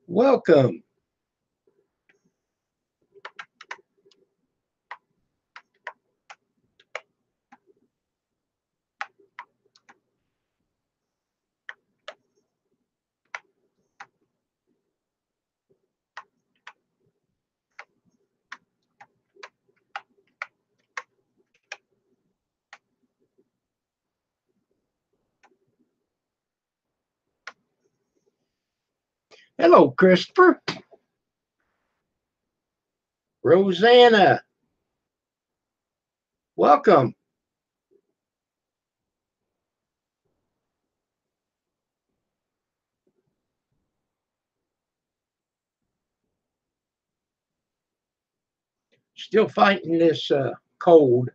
Welcome. Hello, Christopher. Rosanna. Welcome. Still fighting this cold.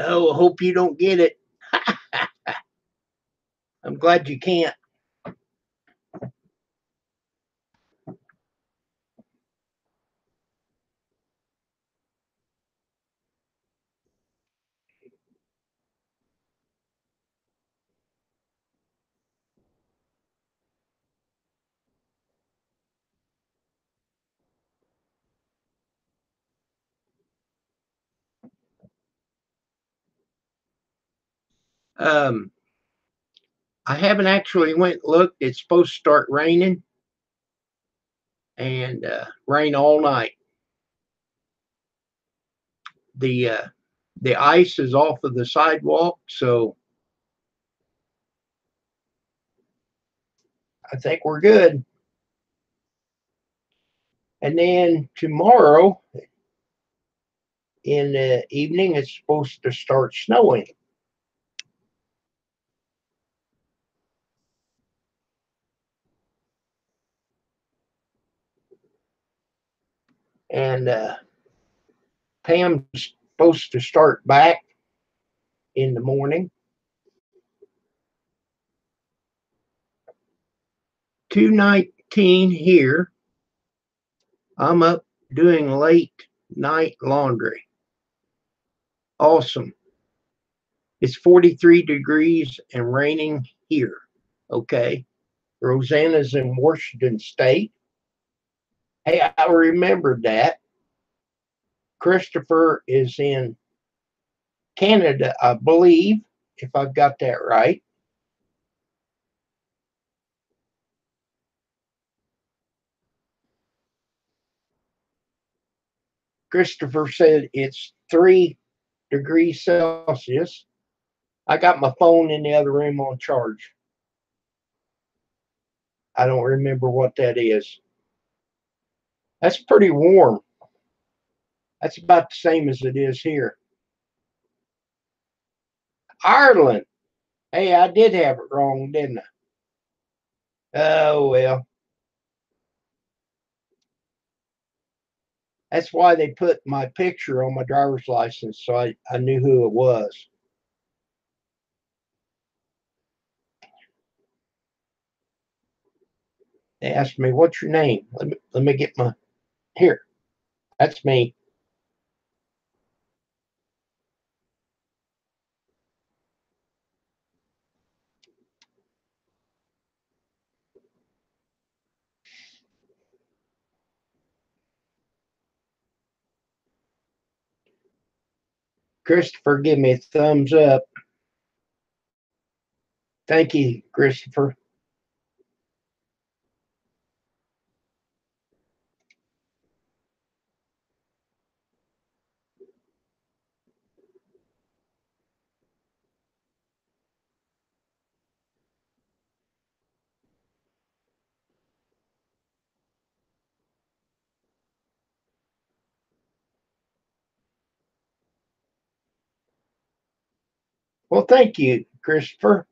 Oh, hope you don't get it. I'm glad you can't. Um, I haven't actually went and looked. It's supposed to start raining and rain all night. The uh, the ice is off of the sidewalk, so I think we're good. And then tomorrow in the evening, it's supposed to start snowing. And Pam's supposed to start back in the morning. 2:19 here. I'm up doing late night laundry. Awesome. It's 43 degrees and raining here. Okay. Rosanna's in Washington State. Hey, I remembered that. Christopher is in Canada, I believe, if I've got that right. Christopher said it's 3 degrees Celsius. I got my phone in the other room on charge. I don't remember what that is. That's pretty warm. That's about the same as it is here. Ireland. Hey, I did have it wrong, didn't I? Oh, well. That's why they put my picture on my driver's license so I knew who it was. They asked me, "What's your name?" Let me get my. Here. That's me. Christopher, give me a thumbs up. Thank you, Christopher. Well, thank you, Christopher.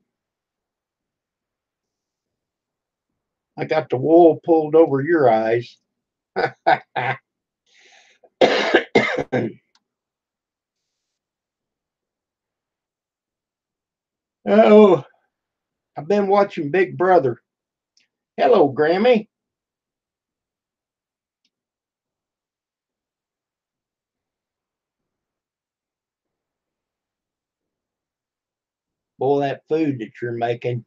I got the wool pulled over your eyes. Oh, I've been watching Big Brother. Hello, Grammy. Boy, that food that you're making,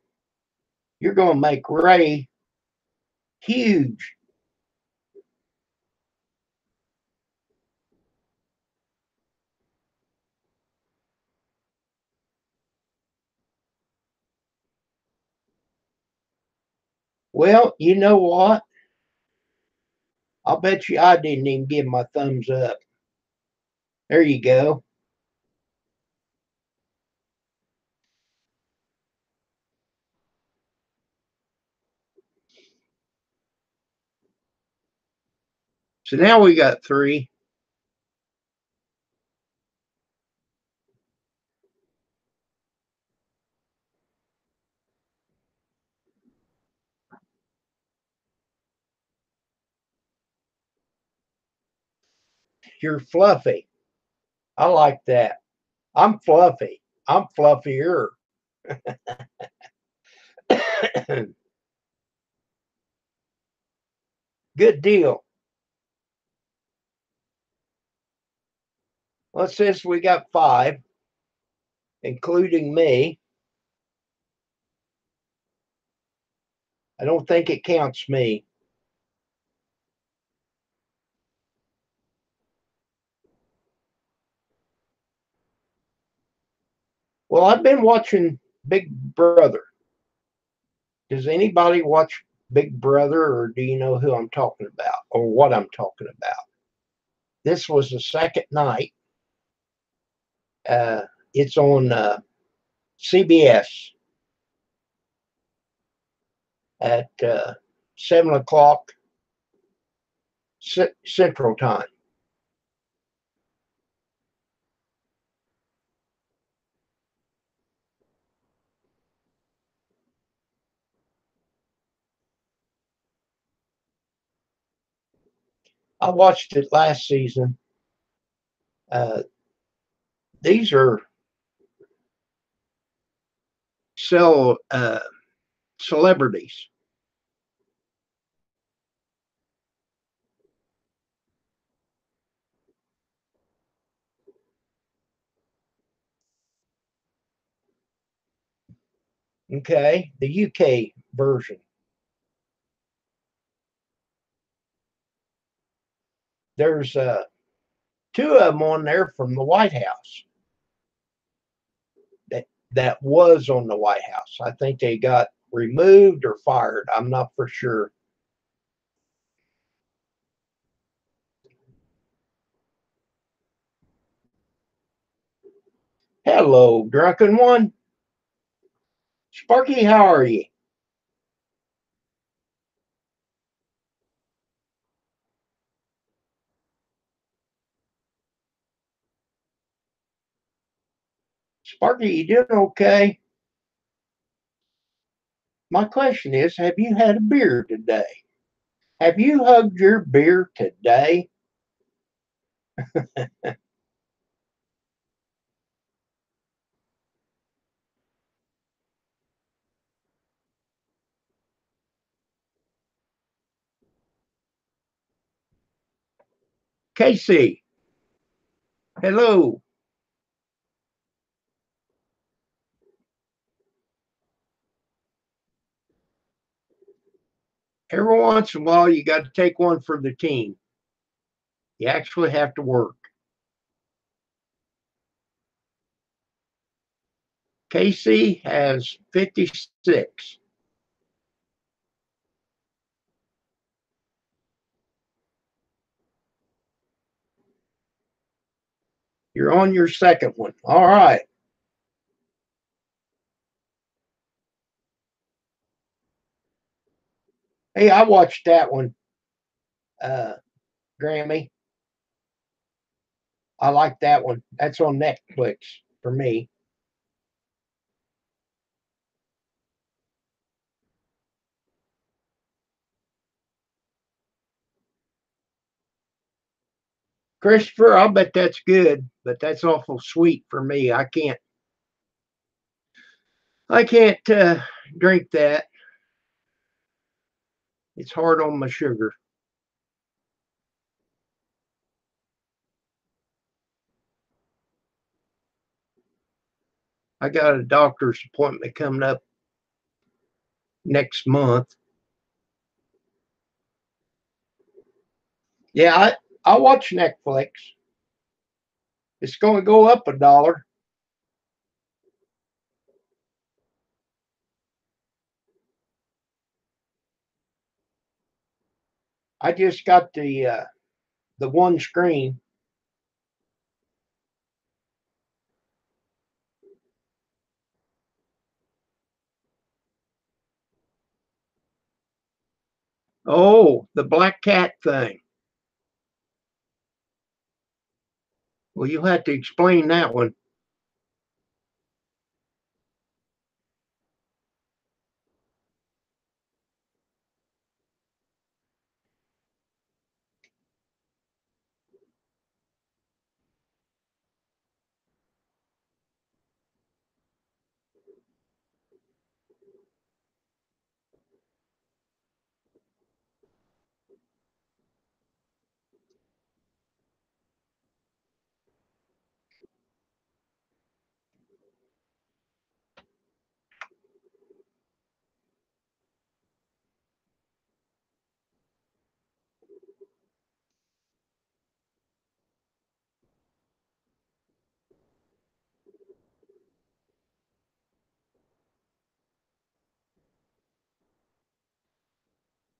you're going to make Ray huge. Well, you know what? I'll bet you I didn't even give my thumbs up. There you go. So now we got 3. You're fluffy. I like that. I'm fluffy. I'm fluffier. Good deal. Let's say we got 5, including me. I don't think it counts me. Well, I've been watching Big Brother. Does anybody watch Big Brother, or do you know who I'm talking about or what I'm talking about? This was the second night. Uh, it's on CBS at 7 o'clock Central Time. I watched it last season. Uh, these are celebrities. Okay, the UK version. There's 2 of them on there from the White House. That was on the White House. I think they got removed or fired. I'm not for sure. Hello, drunken one. Sparky, how are you? Sparky, you doing okay? My question is, have you had a beer today? Have you hugged your beer today? Casey, hello. Every once in a while, you got to take one for the team. You actually have to work. Casey has 56. You're on your second one. All right. Hey, I watched that one, uh, Grammy. I like that one. That's on Netflix for me. Christopher, I'll bet that's good, but that's awful sweet for me. I can't drink that. It's hard on my sugar. I got a doctor's appointment coming up next month. Yeah, I watch Netflix. It's going to go up $1. I just got the one screen. Oh, the black cat thing. Well, you'll have to explain that one.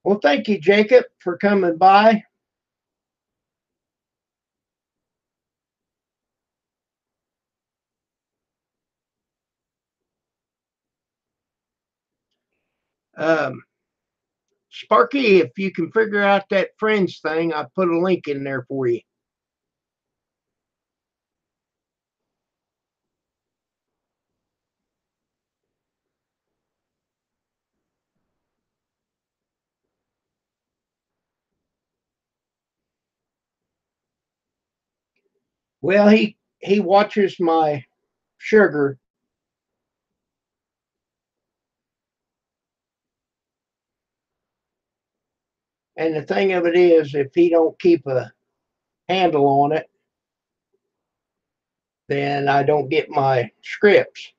Well, thank you, Jacob, for coming by. Um, Sparky, if you can figure out that friends thing, I put a link in there for you. Well, he watches my sugar. And the thing of it is, if he don't keep a handle on it, then I don't get my scripts.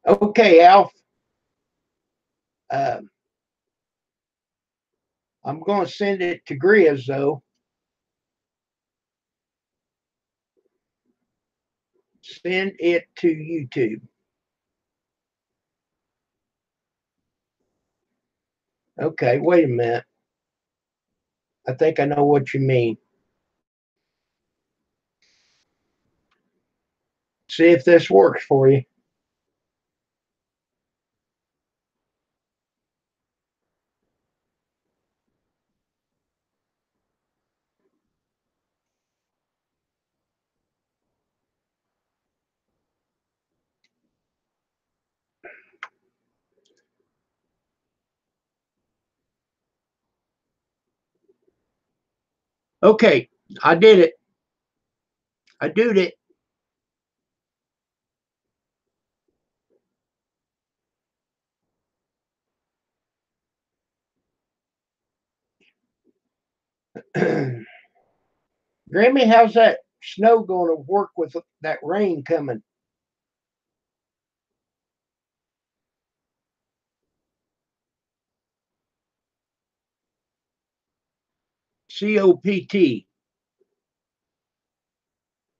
Okay, Alf. Um, I'm going to send it to Grizz, though. Send it to YouTube. Okay, wait a minute. I think I know what you mean. See if this works for you. Okay, I did it. I did it. Grammy, how's that snow going to work with that rain coming? COPT,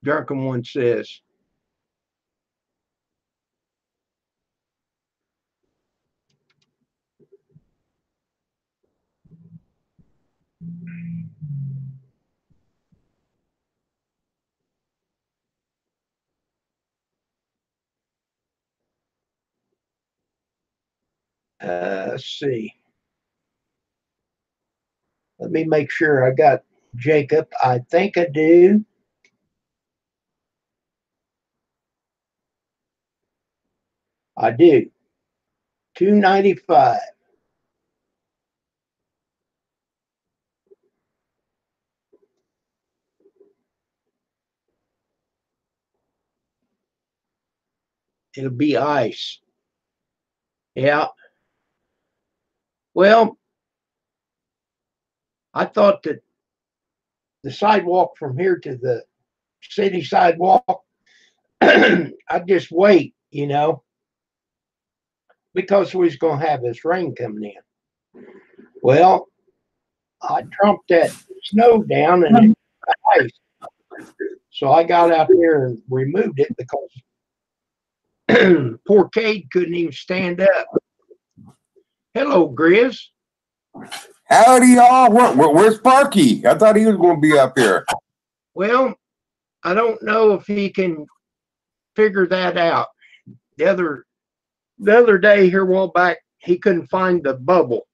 Drunken One says. Let's see. Let me make sure I got Jacob. I think I do. I do. 295. It'll be ice. Yeah. Well, I thought that the sidewalk from here to the city sidewalk, I'd just wait, because we was going to have this rain coming in. Well, I trumped that snow down and it ice. So I got out there and removed it because poor Cade couldn't even stand up. Hello, Grizz. Howdy, y'all. Where's Sparky? I thought he was going to be up here. Well, I don't know if he can figure that out. The other day here a while back, he couldn't find the bubble.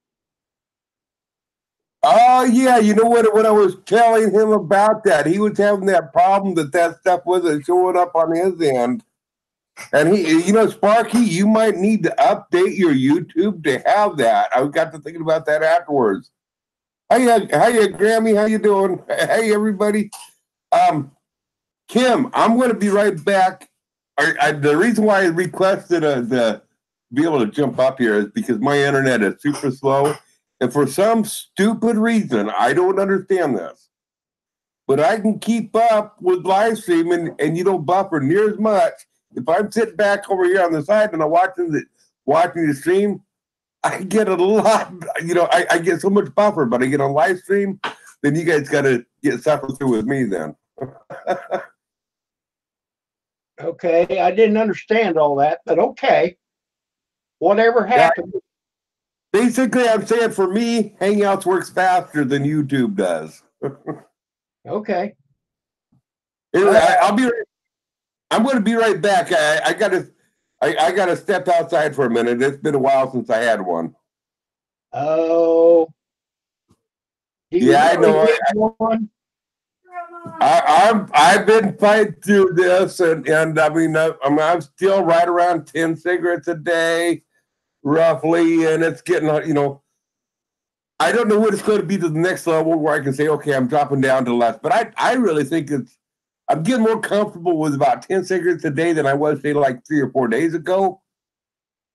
Oh, yeah. You know what I was telling him about that? He was having that problem that stuff wasn't showing up on his end. And Sparky, you might need to update your YouTube to have that. I got to thinking about that afterwards. Hiya, Grammy. How you doing? Hey, everybody. Kim, I'm going to be right back. The reason why I requested to be able to jump up here is because my internet is super slow. And for some stupid reason, I don't understand this, but I can keep up with live streaming and you don't buffer near as much. If I'm sitting back over here on the side and I'm watching the stream, I get a lot, I get so much buffer, but I get on live stream, then you guys got to suffer through with me then. Okay, I didn't understand all that, but okay. Whatever happened. Basically, I'm saying for me, Hangouts works faster than YouTube does. Okay. Anyway, I'm going to be right back. I gotta step outside for a minute. It's been a while since I had one. Oh. Yeah, I know. I've been fighting through this, and I mean, I'm still right around 10 cigarettes a day, roughly, and it's getting, I don't know what it's going to be to the next level where I can say, okay, I'm dropping down to less, but I really think I'm getting more comfortable with about 10 cigarettes a day than I was, say, like 3 or 4 days ago.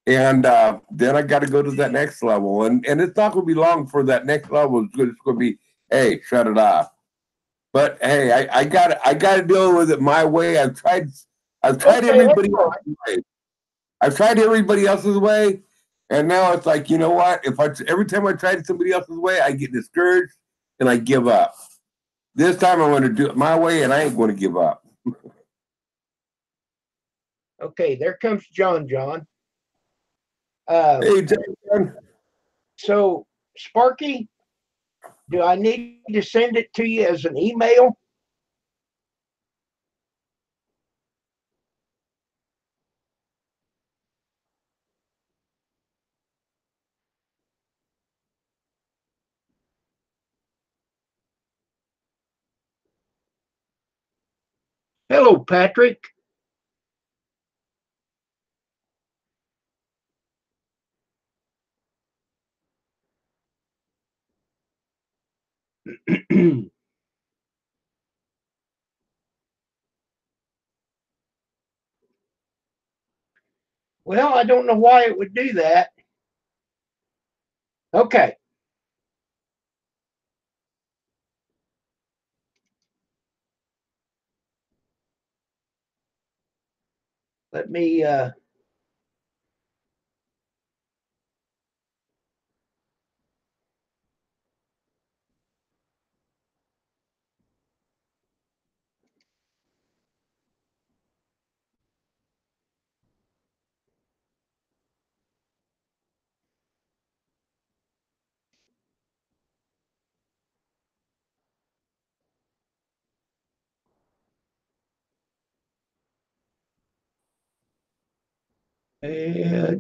And then I got to go to that next level. And it's not going to be long for that next level. It's going to be, hey, shut it off. But hey, I got to deal with it my way. I've tried everybody else's way. I've tried everybody else's way, and now it's like, you know what? Every time I try somebody else's way, I get discouraged and I give up. This time I'm going to do it my way, and I ain't going to give up. Okay, there comes John. Hey, John. So, Sparky, do I need to send it to you as an email? Hello, Patrick. Well, I don't know why it would do that. Okay. Let me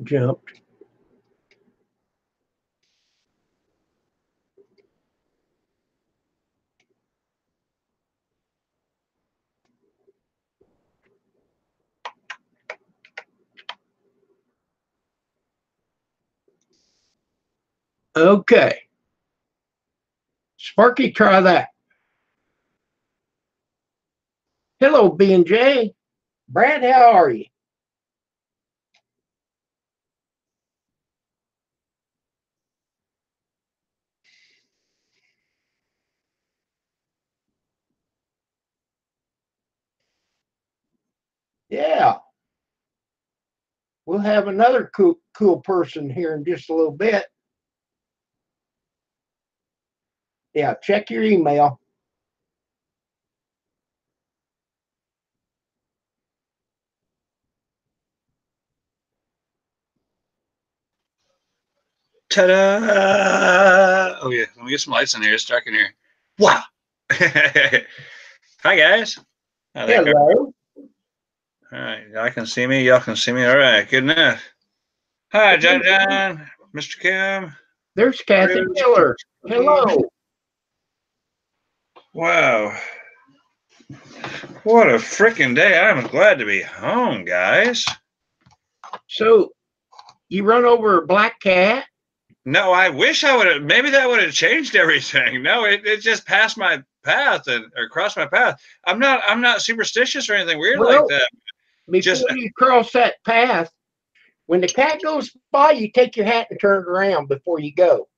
jumped. Okay. Sparky, try that. Hello, B&J. Brad, how are you? Yeah. We'll have another cool person here in just a little bit. Yeah, check your email. Ta-da! Oh yeah, let me get some lights in here. It's dark in here. Wow. Hi guys. How that go? Hello. All right, y'all can see me. Y'all can see me. All right, good enough. Hi, John, Mr. Kim. There's Kathy Bruce. Miller. Hello. Wow. What a freaking day. I'm glad to be home, guys. So, you run over a black cat? No, I wish I would have. Maybe that would have changed everything. No, it just passed my path or crossed my path. I'm not superstitious or anything weird like that. Before you cross that path, when the cat goes by, you take your hat and turn it around before you go.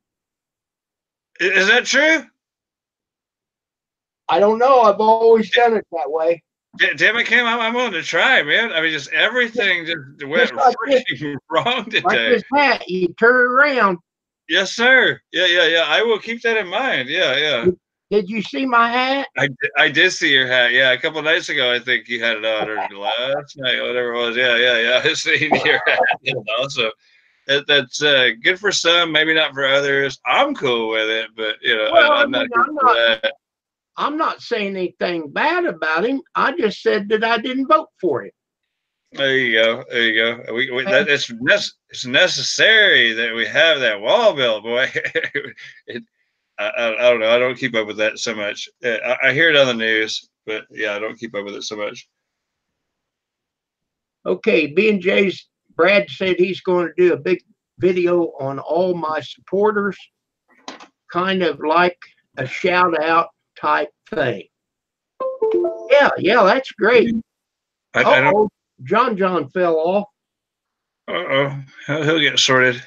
Is that true? I don't know. I've always done it that way. Damn it, Kim, I'm willing to try, man. I mean, just everything just went like freaking wrong today. Like this hat, you turn it around. Yes, sir. Yeah. I will keep that in mind. Yeah. Did you see my hat? I did see your hat. Yeah, a couple of nights ago, I think you had it on, or last night, whatever it was. Yeah. I seen your hat. Also, that's good for some, maybe not for others. I'm cool with it, but I'm not here for that. I'm not saying anything bad about him. I just said that I didn't vote for him. There you go. It's necessary that we have that wall bill, boy. I don't know. I don't keep up with that so much. I hear it on the news, but yeah, I don't keep up with it so much. Okay, B&J's Brad said he's going to do a big video on all my supporters, kind of like a shout out type thing. Yeah, that's great. I don't. John fell off. He'll get sorted.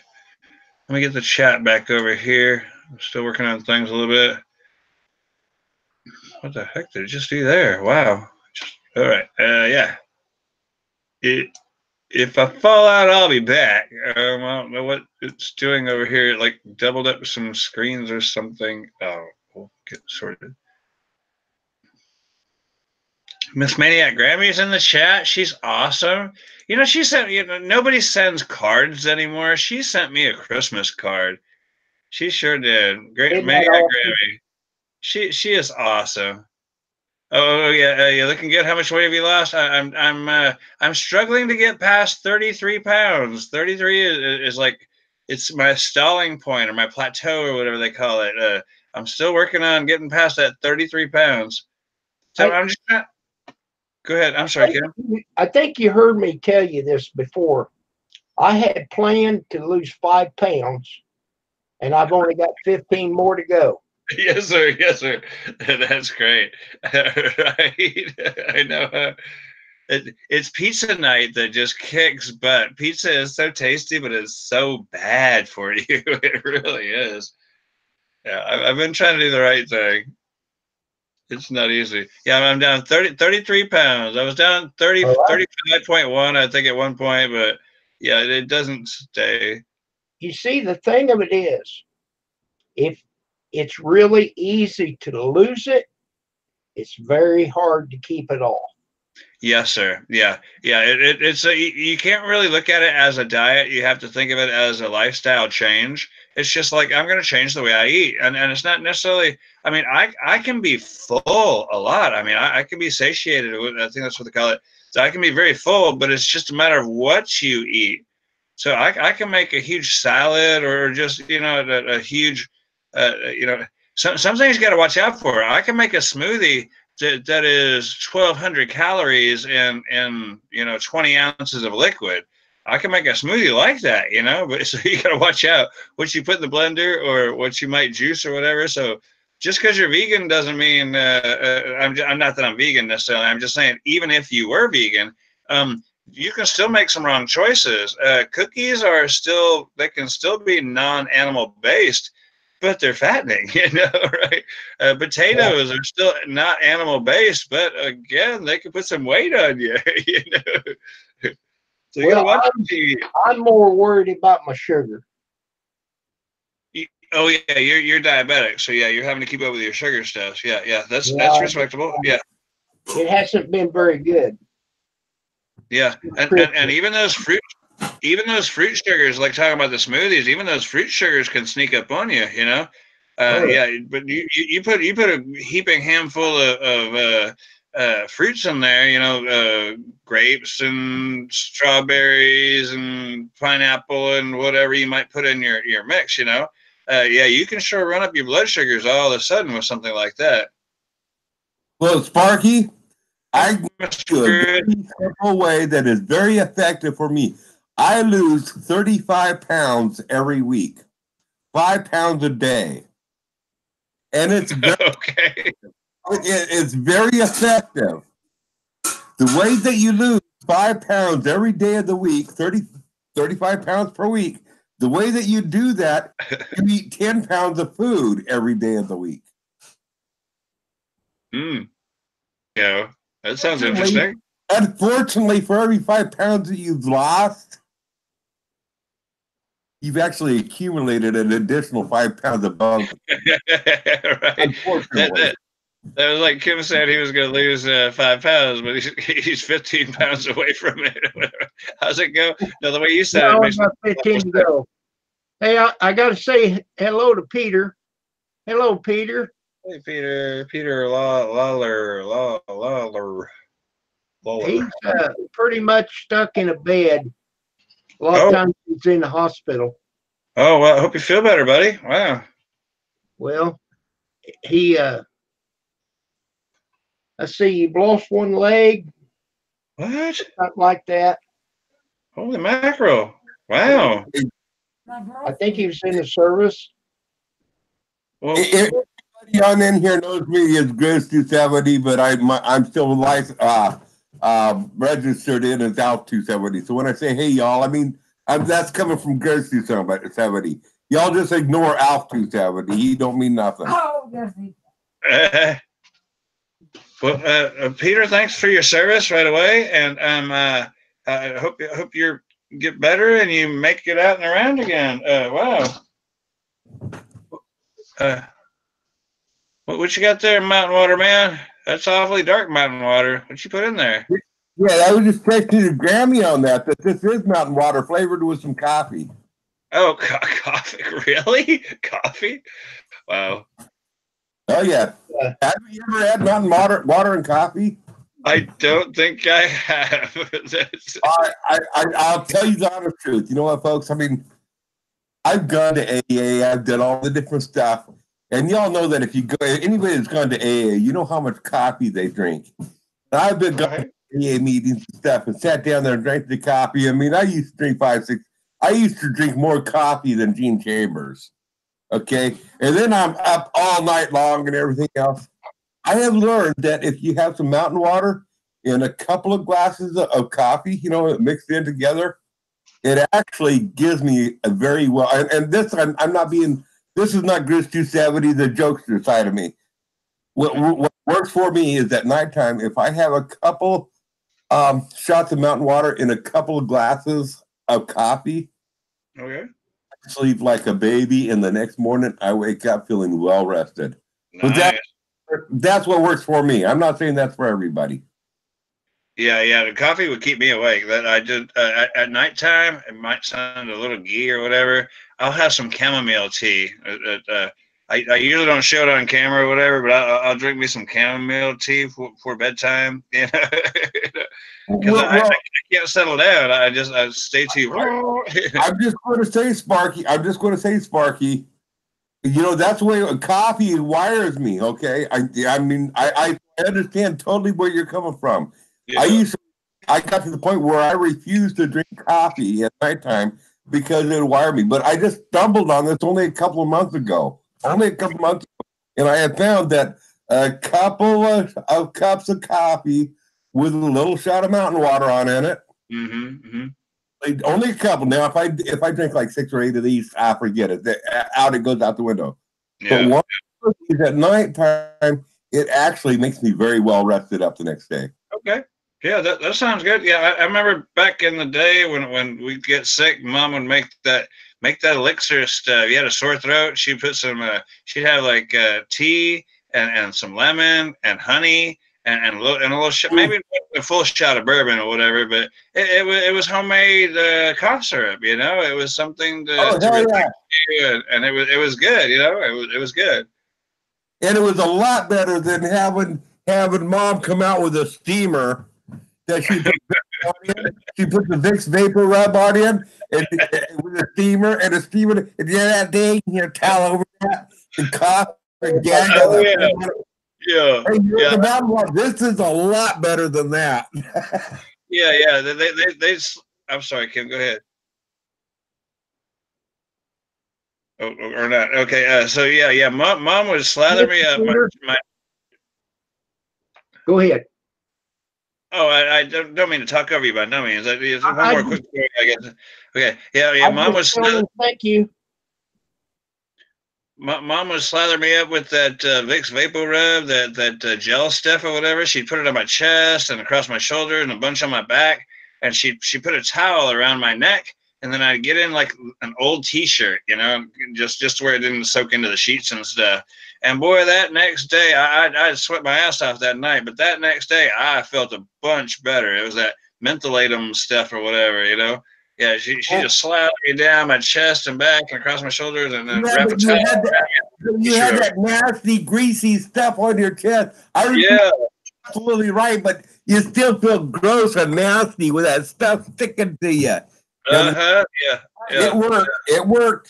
Let me get the chat back over here. I'm still working on things a little bit. What the heck did it just do there? Wow. All right. Yeah. If I fall out, I'll be back. I don't know what it's doing over here. It like doubled up some screens or something. Oh, we'll get sorted. Miss Maniac Grammy's in the chat. She's awesome. She sent, nobody sends cards anymore. She sent me a Christmas card. She sure did. Great Maniac Grammy. She is awesome. Oh yeah, you looking good. How much weight have you lost? I'm struggling to get past 33 pounds. 33 is like, it's my stalling point or my plateau or whatever they call it. I'm still working on getting past that 33 pounds. So I'm just not. Go ahead. I'm sorry, Kim. I think you heard me tell you this before. I had planned to lose 5 pounds, and I've only got 15 more to go. Yes, sir. That's great. Right. I know. It's pizza night that just kicks butt. Pizza is so tasty, but it's so bad for you. It really is. Yeah, I've been trying to do the right thing. It's not easy. Yeah, I'm down 33 pounds. I was down 35.1, I think, at one point, but yeah, it doesn't stay. You see, the thing of it is, if it's really easy to lose it, it's very hard to keep it off. Yes, sir. Yeah. It's you can't really look at it as a diet. You have to think of it as a lifestyle change. It's just like, I'm going to change the way I eat, and it's not necessarily. I mean, I can be full a lot. I mean, I can be satiated. I think that's what they call it. So I can be very full, but it's just a matter of what you eat. So I can make a huge salad or just a huge some things you got to watch out for. I can make a smoothie that is 1,200 calories and 20 ounces of liquid. I can make a smoothie like that, but so you got to watch out what you put in the blender or what you might juice or whatever. So just because you're vegan doesn't mean I'm not that I'm vegan necessarily. I'm just saying, even if you were vegan, you can still make some wrong choices. Cookies they can still be non-animal based, but they're fattening, right? Potatoes are still not animal based, but again, they can put some weight on you, So you gotta Well, watch what you eat. I'm more worried about my sugar. Oh yeah, you're diabetic, so yeah, you're having to keep up with your sugar stuff. Yeah, that's Yeah, respectable. Yeah, it hasn't been very good. yeah, and even those fruit sugars, like talking about the smoothies, even those fruit sugars can sneak up on you. Oh, Yeah, but you put a heaping handful of fruits in there, grapes and strawberries and pineapple and whatever you might put in your mix. Yeah, you can sure run up your blood sugars all of a sudden with something like that. Well, Sparky, I give you a Good. very simple way that is very effective for me. I lose 35 pounds every week, 5 pounds a day. And it's Okay. it's very effective. The way that you lose 5 pounds every day of the week, 35 pounds per week, the way that you do that, you eat 10 pounds of food every day of the week. Yeah, that sounds interesting. Unfortunately, for every 5 pounds that you've lost, you've actually accumulated an additional 5 pounds of bone. Right. Unfortunately. That was like Kim said he was going to lose 5 pounds, but he's 15 pounds away from it. How's it go? No, the way you said it no, makes about 15 to go. Hey, I got to say hello to Peter. Hello, Peter. Hey, Peter Lawler. He's pretty much stuck in a bed. A lot of Oh, times he's in the hospital. well, I hope you feel better, buddy. Wow. Well, he, let's see, you've lost one leg, What? something like that. Holy mackerel. Wow. I think he was in the service. Well, Everybody on in here knows me as Grizz 270, but I'm still registered in as Alf 270. So when I say hey y'all, I mean that's coming from Grizz 270. Y'all just ignore Alf 270. He don't mean nothing. Oh, yes. well, Peter, thanks for your service right away, and I hope you get better and you make it out and around again. Wow. What you got there, Mountain Water Man? That's awfully dark, Mountain Water. What you put in there? Yeah, I was just texting the Grammy on that this is mountain water flavored with some coffee. Oh, coffee? Really? Coffee? Wow. Oh yeah. Have you ever had mountain water and coffee? I don't think I have. I'll tell you the honest truth. You know what, folks? I mean, I've gone to AA. I've done all the different stuff. And y'all know that if you go, anybody that's gone to AA, you know how much coffee they drink. And I've been going to AA meetings and stuff and sat down there and drank the coffee. I mean, I used to drink 5, 6. I used to drink more coffee than Gene Chambers. Okay. And then I'm up all night long and everything else. I have learned that if you have some mountain water and a couple of glasses of coffee, mixed in together, it actually gives me a very well. And this, I'm not being. This is not Grizz 270, the jokester side of me. What works for me is at nighttime, if I have a couple shots of mountain water in a couple of glasses of coffee, Okay. I sleep like a baby, and the next morning I wake up feeling well rested. Nice. That's what works for me. I'm not saying that's for everybody. Yeah. The coffee would keep me awake. That I did at nighttime. It might sound a little ghee or whatever. I'll have some chamomile tea. I usually don't show it on camera or whatever, but I'll drink me some chamomile tea for bedtime. Because I can't settle down. I stay too. I'm just going to say, Sparky. That's the way coffee wires me. Okay, I mean, I understand totally where you're coming from. Yeah. I got to the point where I refused to drink coffee at nighttime because it would wire me. But I just stumbled on this only a couple of months ago. And I had found that a couple of cups of coffee with a little shot of mountain water on in it. Only a couple. Now, if I drink like 6 or 8 of these, I forget it. It goes out the window. Yeah. But one is at nighttime, it actually makes me very well rested up the next day. Okay. Yeah, that sounds good. Yeah, I remember back in the day when we'd get sick, Mom would make that elixir stuff. You had a sore throat, she'd put some. She'd have like tea and some lemon and honey and a little shot, maybe a full shot of bourbon or whatever. But it was homemade cough syrup. You know, it was something to relax you, and it was good. You know, it was good. And it was a lot better than having Mom come out with a steamer that she put the Vicks Vapor Rub on in, and with a steamer, and that day, towel over that, and cough and gag. Oh, yeah. The Mom was, this is a lot better than that. Yeah. They. I'm sorry, Kim. Go ahead. Oh, or not. Okay. So yeah. Mom would slather me up. Go ahead. Oh, I don't mean to talk over you by no means. One more quick story, I guess. Okay. Yeah. Mom was. Thank you. Mom would slather me up with that Vicks Vapor Rub, that gel stuff or whatever. She'd put it on my chest and across my shoulder and a bunch on my back, and she put a towel around my neck, and then I'd get in like an old T-shirt, just where it didn't soak into the sheets and stuff. And boy, that next day, I'd sweat my ass off that night, but that next day, I felt a bunch better. It was that mentholatum stuff or whatever, Yeah, she just slapped me down my chest and back and across my shoulders and then wrapped a towel around me. You had that nasty, greasy stuff on your chest. Absolutely right, but you still feel gross and nasty with that stuff sticking to you. Yeah. It worked. It worked.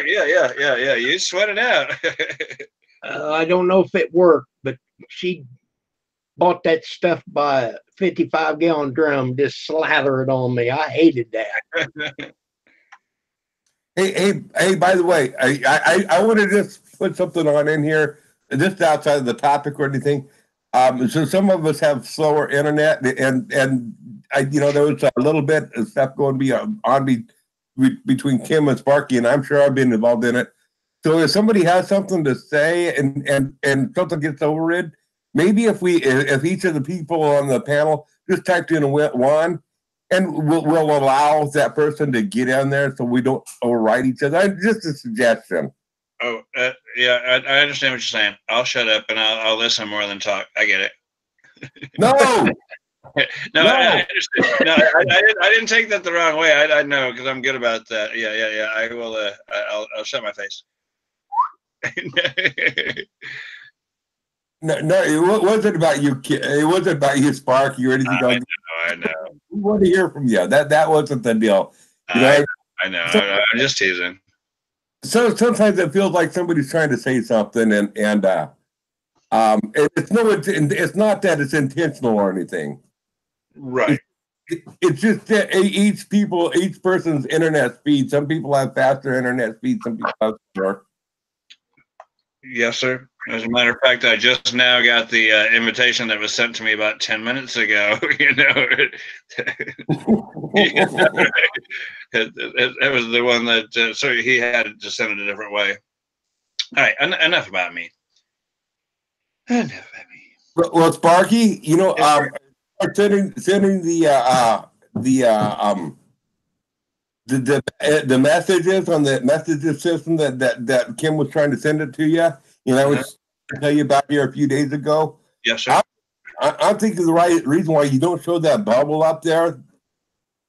Yeah. You sweat it out. I don't know if it worked, but she bought that stuff by a 55-gallon drum, just slather it on me. I hated that. Hey! By the way, I want to just put something on in here, just outside of the topic or anything. So some of us have slower internet, and there was a little bit of stuff going between Kim and Sparky, and I'm sure I've been involved in it. So if somebody has something to say and something gets overrid, maybe if each of the people on the panel just typed in a one, and we'll allow that person to get in there so we don't override each other. Just a suggestion. Oh, yeah, I understand what you're saying. I'll shut up and I'll listen more than talk. I get it. No. No, I understand. No, I didn't take that the wrong way. I know because I'm good about that. Yeah. I will. I'll shut my face. No, it wasn't about you. It wasn't about you, Sparky, or anything. I know. We want to hear from you. That wasn't the deal. I know. I'm just teasing. So sometimes it feels like somebody's trying to say something, and it's not that it's intentional or anything. Right. It's just that each person's internet speed. Some people have faster internet speed. Some people have slower. Yes, sir. As a matter of fact, I just now got the invitation that was sent to me about 10 minutes ago. It was the one that, so he had to send it a different way. All right, enough about me. Well, Sparky, sending the messages on the messages system that Kim was trying to send it to you. I was tell you about here a few days ago. Yes, sir. I'm thinking the right reason why you don't show that bubble up there.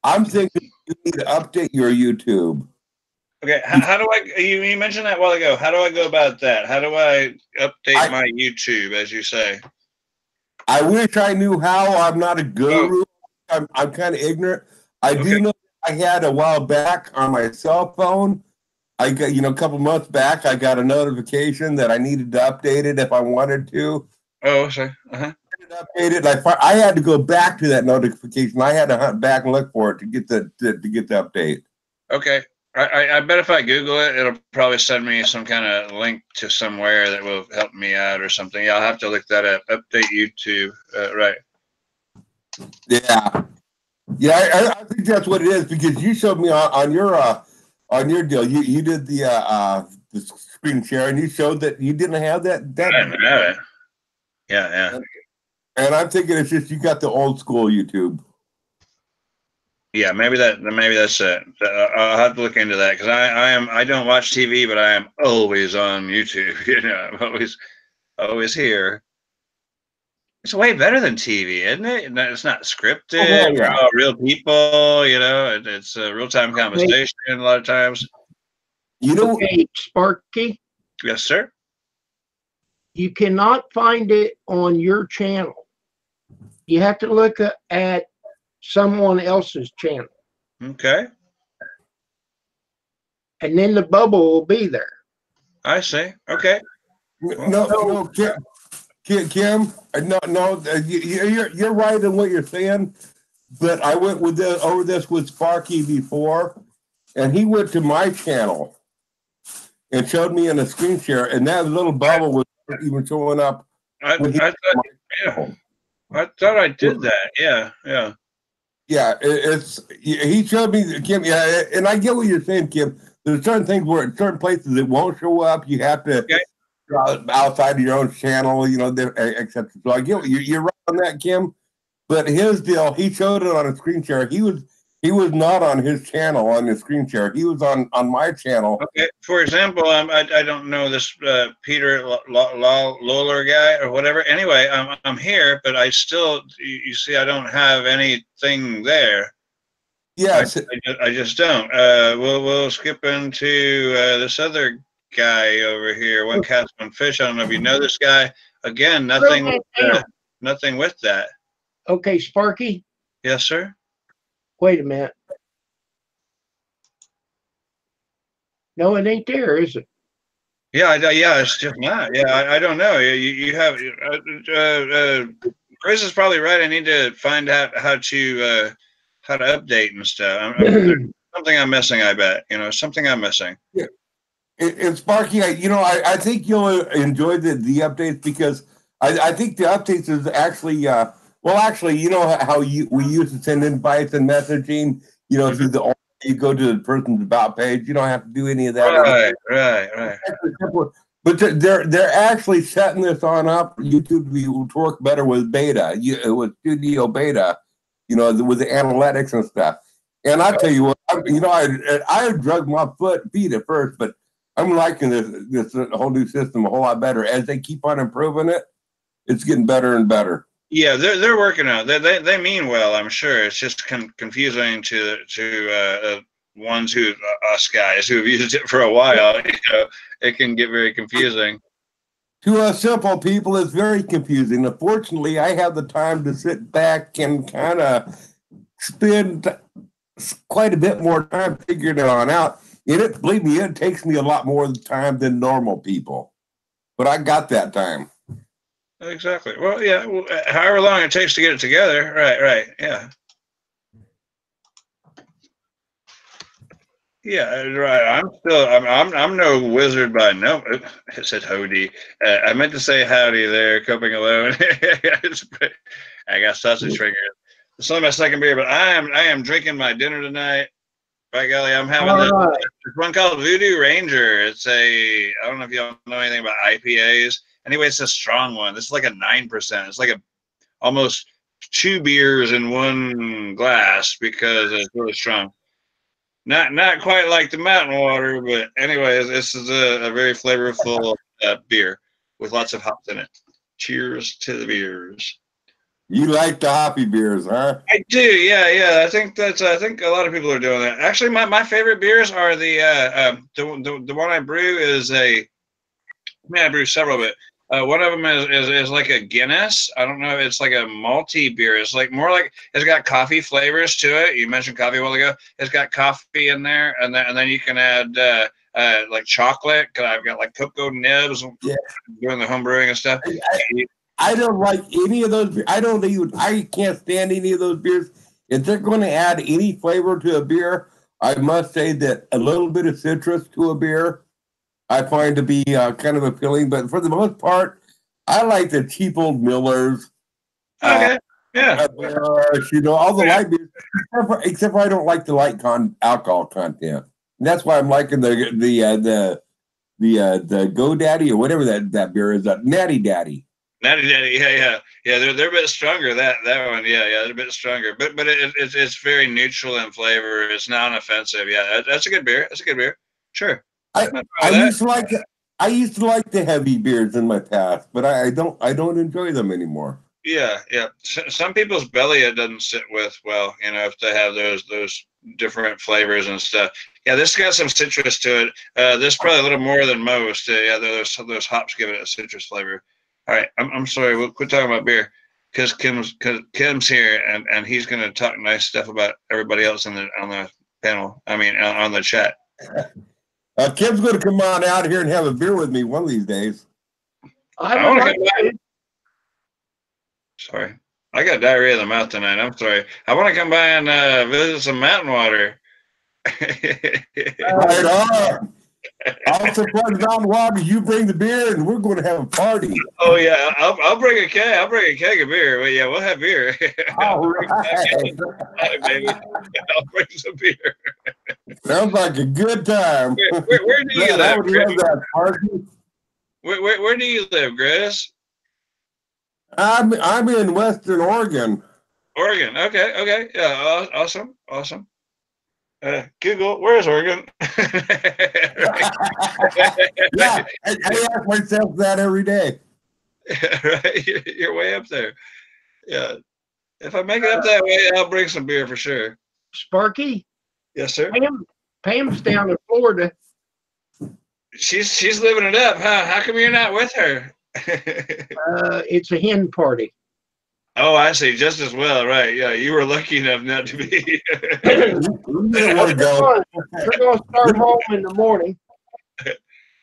I'm thinking you need to update your YouTube. Okay, how do I? You mentioned that a while ago. How do I go about that? How do I update my YouTube, as you say? I wish I knew how. I'm not a guru. I'm kind of ignorant. I do know I had a while back on my cell phone. I got, a couple months back, I got a notification that I needed to update it if I wanted to. Oh, sorry. Update it. I had to go back to that notification. I had to hunt back and look for it to get the update. Okay. I bet if I Google it, it'll probably send me some kind of link to somewhere that will help me out or something. Yeah, I'll have to look that up. Update YouTube. Right. Yeah. Yeah, I think that's what it is because you showed me on your deal. You did the screen share, and you showed that you didn't have that. I didn't have it. Yeah. And I'm thinking it's just you got the old school YouTube. Yeah, maybe that's it. I'll have to look into that because I don't watch TV, but I am always on YouTube. You know, I'm always here. It's way better than TV, isn't it? It's not scripted. Oh, well, yeah. We're all real people. You know, it's a real time conversation a lot of times. You know, Okay, Sparky, Yes, sir. you cannot find it on your channel. You have to look at someone else's channel, Okay, and then the bubble will be there. I see. Okay. no, Kim, no, you're right in what you're saying, but I went over this with Sparky before, and he went to my channel and showed me in a screen share, and that little bubble was even showing up. I thought I did that. Yeah. Yeah, he showed me, Kim. Yeah, and I get what you're saying, Kim. There's certain things where in certain places it won't show up. You have to outside of your own channel, you know, etc. So I get what you're right on that, Kim. But his deal, he showed it on a screen share. He was not on his channel on the screen share. He was on my channel. Okay. For example, I don't know this Peter Lawler guy or whatever. Anyway, I'm here, but I still you see I don't have anything there. Yes, I just don't. We'll skip into this other guy over here. One cast, one fish. I don't know if you know this guy. Again, nothing with that. Okay, Sparky, Yes, sir. wait a minute. No, it ain't there, is it? Yeah, it's just not. Yeah, I don't know. You have Chris is probably right. I need to find out how to update and stuff. Something I'm missing. I bet something I'm missing. Yeah, and Sparky, I think you'll enjoy the updates because I think the updates is actually actually, you know how we used to send invites and messaging, through the. You go to the person's about page. You don't have to do any of that. Right. But they're actually setting this on up for YouTube to work better with beta, with Studio Beta, with the analytics and stuff. And I tell you what, I drug my feet at first, but I'm liking this whole new system a whole lot better as they keep on improving it. It's getting better and better. Yeah, they're working on it. They mean well, I'm sure. It's just confusing to ones who us guys who have used it for a while. It can get very confusing. To us simple people, it's very confusing. Unfortunately, I have the time to sit back and kind of spend quite a bit more time figuring it on out. And believe me, it takes me a lot more time than normal people. But I got that time. Exactly. Well, yeah. However long it takes to get it together. Right. Yeah. Yeah. Right. I'm no wizard by no. It said howdy. I meant to say howdy there, coping alone. I got sausage fingers. It's only my second beer, but I am drinking my dinner tonight. By golly, I'm having this one called Voodoo Ranger. I don't know if y'all know anything about IPAs. Anyway, it's a strong one. This is like a 9%. It's like almost 2 beers in one glass because it's really strong. Not quite like the mountain water, but anyways, this is a very flavorful beer with lots of hops in it. Cheers to the beers. You like the hoppy beers, huh? I do, yeah. I think a lot of people are doing that. Actually, my favorite beers are the one I brew is I brew several, but one of them is like a Guinness. I don't know. It's like a malty beer. It's like more like it's got coffee flavors to it. You mentioned coffee a while ago. It's got coffee in there, and then you can add like chocolate. Cause I've got like cocoa nibs. Yeah. Doing the home brewing and stuff. I don't like any of those. I can't stand any of those beers. If they're going to add any flavor to a beer, I must say that a little bit of citrus to a beer I find to be kind of appealing, but for the most part, I like the cheap old Millers. Okay, yeah. All the light beers, except for I don't like the light alcohol content. And that's why I'm liking the the GoDaddy or whatever that beer is, that Natty Daddy. Natty Daddy, yeah. They're a bit stronger. That one, yeah, they're a bit stronger. But it's very neutral in flavor. It's non-offensive. Yeah, that's a good beer. That's a good beer. Sure. I used to like the heavy beers in my past, but I don't enjoy them anymore. Yeah. Some people's belly it doesn't sit with well, if they have those different flavors and stuff. Yeah, this got some citrus to it. This probably a little more than most. Yeah, those hops give it a citrus flavor. All right, I'm sorry. We'll quit talking about beer because Kim's here and he's going to talk nice stuff about everybody else on the panel. I mean, on the chat. Kim's going to come on out here and have a beer with me one of these days. I would like to. Sorry, I got diarrhea in the mouth tonight. I'm sorry. I want to come by and visit some mountain water. Right on. I'll supply the mountain water. You bring the beer, and we're going to have a party. Oh yeah, I'll bring a keg. I'll bring a keg of beer. Well, yeah, we'll have beer. All right, baby. I'll bring some beer. Sounds like a good time. Where do you live? I would love that party. Where do you live, Grizz? I'm in Western Oregon. Oregon. Okay. Yeah. Awesome. Google, where's Oregon? Yeah, I ask myself that every day. Right, you're way up there. Yeah, if I make it up that way, I'll bring some beer for sure. Sparky? Yes, sir. Pam's down in Florida. She's living it up, huh? How come you're not with her? It's a hen party. Oh, I see. Just as well, right? Yeah, you were lucky enough not to be. We're going to start home in the morning.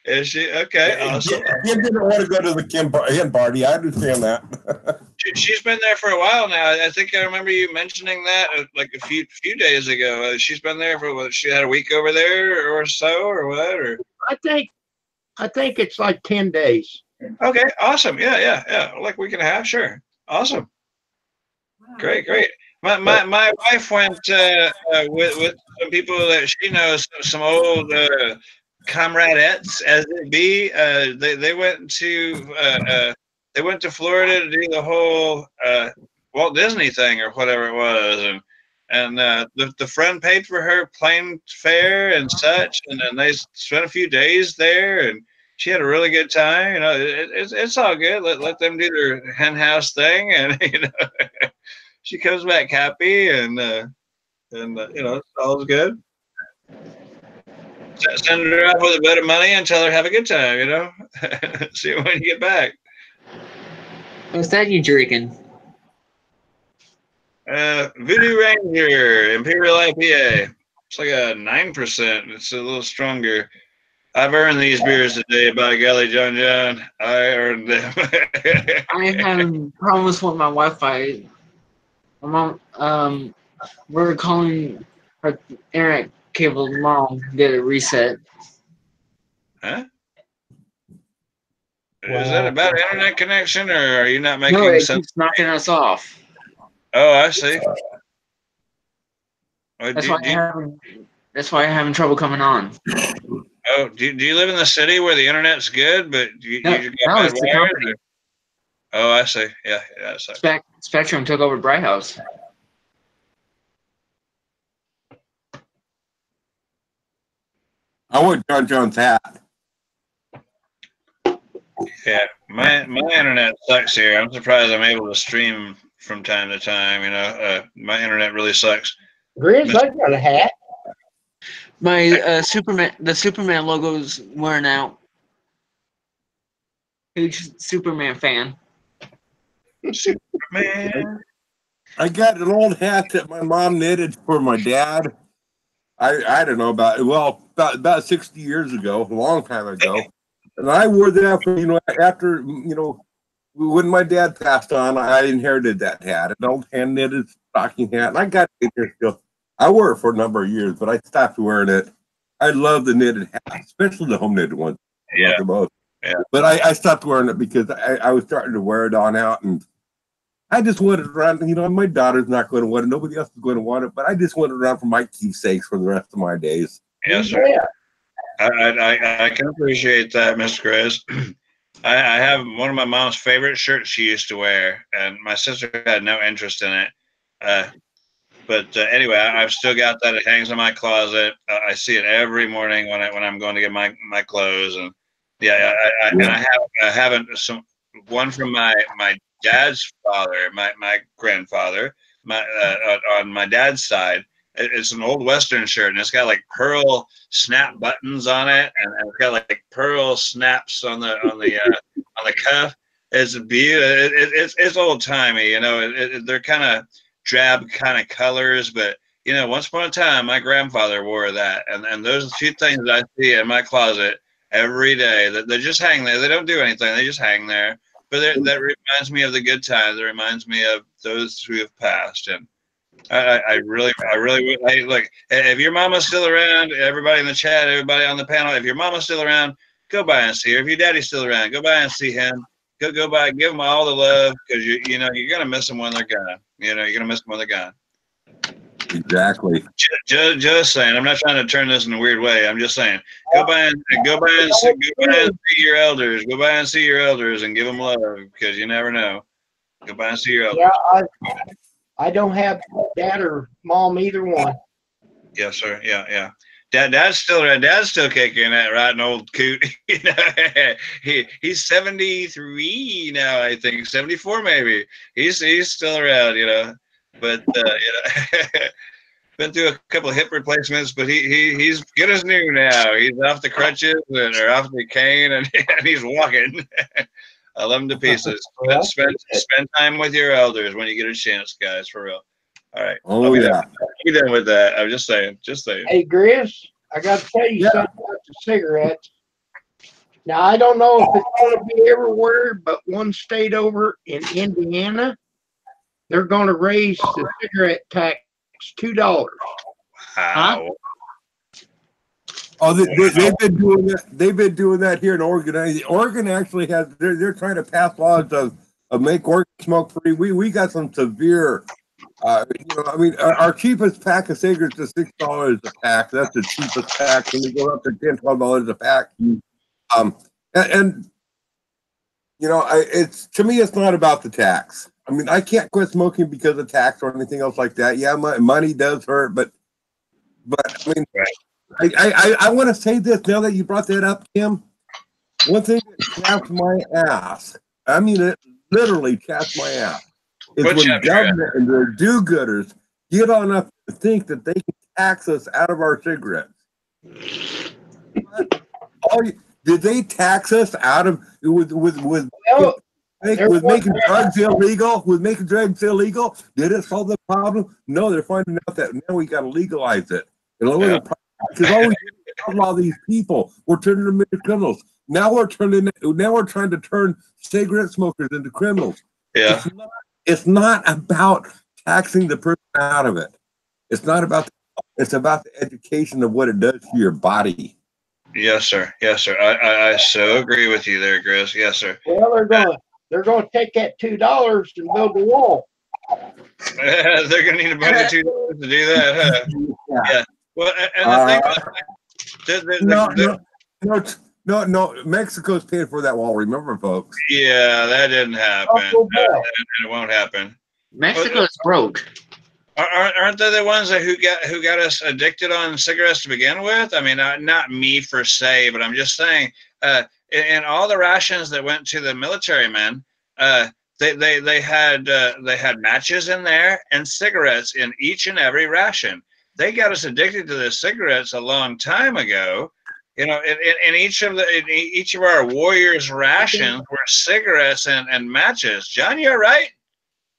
Is she okay? Awesome. Kim didn't want to go to the hen party. I understand that. She's been there for a while now. I think I remember you mentioning that like a few days ago. She's been there for what? She had a week over there or so, or what? Or I think it's like 10 days. Okay, awesome. Yeah. Like a week and a half, sure. Awesome. Great. My wife went with some people that she knows, some old comradettes, as it be. They went to Florida to do the whole Walt Disney thing or whatever it was, and the friend paid for her plane fare and such, and then they spent a few days there, and she had a really good time. It's all good. Let them do their hen house thing, and she comes back happy, and it's all good. Send her out with a bit of money and tell her have a good time. See her when you get back. What's that you drinking? Voodoo Ranger Imperial IPA. It's like a 9%. It's a little stronger. I've earned these beers today, by golly, John. I earned them. I have problems with my Wi-Fi. My mom, we're calling her internet cable tomorrow to get it reset. Huh? Wow. Is that about internet connection, or are you not making sense? No, it keeps knocking us off. Oh, I see. That's why I'm having trouble coming on. Oh, do you live in the city where the internet's good, but you got bad wires? Oh, I see. Yeah. Spectrum took over Bright House. I want John Jones' hat. Yeah, my internet sucks here. I'm surprised I'm able to stream from time to time. My internet really sucks. Grizz, I got a hat. My the Superman logo's wearing out. Huge Superman fan. Superman. I got an old hat that my mom knitted for my dad. I don't know about 60 years ago, a long time ago. And I wore that for, after, when my dad passed on, I inherited that hat, an old hand knitted stocking hat. And I got it here still. I wore it for a number of years, but I stopped wearing it. I love the knitted hats, especially the home knitted ones. Yeah. Yeah. But I stopped wearing it because I was starting to wear it on out, and I just wanted it around. My daughter's not going to want it. Nobody else is going to want it, but I just want it around for my keepsakes for the rest of my days. Yes, sir. I can appreciate that, Mr. Chris. I have one of my mom's favorite shirts she used to wear, and my sister had no interest in it. Uh, but anyway, I've still got that. It hangs in my closet. I see it every morning when I'm going to get my clothes, and yeah, and I haven't some one from my dad's father, my grandfather, my on my dad's side. It's an old Western shirt, and it's got like pearl snap buttons on it, and it's got like pearl snaps on the cuff. It's beautiful. It's old timey, you know. They're kind of drab kind of colors, but you know, once upon a time, my grandfather wore that, and those are two things that I see in my closet every day. That they just hang there. They don't do anything. They just hang there. But that reminds me of the good times. It reminds me of those who have passed, and I really would. Look, if your mama's still around, everybody in the chat, everybody on the panel, if your mama's still around, go by and see her. If your daddy's still around, go by and see him. Go by, give them all the love, because you know you're gonna miss them when they're gone. You know you're gonna miss them when they're gone. Exactly. Just saying. I'm not trying to turn this in a weird way. I'm just saying. Go by and see your elders. Go by and see your elders and give them love, because you never know. Go by and see your elders. Yeah, I don't have dad or mom, either one. Yes, sir. Yeah. Dad's still kicking that rotten old coot. You know, he's 73 now, I think 74 maybe. He's still around, you know. But you know, been through a couple of hip replacements, but he's good as new now. He's off the crutches or off the cane, and he's walking. I love him to pieces. Spend time with your elders when you get a chance, guys, for real. All right. Oh yeah. Be done with that. I'm just saying. Hey, Grizz, I got to tell you something about the cigarettes. Now, I don't know if it's going to be everywhere, but one state over in Indiana, they're going to raise the cigarette tax $2. Wow. Oh, they've been doing that. They've been doing that here in Oregon. Oregon actually has. They're trying to pass laws of make Oregon smoke free. We got some severe. You know, I mean, our cheapest pack of cigarettes is $6 a pack. That's the cheapest pack, and we go up to $10-12 a pack. And you know, it's to me, it's not about the tax. I mean, I can't quit smoking because of tax or anything else like that. Yeah, money does hurt, but I mean. I want to say this now that you brought that up, Kim. One thing that chaps my ass, I mean it literally chaps my ass, is when government and their do-gooders get on up to think that they can tax us out of our cigarettes. Did they tax us out of with making drugs illegal? With making drugs illegal, did it solve the problem? No, they're finding out that now we got to legalize it and lower the price. Because all we outlaw these people, we're turning them into criminals. Now we're trying to turn cigarette smokers into criminals. Yeah, it's not about taxing the person out of it. It's not about. It's about the education of what it does to your body. Yes, sir. I so agree with you there, Chris. Yes, sir. Well, they're going to take that $2 and build a wall. They're going to need a bunch of $2 to do that, huh? Yeah. Well, and the thing, no. Mexico's paying for that wall. Remember, folks? Yeah, that didn't happen. It won't happen. Mexico's broke. Aren't they the ones who got us addicted on cigarettes to begin with? I mean, not me per se, but I'm just saying. In all the rations that went to the military men, they had matches in there and cigarettes in each and every ration. They got us addicted to the cigarettes a long time ago. You know, in each of our warriors' rations were cigarettes and matches. John, you're right.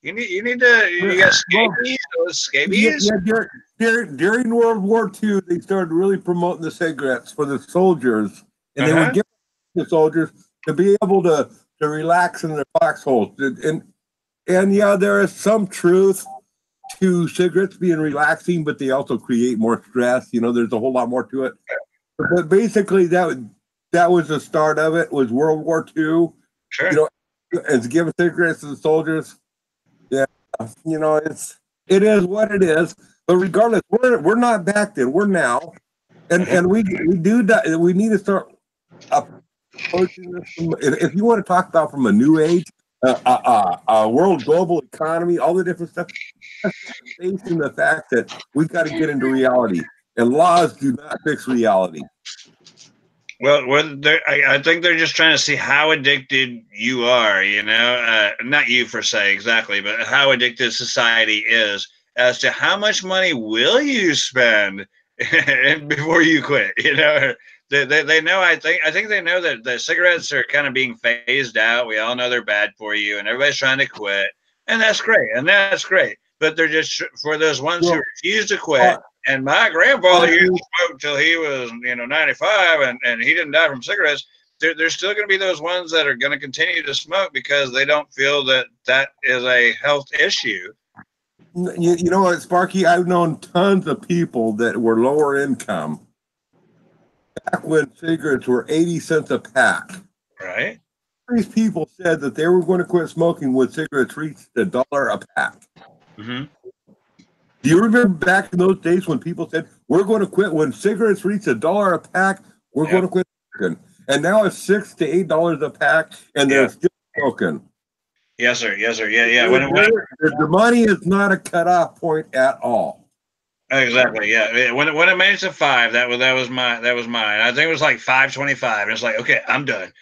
You got scabies? Yeah, during World War II, they started really promoting the cigarettes for the soldiers, and they would give the soldiers to be able to relax in their foxholes. And yeah, there is some truth to cigarettes being relaxing, but they also create more stress. You know, there's a whole lot more to it. But basically, that was the start of it. Was World War II? Sure. You know, it's giving cigarettes to the soldiers. Yeah, you know, it is what it is. But regardless, we're not back then. We're now, and we do that. We need to start approaching this if you want to talk about from a new age, world global economy, all the different stuff, facing the fact that we've got to get into reality, and laws do not fix reality. Well, I think they're just trying to see how addicted you are, not you per se exactly, but how addicted society is as to how much money will you spend before you quit. They know. I think they know that the cigarettes are kind of being phased out. We all know they're bad for you, and everybody's trying to quit, and that's great. But they're just for those ones who refuse to quit. And my grandfather used to smoke till he was, 95, and he didn't die from cigarettes. There's still going to be those ones that are going to continue to smoke because they don't feel that is a health issue. You know what, Sparky? I've known tons of people that were lower income back when cigarettes were 80 cents a pack. Right. These people said that they were going to quit smoking when cigarettes reached $1 a pack. Mm-hmm. Do you remember back in those days when people said, we're going to quit when cigarettes reach $1 a pack, we're going to quit smoking? And now it's $6 to $8 a pack, and they're still smoking. Yes, sir. Yeah. The money is not a cutoff point at all. Exactly. Yeah. When it made it to 5, that was mine. I think it was like 5.25. And it's like, okay, I'm done.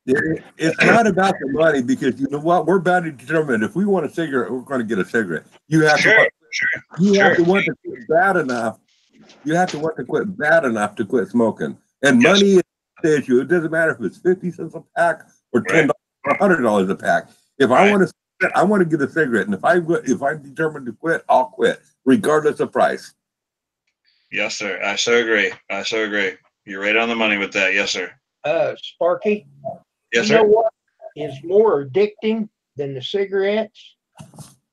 It's not about the money, because you know what? We're about to determine if we want a cigarette, we're going to get a cigarette. You have to want to quit bad enough. You have to want to quit bad enough to quit smoking. And money is the issue. It doesn't matter if it's 50 cents a pack or $10 or $100 a pack. If I want to, I want to get a cigarette, and if I'm determined to quit, I'll quit, regardless of price. Yes, sir. I so agree. You're right on the money with that. Yes, sir. Sparky. Yes, you sir. know what is more addicting than the cigarettes?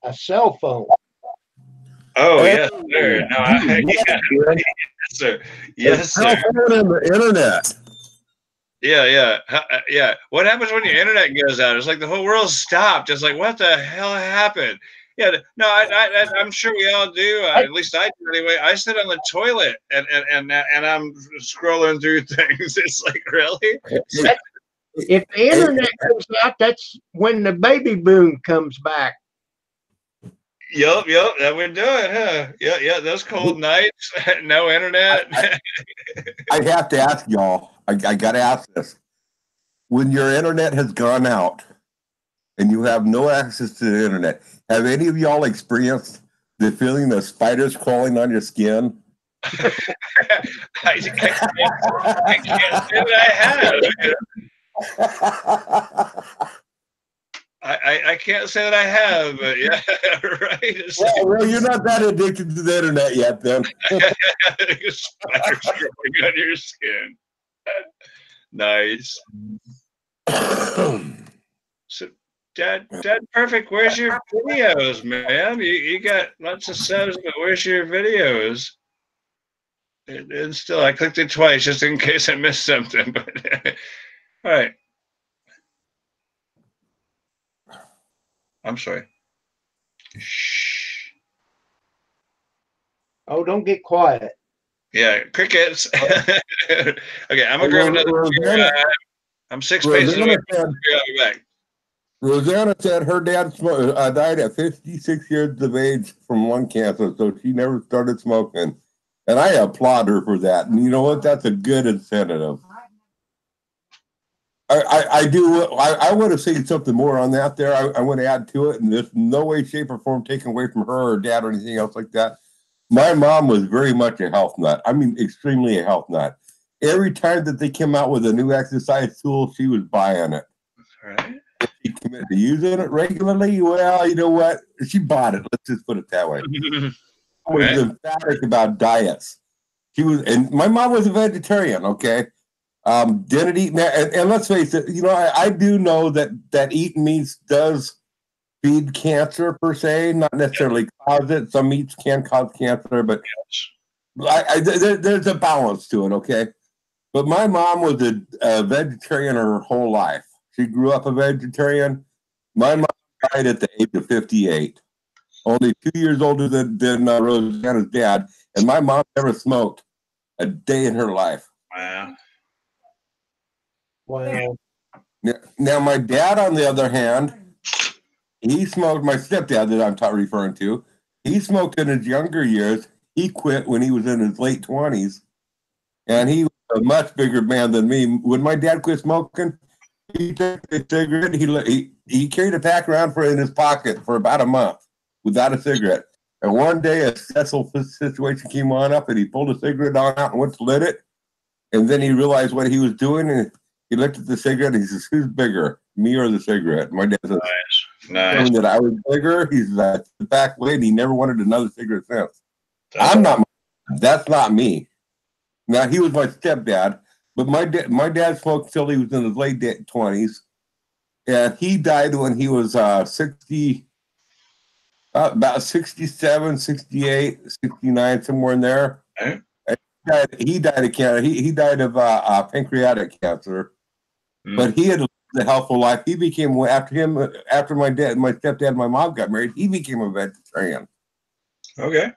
A cell phone. Oh, yes, sir. No, yes, sir. Yes, sir. And the internet. Yeah. What happens when your internet goes out? It's like the whole world stopped. It's like, what the hell happened? Yeah, no, I'm sure we all do. At least I do anyway. I sit on the toilet and I'm scrolling through things. It's like, really? If the internet comes out, that's when the baby boom comes back. Yep, that would do it, huh? Yeah, those cold nights, no internet. I have to ask y'all, I got to ask this. When your internet has gone out and you have no access to the internet, have any of y'all experienced the feeling of spiders crawling on your skin? I can't say that I have. I can't say that I have, but yeah, right. Well, you're not that addicted to the internet yet, then. Spiders growing on your skin. Nice. So, Dad, perfect. Where's your videos, man? You got lots of subs, but where's your videos? And still, I clicked it twice just in case I missed something. But all right. I'm sorry. Shh. Oh, don't get quiet. Yeah, crickets. Okay, I'm gonna grab another beer. I'm 6 paces away. I'll be back. Rosanna said her dad died at 56 years of age from lung cancer, so she never started smoking. And I applaud her for that. And you know what? That's a good incentive. I do. I want to say something more on that there. I want to add to it, and there's no way, shape, or form taken away from her or dad or anything else like that. My mom was very much a health nut. I mean, extremely a health nut. Every time that they came out with a new exercise tool, she was buying it. Right. She committed to using it regularly. Well, you know what? She bought it. Let's just put it that way. She was emphatic about diets. She was, and my mom was a vegetarian. Okay. Didn't eat, and let's face it, you know, I do know that eating meats does feed cancer per se, not necessarily cause it. Some meats can cause cancer, but there's a balance to it, okay? But my mom was a vegetarian her whole life. She grew up a vegetarian. My mom died at the age of 58, only 2 years older than Rosanna's dad, And my mom never smoked a day in her life. Wow. Wow. Now, my dad, on the other hand, he smoked. My stepdad that I'm referring to, he smoked in his younger years. He quit when he was in his late 20s, and he was a much bigger man than me. When my dad quit smoking, he took a cigarette. He carried a pack around in his pocket for about a month without a cigarette. And one day, a stressful situation came on up, and he pulled a cigarette on out and went to lit it. And then he realized what he was doing, and he looked at the cigarette. And he says, "Who's bigger, me or the cigarette?" My dad says, Nice. "That I was bigger." He's the back way, and he never wanted another cigarette since. That's I'm not. That's not me. Now, he was my stepdad, but my dad smoked till he was in his late 20s, and he died when he was 60, about 67, 68, 69, somewhere in there. Okay. He died of cancer. He died of pancreatic cancer, but he had lived a healthful life. He became, after my stepdad and my mom got married, he became a vegetarian. Okay.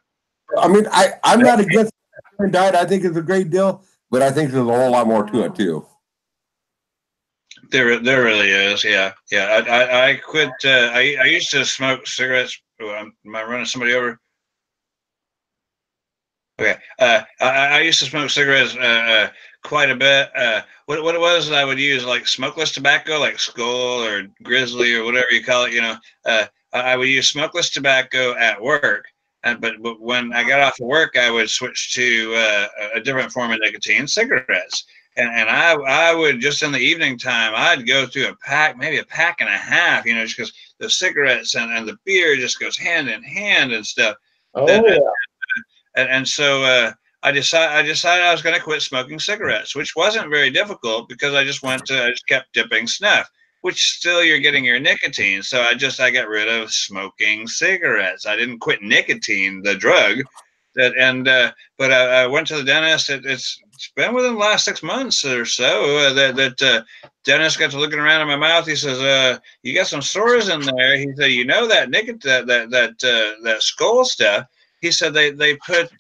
I mean, I'm not against the diet. I think it's a great deal, but I think there's a whole lot more to it too. There really is. Yeah. I quit. I used to smoke cigarettes. Am I running somebody over? Okay. I used to smoke cigarettes quite a bit. What it was, I would use like smokeless tobacco, like Skull or Grizzly or whatever you call it. I would use smokeless tobacco at work. But when I got off of work, I would switch to a different form of nicotine, cigarettes. And I would, just in the evening time, I'd go through a pack, maybe a pack and a half, just because the cigarettes and the beer just goes hand in hand and stuff. Oh, And so I decided I was going to quit smoking cigarettes, which wasn't very difficult because I just kept dipping snuff, which still you're getting your nicotine. So I got rid of smoking cigarettes. I didn't quit nicotine, the drug. But I went to the dentist. It's been within the last 6 months or so that dentist got to looking around in my mouth. He says, "You got some sores in there." He said, "That nicotine, that Skull stuff." He said they put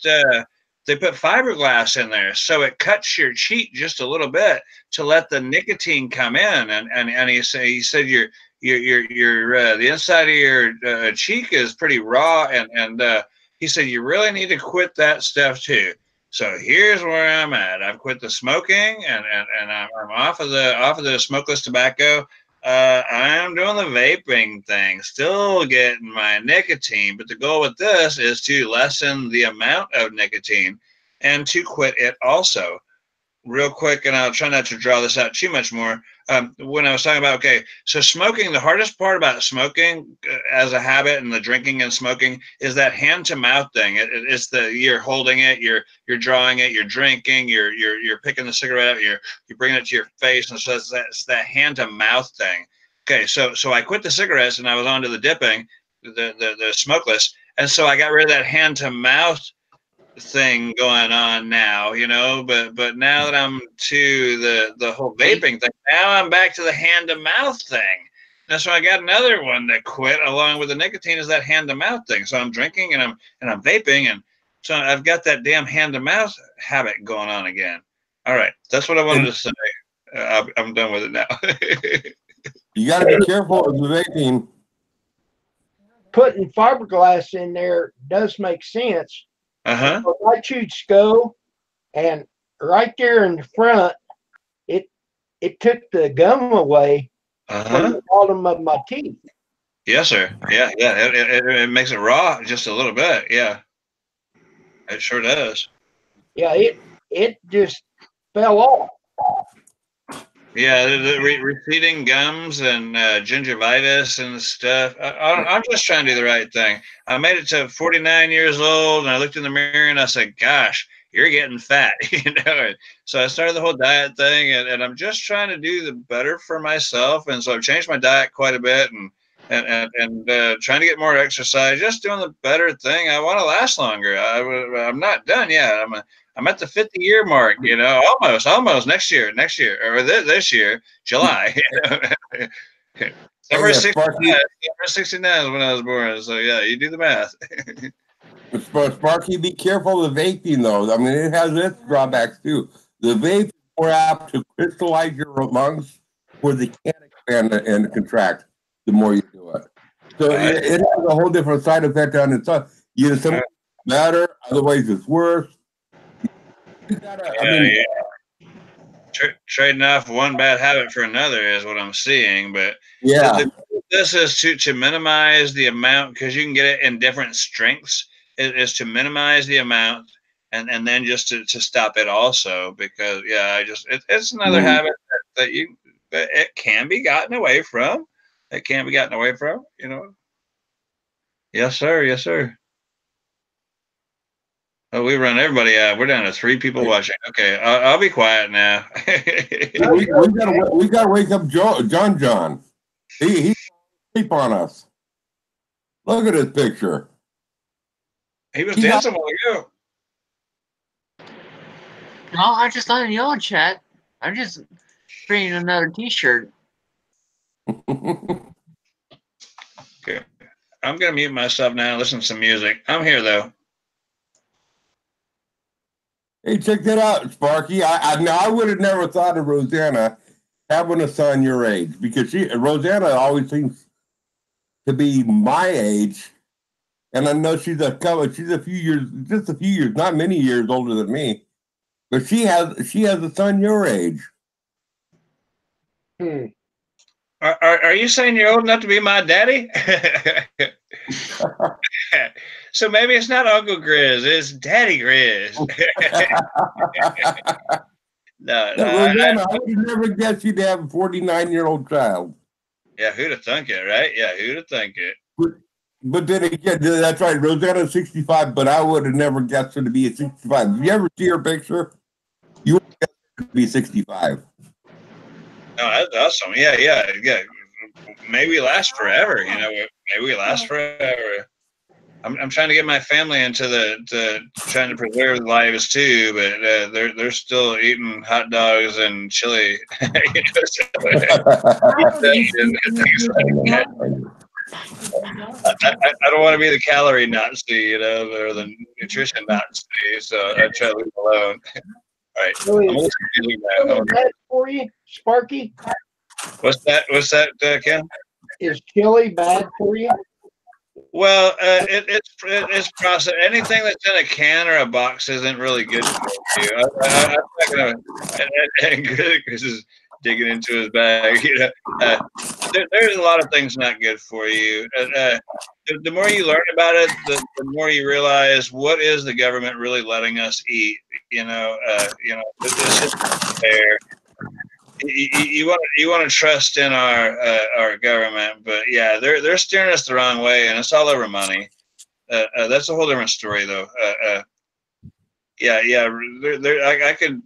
fiberglass in there, so it cuts your cheek just a little bit to let the nicotine come in. And he said your the inside of your cheek is pretty raw, and he said you really need to quit that stuff too. So here's where I'm at. I've quit the smoking, and I'm off of the smokeless tobacco. I'm doing the vaping thing, still getting my nicotine, but the goal with this is to lessen the amount of nicotine and to quit it also. Real quick, and I'll try not to draw this out too much more. When I was talking about, so smoking, the hardest part about smoking as a habit and the drinking and smoking is that hand to mouth thing. It's you're holding it, you're drawing it, you're drinking, you're picking the cigarette up, you're bringing it to your face, and so it's that hand to mouth thing. Okay, so I quit the cigarettes and I was on to the dipping, the smokeless, and so I got rid of that hand to mouth thing going on now, but now that I'm to the whole vaping thing, now I'm back to the hand to mouth thing. And so I got another one that quit along with the nicotine, is that hand to mouth thing. So I'm drinking and I'm vaping, and so I've got that damn hand to mouth habit going on again. All right, that's what I wanted to say. I'm done with it now. You got to be careful with the vaping. Putting fiberglass in there does make sense. Uh-huh. I chewed Skull, and right there in the front, it took the gum away from the bottom of my teeth. Yes, sir. Yeah. It makes it raw just a little bit. Yeah, it sure does. Yeah, it just fell off. Yeah, the receding gums and gingivitis and stuff. I'm just trying to do the right thing. I made it to 49 years old, and I looked in the mirror and I said, "Gosh, you're getting fat," So I started the whole diet thing, and I'm just trying to do the better for myself. And so I've changed my diet quite a bit, and trying to get more exercise, just doing the better thing. I want to last longer. I'm not done yet. I'm at the 50-year mark, almost next year, or this year, July. December 69 is when I was born. So yeah, you do the math. Sparky, be careful of vaping, though. I mean, it has its drawbacks, too. The vape is more apt to crystallize your lungs where they can expand and contract the more you do it. So it has a whole different side effect on its own. Either some better, otherwise it's worse. You gotta, I mean, trading off one bad habit for another is what I'm seeing. But yeah. this is to minimize the amount, because you can get it in different strengths. It is to minimize the amount, and then just to stop it also, because it's another habit that it can be gotten away from. It can be gotten away from. Yes, sir. Yes, sir. Oh, we run everybody out. We're down to 3 people watching. Okay, I'll be quiet now. we gotta wake up John. He sleep on us. Look at his picture. He was dancing a while ago. No, I just let y'all chat. I'm just creating another T-shirt. Okay, I'm gonna mute myself now and listen to some music. I'm here though. Hey, check that out, Sparky. I would have never thought of Rosanna having a son your age, because Rosanna always seems to be my age, and I know she's a few years, not many years older than me, but she has a son your age. Are you saying you're old enough to be my daddy? So maybe it's not Uncle Grizz, it's Daddy Grizz. No, Rosanna, I would have never guessed you'd have a 49-year-old child. Yeah, who'd have thunk it, right? Yeah, who'd have thunk it? But then again, that's right. Rosanna's 65, but I would have never guessed her to be a 65. If you ever see her picture, you would guess her to be 65. Oh, that's awesome. Yeah. Maybe we last forever. Maybe we last forever. I'm trying to get my family into trying to preserve lives too, but they're still eating hot dogs and chili. I don't want to be the calorie Nazi, or the nutrition Nazi, so I try to leave it alone. All right. So is that for you, Sparky? What's that, Ken? Is chili bad for you? Well, it's processed. Anything that's in a can or a box isn't really good for you. I'm not gonna. And Chris is digging into his bag. There's a lot of things not good for you. The more you learn about it, the more you realize what is the government really letting us eat. This isn't fair. You want to trust in our government, but yeah, they're steering us the wrong way, and it's all over money. That's a whole different story, though. I could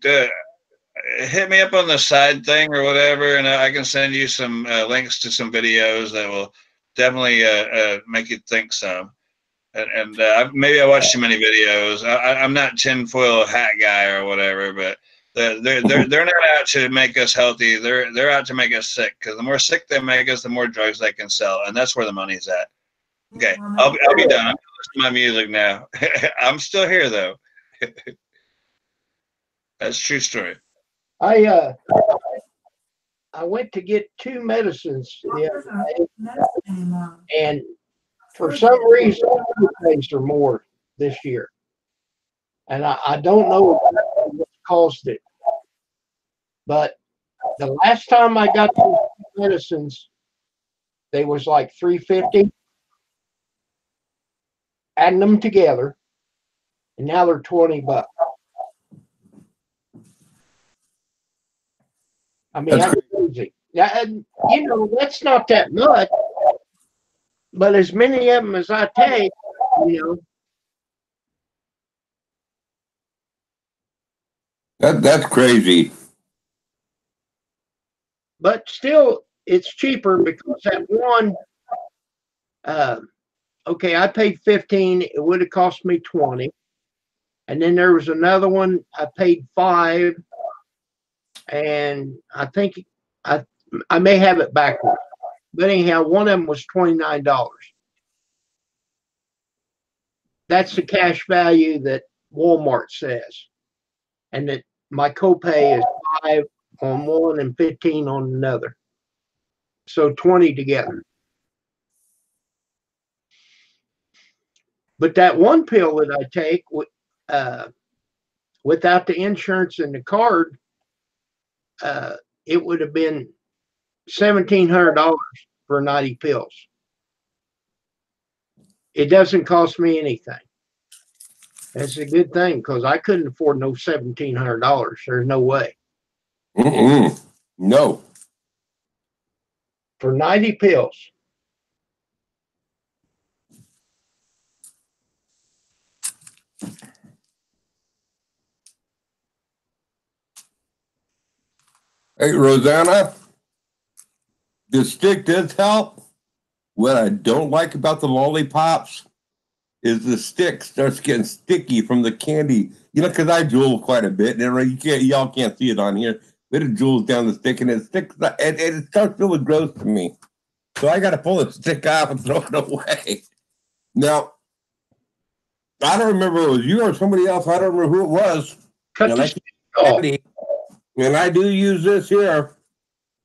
hit me up on the side thing or whatever, and I can send you some links to some videos that will definitely make you think some. And maybe I watched too many videos. I'm not tinfoil hat guy or whatever, but they're not out to make us healthy. They're out to make us sick, because the more sick they make us, the more drugs they can sell, and that's where the money's at. Okay, I'll be done. I'm gonna listen to my music now. I'm still here though. That's a true story. I went to get 2 medicines the other day, and for some reason, things are more this year, and I don't know what caused it. But the last time I got those medicines, they was like $3.50. Adding them together, and now they're $20. I mean, that's crazy. Now, that's not that much, but as many of them as I take, That's crazy. But still, it's cheaper because that one. Okay, I paid $15. It would have cost me $20, and then there was another one I paid $5, and I think I may have it backwards, but anyhow, one of them was $29. That's the cash value that Walmart says. And that my copay is 5 on one and 15 on another. So 20 together. But that one pill that I take without the insurance and the card, it would have been $1,700 for 90 pills. It doesn't cost me anything. That's a good thing because I couldn't afford no $1,700. There's no way. No. For 90 pills. Hey, Rosanna, the stick does help. What I don't like about the lollipops is the stick starts getting sticky from the candy. You know, because I jewel quite a bit, and y'all can't see it on here, but it jewels down the stick, and it sticks, and it starts feeling gross to me. So I got to pull the stick off and throw it away. Now, I don't remember if it was you or somebody else. I don't remember who it was. Cut And the I stick off. and I do use this here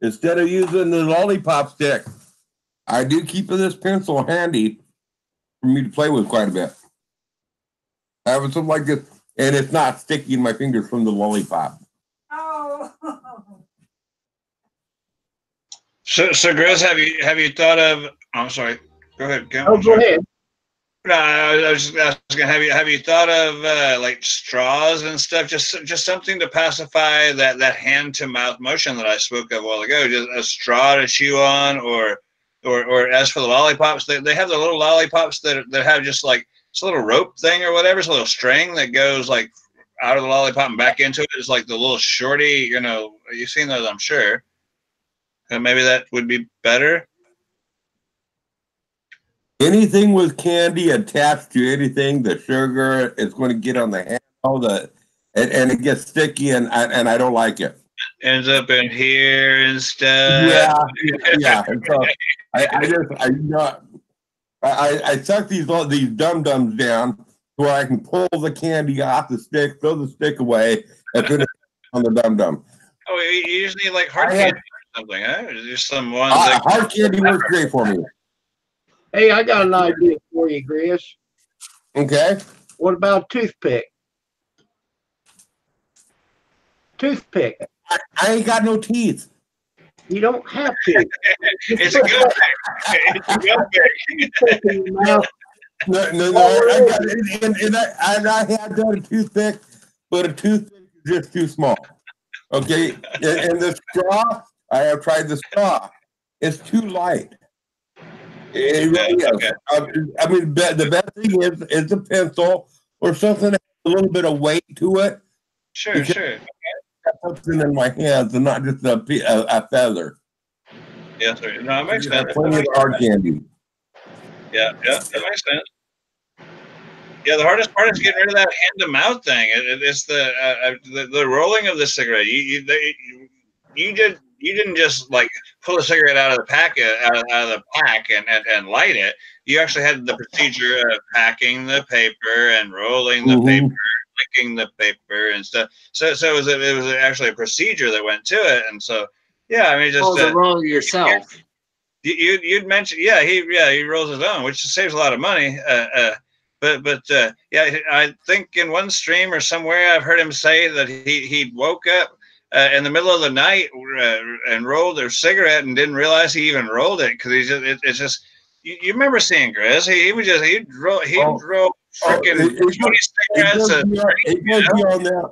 instead of using the lollipop stick. I do keep this pencil handy for me to play with quite a bit. I have something like this, and it's not sticky in my fingers from the lollipop. Oh. So Grizz, have you thought of? I'm sorry. Go ahead. Oh, go ahead. No, I was just asking. Have you thought of like straws and stuff? Just something to pacify that hand to mouth motion that I spoke of a while ago. Just a straw to chew on, or as for the lollipops, they have the little lollipops that have just like it's a little rope thing or whatever. It's a little string that goes like out of the lollipop and back into it. It's like the little shorty. You know, you've seen those, I'm sure. And maybe that would be better. Anything with candy attached to anything, the sugar, it's going to get on the handle, and it gets sticky, and I don't like it. Ends up in here and stuff. Yeah. And so I suck these dum dums down where I can pull the candy off the stick, throw the stick away, and put it on the dum dum. Oh, you usually like hard candy or something, huh? There's some ones hard candy works great for me. Hey, I got an idea for you, Grizz. Okay. What about toothpick? Toothpick. I ain't got no teeth. You don't have to. It's a good thing. It's a good thing. No, I got it, and I had done a toothpick, but a toothpick is just too small. Okay, and the straw, I have tried the straw. It's too light. It really is. Okay. I mean, the best thing is a pencil or something that has a little bit of weight to it. Sure. Something in my hands and not just a feather. Yes, sir. No, it makes sense. Plenty of hard candy. Yeah, that makes sense. Yeah, the hardest part is getting rid of that hand-to-mouth thing. It's the rolling of the cigarette. You didn't just like pull a cigarette out of the pack and light it. You actually had the procedure of packing the paper and rolling the paper, licking the paper and stuff. So it was actually a procedure that went to it. And so yeah, I mean just the roll yourself. You'd mentioned he rolls his own, which saves a lot of money. But I think in one stream or somewhere I've heard him say that he woke up in the middle of the night and rolled a cigarette and didn't realize he even rolled it because it's just you remember seeing Grizz? He'd roll freaking 20 cigarettes. It goes beyond that.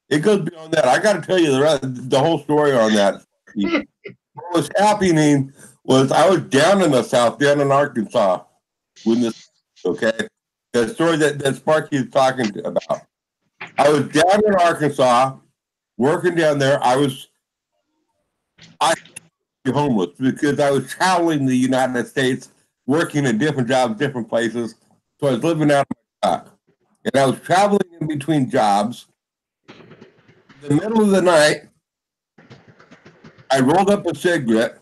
It goes beyond that. I got to tell you the whole story on that. What was happening was I was down in the South, down in Arkansas, when this the story that Sparky is talking about. I was down in Arkansas, working down there. I was homeless because I was traveling the United States, working in different jobs, different places. So I was living out of my truck. And I was traveling in between jobs. In the middle of the night, I rolled up a cigarette.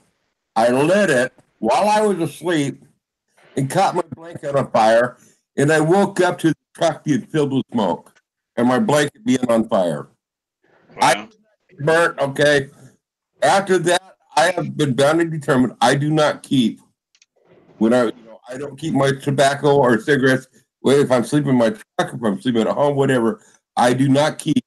I lit it while I was asleep and caught my blanket on fire. And I woke up to truck being filled with smoke and my blanket being on fire. Wow. I burnt, okay. After that, I have been bound and determined I do not keep I don't keep my tobacco or cigarettes. Well, if I'm sleeping in my truck, if I'm sleeping at home, whatever, I do not keep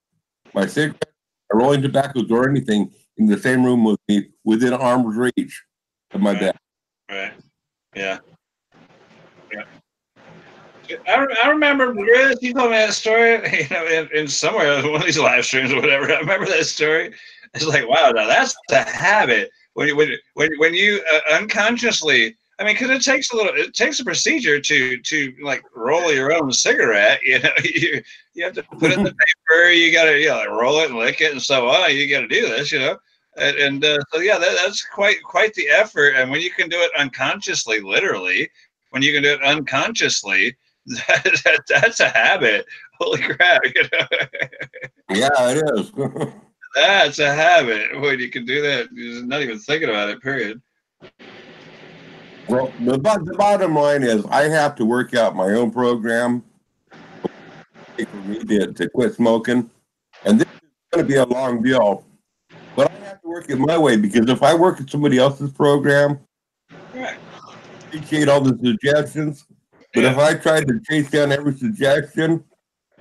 my cigarettes or rolling tobaccos or anything in the same room with me within arm's reach of my bed. Right. Yeah. Yeah. I remember you told me that story, in somewhere one of these live streams or whatever. I remember that story. It's like, wow, now that's the habit. When you unconsciously, I mean, because it takes a procedure to like roll your own cigarette. You have to put it in the paper. You got to like roll it and lick it and so on. You got to do this, and so yeah, that's quite the effort. And when you can do it unconsciously, literally, when you can do it unconsciously. That's a habit. Holy crap! Yeah, it is. That's a habit when you can do that. You're not even thinking about it. Period. Well, the bottom line is I have to work out my own program for me to quit smoking, and this is going to be a long deal. But I have to work it my way because if I work at somebody else's program, Right. I appreciate all the suggestions. But if I tried to chase down every suggestion,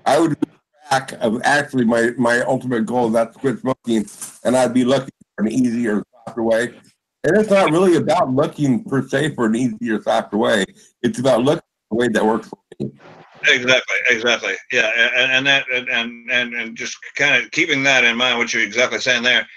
I would lose track of actually my ultimate goal, and that's quit smoking, and I'd be looking for an easier, softer way. And it's not really about looking per se for an easier, softer way. It's about looking for a way that works for me. Exactly. Yeah, and just kind of keeping that in mind, what you're exactly saying there,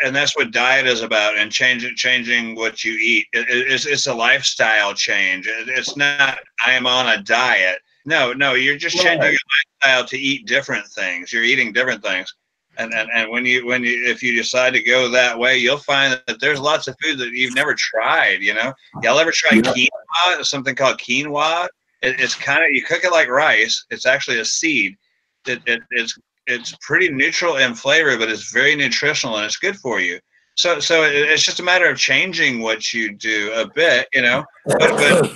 and that's what diet is about, and changing what you eat. It's a lifestyle change. It's not I am on a diet. No, you're just changing your lifestyle to eat different things. You're eating different things, and when you if you decide to go that way, you'll find that there's lots of food that you've never tried. Y'all ever tried quinoa? Something called quinoa. It's kind of, you cook it like rice. It's actually a seed. It's pretty neutral in flavor, but it's very nutritional and it's good for you. So it's just a matter of changing what you do a bit, but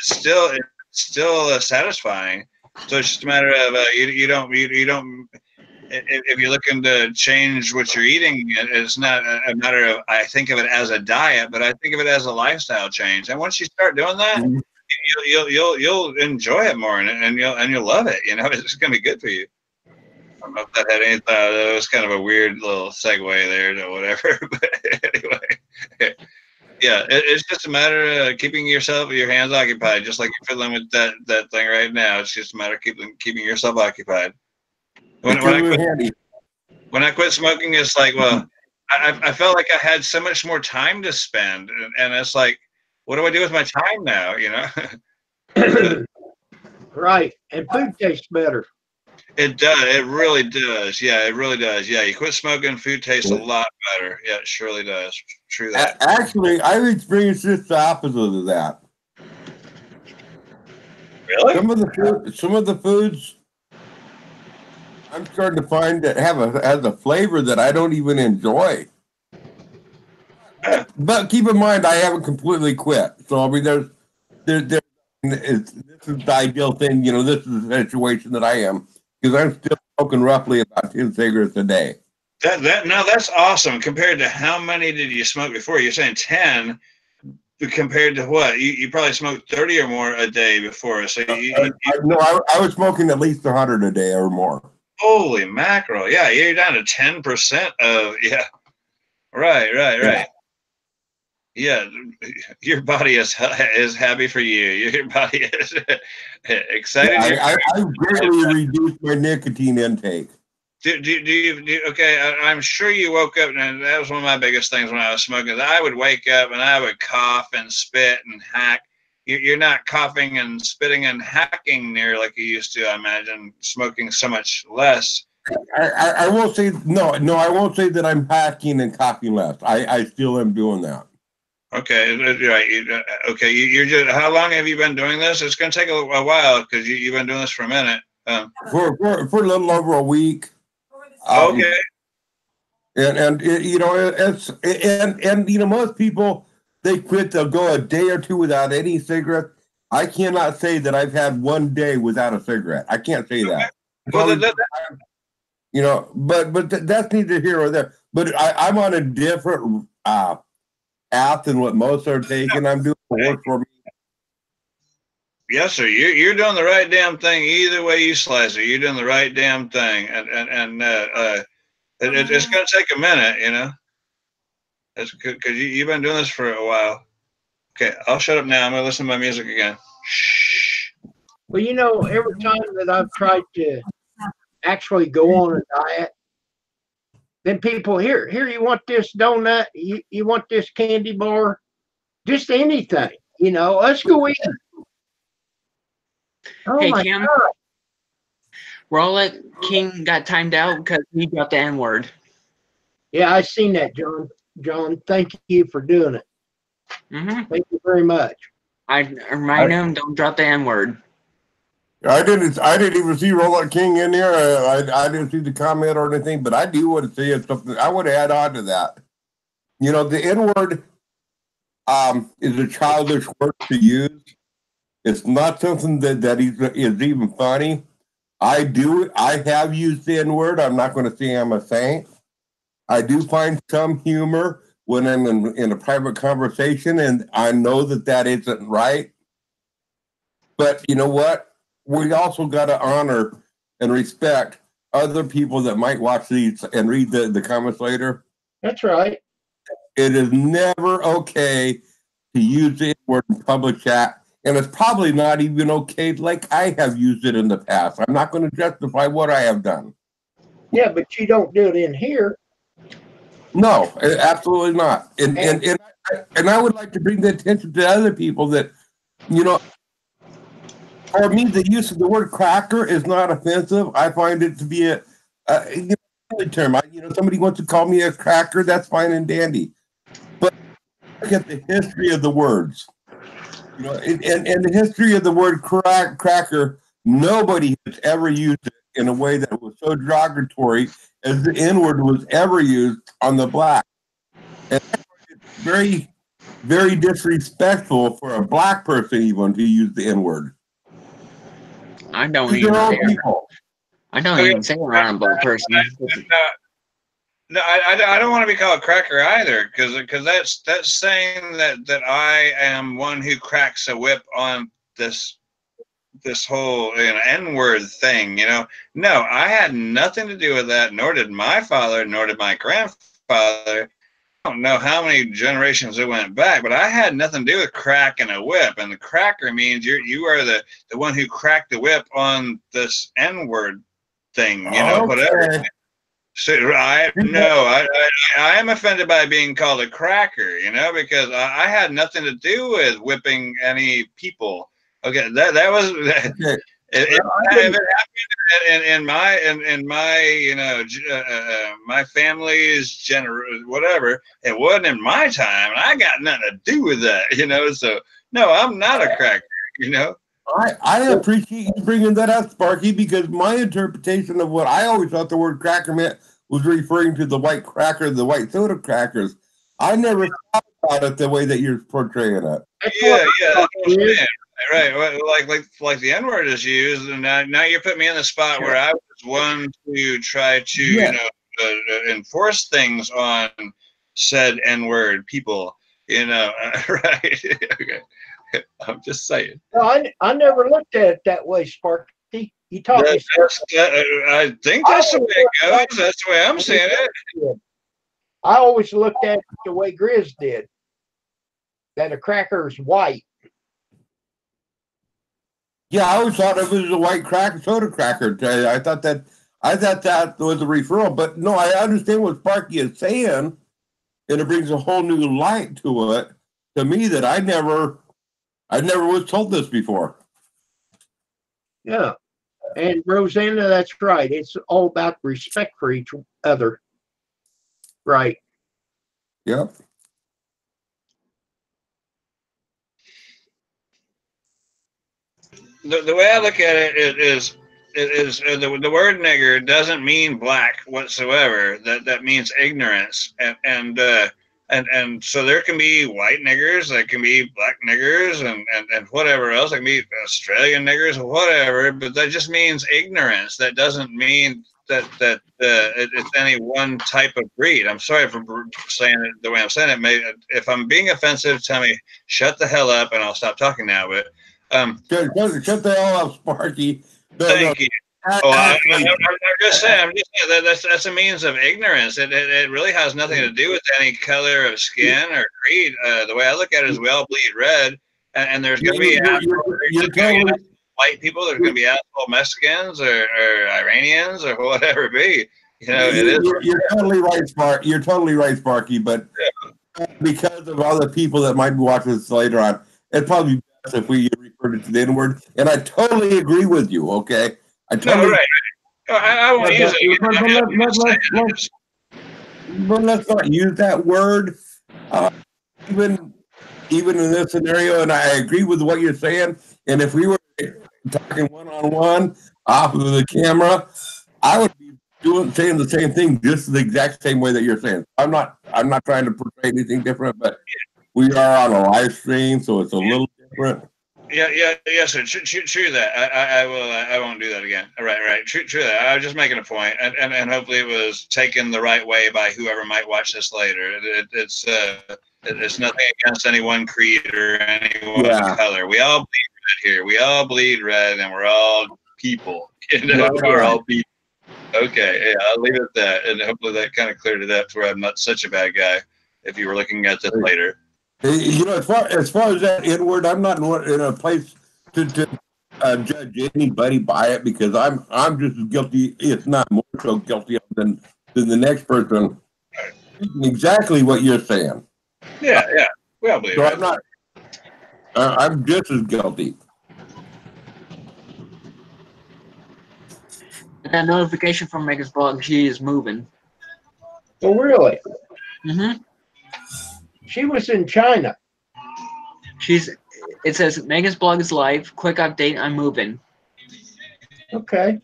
it's still satisfying. So it's just a matter of you don't if you're looking to change what you're eating, it's not a matter of I think of it as a diet, but I think of it as a lifestyle change. And once you start doing that, you'll enjoy it more, and you'll love it. It's gonna be good for you. I don't know if that had anything. That was kind of a weird little segue there to whatever. But anyway, yeah, it's just a matter of keeping your hands occupied, just like you're fiddling with that thing right now. It's just a matter of keeping yourself occupied. When I quit smoking, it's like, well, I felt like I had so much more time to spend, and it's like, what do I do with my time now? Right. And food tastes better. It does. It really does. Yeah, it really does. Yeah, you quit smoking, food tastes a lot better. Yeah, it surely does. True that. Actually, I've experienced just the opposite of that. Really? Some of the foods I'm starting to find that has a flavor that I don't even enjoy. But keep in mind, I haven't completely quit. So I mean, this is the ideal thing. This is the situation that I am because I'm still smoking roughly about 10 cigarettes a day. That's awesome. Compared to how many did you smoke before? You're saying 10. Compared to what? You probably smoked 30 or more a day before. So I was smoking at least 100 a day or more. Holy mackerel! Yeah, you're down to 10% of Right. Yeah, your body is happy for you. Your body is excited. Yeah, I've greatly reduced my nicotine intake. Okay, I'm sure you woke up, and that was one of my biggest things when I was smoking. I would wake up and I would cough and spit and hack. You're not coughing and spitting and hacking near like you used to, I imagine, smoking so much less. I won't say no. I won't say that I'm hacking and coughing less. I still am doing that. Okay, right. Okay, you're just. How long have you been doing this? It's going to take a while because you've been doing this for a minute. For a little over a week. Okay. And most people, they quit. They'll go a day or two without any cigarettes, I cannot say that I've had one day without a cigarette. I can't say that. Well, You know, but that's neither here or there. But I'm on a different path than what most are taking. I'm doing the work for me. yes, sir. You're doing the right damn thing. Either way you slice it, you're doing the right damn thing. And it's going to take a minute, you know. It's because you've been doing this for a while. Okay, I'll shut up now. I'm going to listen to my music again. Shh. Well, you know, every time that I've tried to actually go on a diet, then people here, you want this donut, you want this candy bar, just anything, you know, let's go eat. Oh Hey, my Kim. God. Rollick King got timed out because he dropped the N word. Yeah, I seen that, John. John, thank you for doing it. Mm-hmm. Thank you very much. I remind him, don't drop the N word. I didn't even see Roller King in here. I didn't see the comment or anything, but I do want to say something. I would add on to that. You know, the N word is a childish word to use. It's not something that is even funny. I have used the N word. I'm not going to say I'm a saint. I do find some humor when I'm in a private conversation, and I know that isn't right. But you know what? We also got to honor and respect other people that might watch these and read the comments later. That's right. It is never okay to use the word in public chat. And it's probably not even okay like I have used it in the past. I'm not going to justify what I have done. Yeah, but you don't do it in here. No, absolutely not. And I would like to bring the attention to other people that, you know, for me, the use of the word cracker is not offensive. I find it to be a term. Somebody wants to call me a cracker, that's fine and dandy. But look at the history of the words. You know, and the history of the word cracker, nobody has ever used it in a way that was so derogatory as the N word was ever used on the black. And it's very, very disrespectful for a black person even to use the N word. I don't These are all even people. I don't even say around a black person. No, I don't want to be called cracker either, because that's saying that I am one who cracks a whip on this whole N-word thing. You know, no, I had nothing to do with that. Nor did my father, nor did my grandfather. I don't know how many generations it went back, but I had nothing to do with cracking a whip. And the cracker means you are the one who cracked the whip on this N-word thing. You know, whatever. So I am offended by being called a cracker, you know, because I had nothing to do with whipping any people. Okay, that was if it happened in my my family's whatever, it wasn't in my time, and I got nothing to do with that, you know. So no, I'm not a cracker, you know. I appreciate you bringing that up, Sparky, because my interpretation of what I always thought the word cracker meant was referring to the white cracker, the white soda crackers. I never thought about it the way that you're portraying it. Yeah, that's what I'm saying. Right, like the N-word is used, and now you're putting me in the spot where I was one to try to enforce things on said N-word people, you know, right? Okay. I'm just saying. No, I never looked at it that way, Sparky. You taught me. I think that's the way it goes. That's the way I'm seeing it. I always looked at it the way Grizz did. That a cracker is white. Yeah, I always thought it was a white cracker, soda cracker. I thought that was a referral, but no, I understand what Sparky is saying, and it brings a whole new light to it. To me, that I never was told this before. Yeah. And Rosanna, that's right. It's all about respect for each other. Right. Yep. The way I look at it is the word nigger doesn't mean black whatsoever. That means ignorance, and And so there can be white niggers, there can be black niggers, and whatever else. There can be Australian niggers, whatever. But that just means ignorance. That doesn't mean that it's any one type of breed. I'm sorry for saying it the way I'm saying it. If I'm being offensive, tell me shut the hell up, and I'll stop talking now. But shut the hell up, Sparky. Thank you. Oh, I'm just saying. That's a means of ignorance. It really has nothing to do with any color of skin or creed. The way I look at it is we all bleed red, and there's going to be white people. There's going to be asshole Mexicans or Iranians or whatever it be. You're totally right, Sparky. You're totally right, Sparky. But because of other people that might be watching this later on, it'd probably be best if we referred it to the N-word. And I totally agree with you. Okay. Right. I won't use it. But let's not use that word. Even in this scenario, and I agree with what you're saying. And if we were talking one-on-one off of the camera, I would be saying the same thing, just the exact same way that you're saying. I'm not trying to portray anything different, but we are on a live stream, so it's a little different. Yes, sir. True that. I won't do that again. Right. True that. I was just making a point, and hopefully it was taken the right way by whoever might watch this later. It's nothing against any one creed or any one color. We all bleed red here. We all bleed red, and we're all people. We're all people. Okay, I'll leave it at that, and hopefully that kind of cleared it up, where I'm not such a bad guy. If you were looking at this later. As far as that N-word, I'm not in a place to judge anybody by it, because I'm just as guilty, if not more so guilty than the next person. Exactly what you're saying. Yeah. We all believe so it. I'm just as guilty. That notification from Megan's blog, she is moving. Oh, really? Mm-hmm. She was in China. It says Megan's blog is live. Quick update, I'm moving. Okay.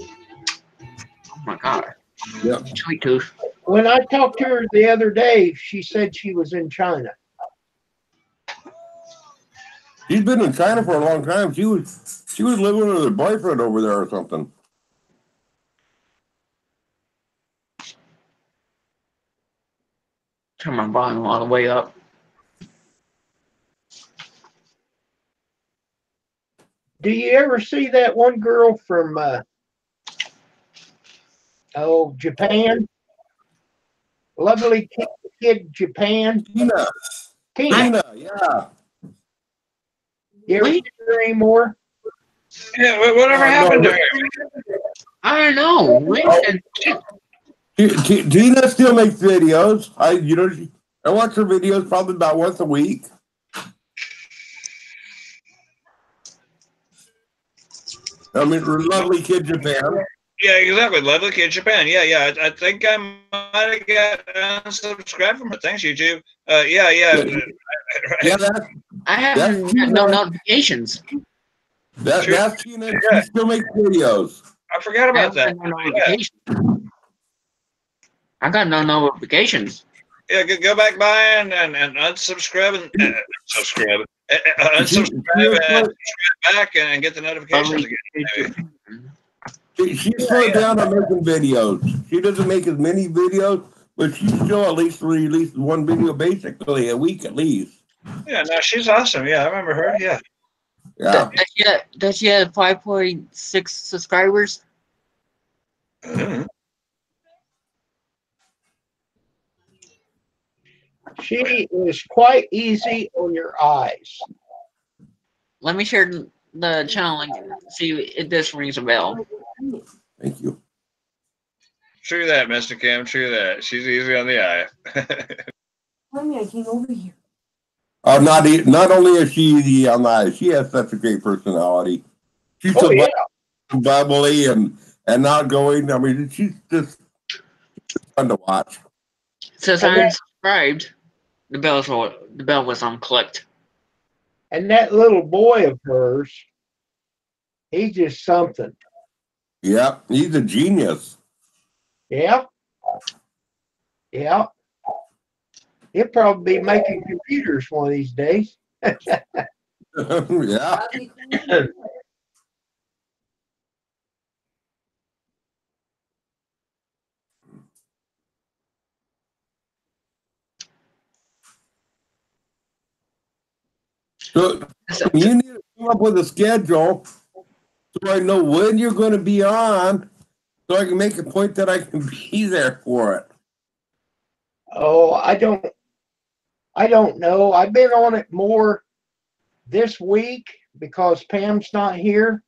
Oh my god. Yeah. Sweet tooth. When I talked to her the other day, she said she was in China. She's been in China for a long time. She was living with her boyfriend over there or something. Turn my volume all the way up. Do you ever see that one girl from Japan? Lovely kid Japan. Tina. Yeah. You ever see her anymore? Yeah, whatever happened to her? I don't know. Tina still makes videos. I watch her videos probably about once a week. I mean, lovely kid Japan. Yeah, exactly. Lovely kid Japan. Yeah. I think I might have got unsubscribed from her. Thanks, YouTube. Yeah. I haven't no notifications. That's Tina. She still makes videos. I forgot about that. I got no notifications. Yeah, go back by and unsubscribe and unsubscribe and subscribe back and get the notifications again. She's slowed down on making videos. She doesn't make as many videos, but she still at least releases one video basically a week at least. Yeah, no, she's awesome. Yeah, I remember her. Yeah. Does she have 5.6 subscribers? Mm-hmm. She is quite easy on your eyes. Let me share the channel link and see if this rings a bell. Thank you. True that, Mr. Kim. True that. She's easy on the eye. Mommy, I came over here. Not only is she easy on the eye, she has such a great personality. She's so bubbly and outgoing. I mean, she's just fun to watch. It says I'm subscribed. The bell was unclicked. And that little boy of hers, he's just something. Yeah, he's a genius. Yeah. Yeah. He'll probably be making computers one of these days. Yeah. That'd be cool. So you need to come up with a schedule so I know when you're going to be on, so I can make a point that I can be there for it. Oh, I don't know. I've been on it more this week because Pam's not here.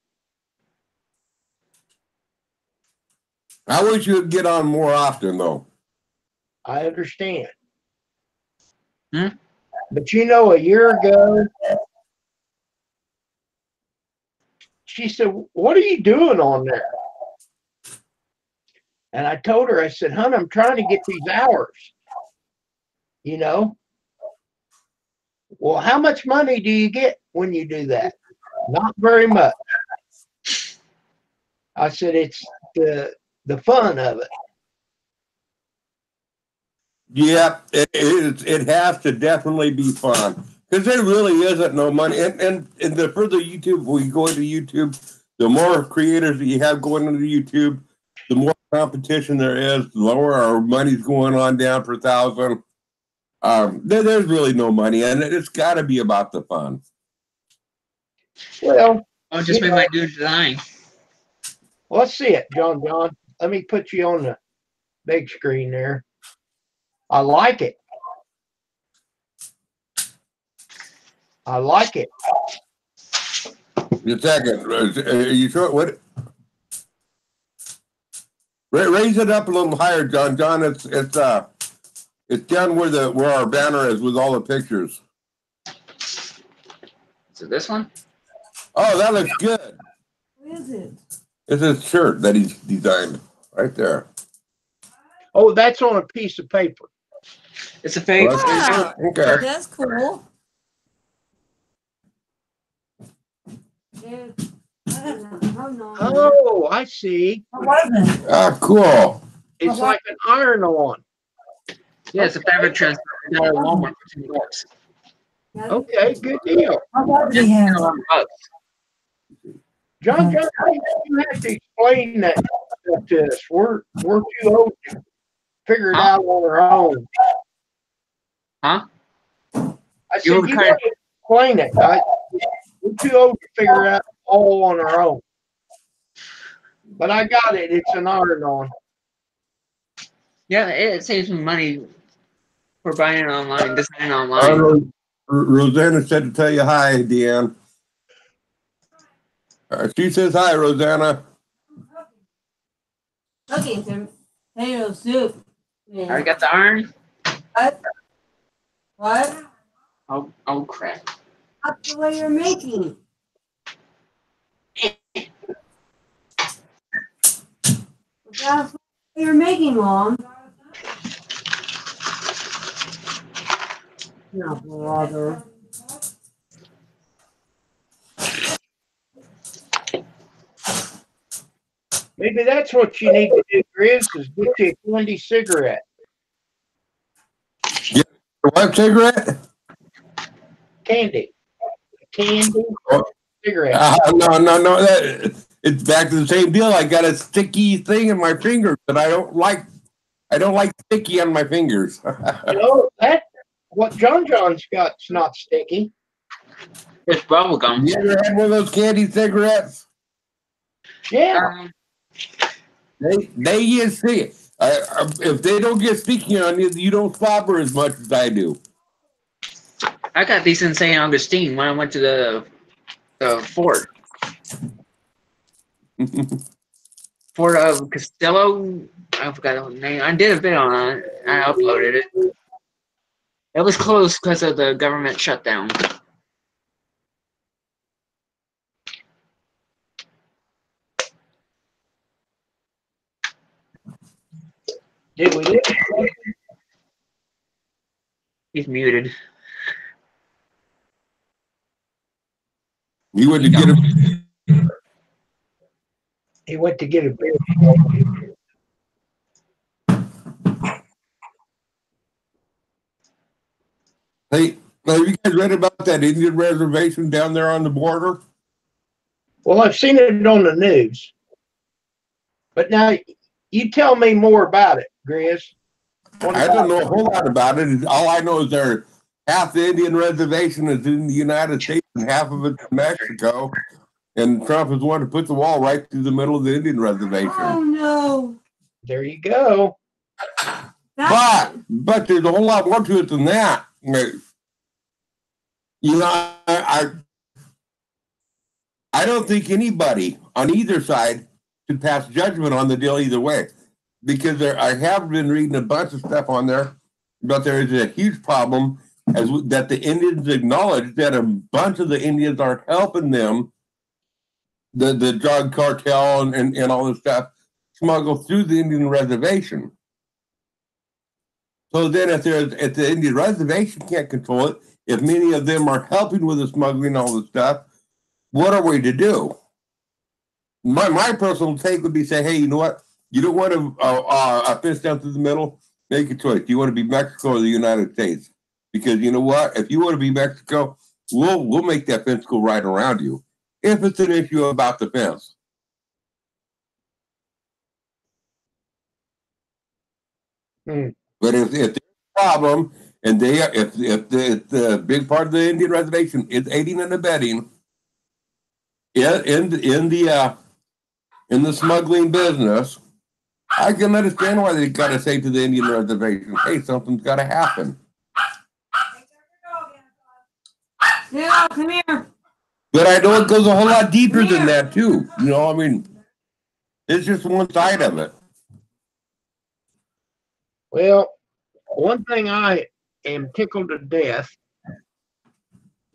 I wish you'd get on more often, though. I understand. Hmm? But you know, a year ago, she said, "What are you doing on there?" And I told her, I said, "Hon, I'm trying to get these hours, you know." Well, how much money do you get when you do that? Not very much. I said, it's the fun of it. Yeah, it has to definitely be fun because there really isn't no money. And the further YouTube we go into YouTube, the more creators that you have going into YouTube, the more competition there is. The lower our money's going on down per thousand. There's really no money, and it's got to be about the fun. Well, I'll just you make know, my new design. let's see it, John. Let me put you on the big screen there. I like it. I like it. Just a second, are you sure? What? Raise it up a little higher, John. John, it's down where our banner is with all the pictures. So this one? Oh, that looks good. What is it? It's his shirt that he's designed right there. Oh, that's on a piece of paper. It's a fake. Wow. Okay. That's cool. Oh, I see. What was it? Ah, cool. It's like an iron-on. Yeah, it's a fabric transfer. I got it at Walmart for $2. Okay, good deal. How about Just we have? $1. John, you have to explain that stuff to us. We're too old to figure it Huh? out on our own. Huh? I You said, were you kind got to explain it. We're too old to figure it out all on our own. But I got it. It's an iron-on. Yeah, it saves me money for buying it online, designing online. Rosanna said to tell you hi, Deanne. She says hi, Rosanna. Okay, some potato soup. I already got the iron. What? What? Oh crap. That's the way you're making. That's what you're making, Mom. No, brother. Maybe that's what you need to do, Chris, is get you a candy cigarette. What cigarette? Candy. Candy cigarette. No. It's back to the same deal. I got a sticky thing in my fingers that I don't like. I don't like sticky on my fingers. That what John's got's not sticky. It's bubble gum. You ever had one of those candy cigarettes? Yeah. They you see. If they don't get sticky on you, you don't slobber as much as I do. I got these in St. Augustine when I went to the fort. Fort of Costello. I forgot the name. I did a bit on it. I uploaded it. It was closed because of the government shutdown. Did we live? He's muted. You went to get him. He went to get a beer. Hey, have you guys read about that Indian reservation down there on the border? Well, I've seen it on the news. But now you tell me more about it, Grizz. I don't know a whole lot about it. All I know is half the Indian reservation is in the United States and half of it's in Mexico. And Trump has wanted to put the wall right through the middle of the Indian reservation. Oh no. There you go. But there's a whole lot more to it than that. You know, I don't think anybody on either side can pass judgment on the deal either way, because I have been reading a bunch of stuff on there, but there is a huge problem that the Indians acknowledge that a bunch of the Indians are helping them, the drug cartel and all this stuff, smuggle through the Indian reservation. So then if the Indian reservation can't control it, if many of them are helping with the smuggling and all this stuff, what are we to do? My personal take would be say, hey, you know what? You don't want a fence down through the middle? Make a choice. Do you want to be Mexico or the United States? Because you know what? If you want to be Mexico, we'll make that fence go right around you. If it's an issue about the fence. But if there's a problem, and if the big part of the Indian reservation is aiding and abetting in the smuggling business, I can understand why they got to say to the Indian reservation, "Hey, something's got to happen." Yeah, come here. But I know it goes a whole lot deeper than that too. You know, I mean, it's just one side of it. Well, one thing I am tickled to death.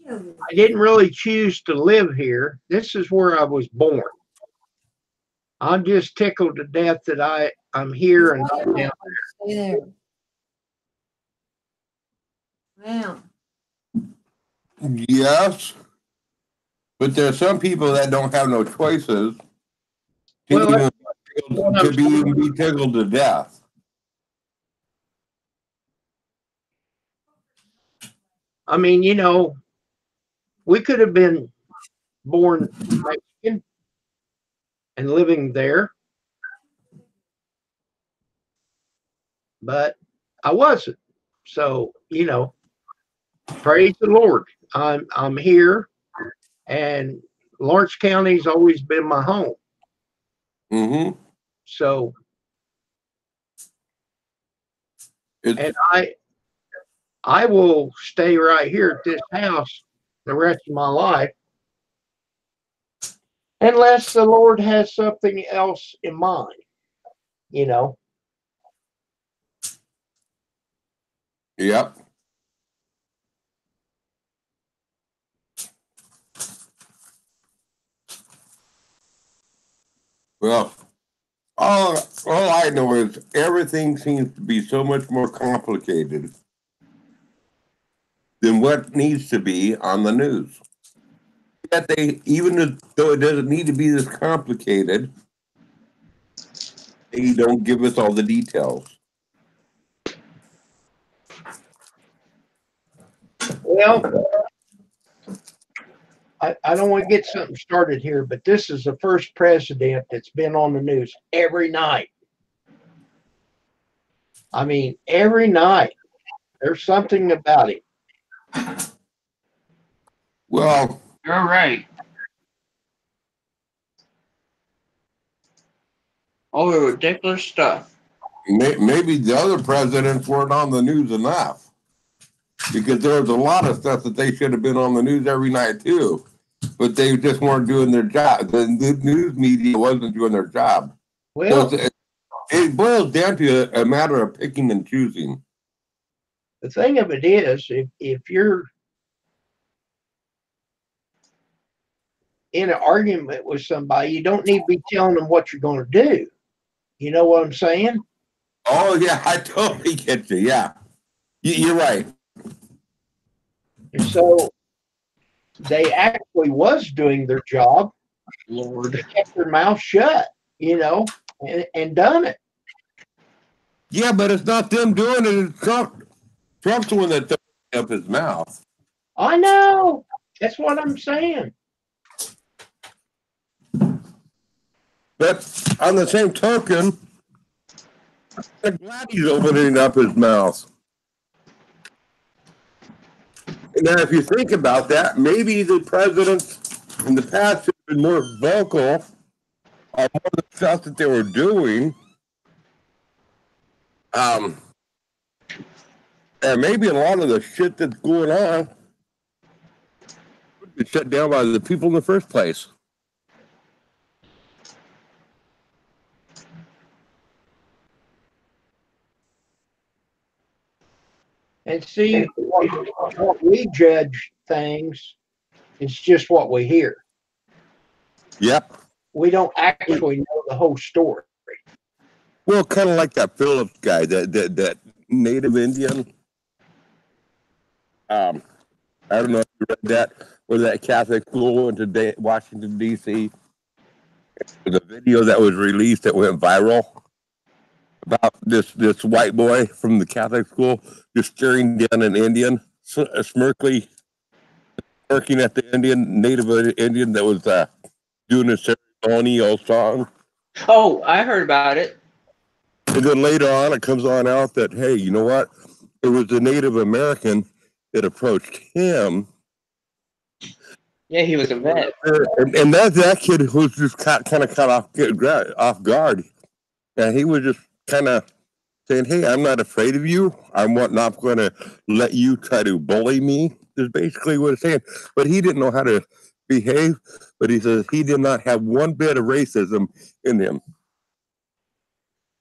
I didn't really choose to live here. This is where I was born. I'm just tickled to death that I'm here and not down there. Stay there. Wow. Yes, but there are some people that don't have no choices Well, to be tickled to death. I mean, you know, we could have been born Mexican and living there, but I wasn't. So, you know, praise the Lord. I'm here, and Lawrence County's always been my home. Mm-hmm. So, and I will stay right here at this house the rest of my life, unless the Lord has something else in mind, you know. Yep. Well, all I know is everything seems to be so much more complicated than what needs to be on the news. That even though it doesn't need to be this complicated, they don't give us all the details. Well, I don't want to get something started here, but this is the first president that's been on the news every night. I mean, every night there's something about it. Well, You're right. All the ridiculous stuff. maybe the other presidents weren't on the news enough, because there was a lot of stuff that they should have been on the news every night too, but they just weren't doing their job. The news media wasn't doing their job. Well, So it boils down to a matter of picking and choosing. the thing of it is, if you're in an argument with somebody, you don't need to be telling them what you're going to do. You know what I'm saying? Oh yeah, I totally get you. Yeah, you're right. And so they actually was doing their job. Lord. They kept their mouth shut, you know, and done it. Yeah, but it's not them doing it. It's Trump's the one that. up his mouth. I know. That's what I'm saying. But on the same token, I'm glad he's opening up his mouth. Now, if you think about that, maybe the presidents in the past have been more vocal on more of the stuff that they were doing. And maybe a lot of the shit that's going on would be shut down by the people in the first place. And see, what we judge things is just what we hear. Yep. We don't actually know the whole story. Well, kind of like that Phillips guy, that Native Indian. I don't know if you read that, or that Catholic school in Washington, D.C. The video that was released that went viral about this white boy from the Catholic school just staring down an Indian, smirking at the Native Indian that was doing a ceremonial song. Oh, I heard about it. And then later on, it comes on out that, hey, you know what? It was a Native American that approached him. Yeah, he was a vet. And that kid was just kind of caught off guard. And he was just kind of saying, hey, I'm not afraid of you. I'm not going to let you try to bully me, is basically what it's saying. But he didn't know how to behave. But he says he did not have one bit of racism in him.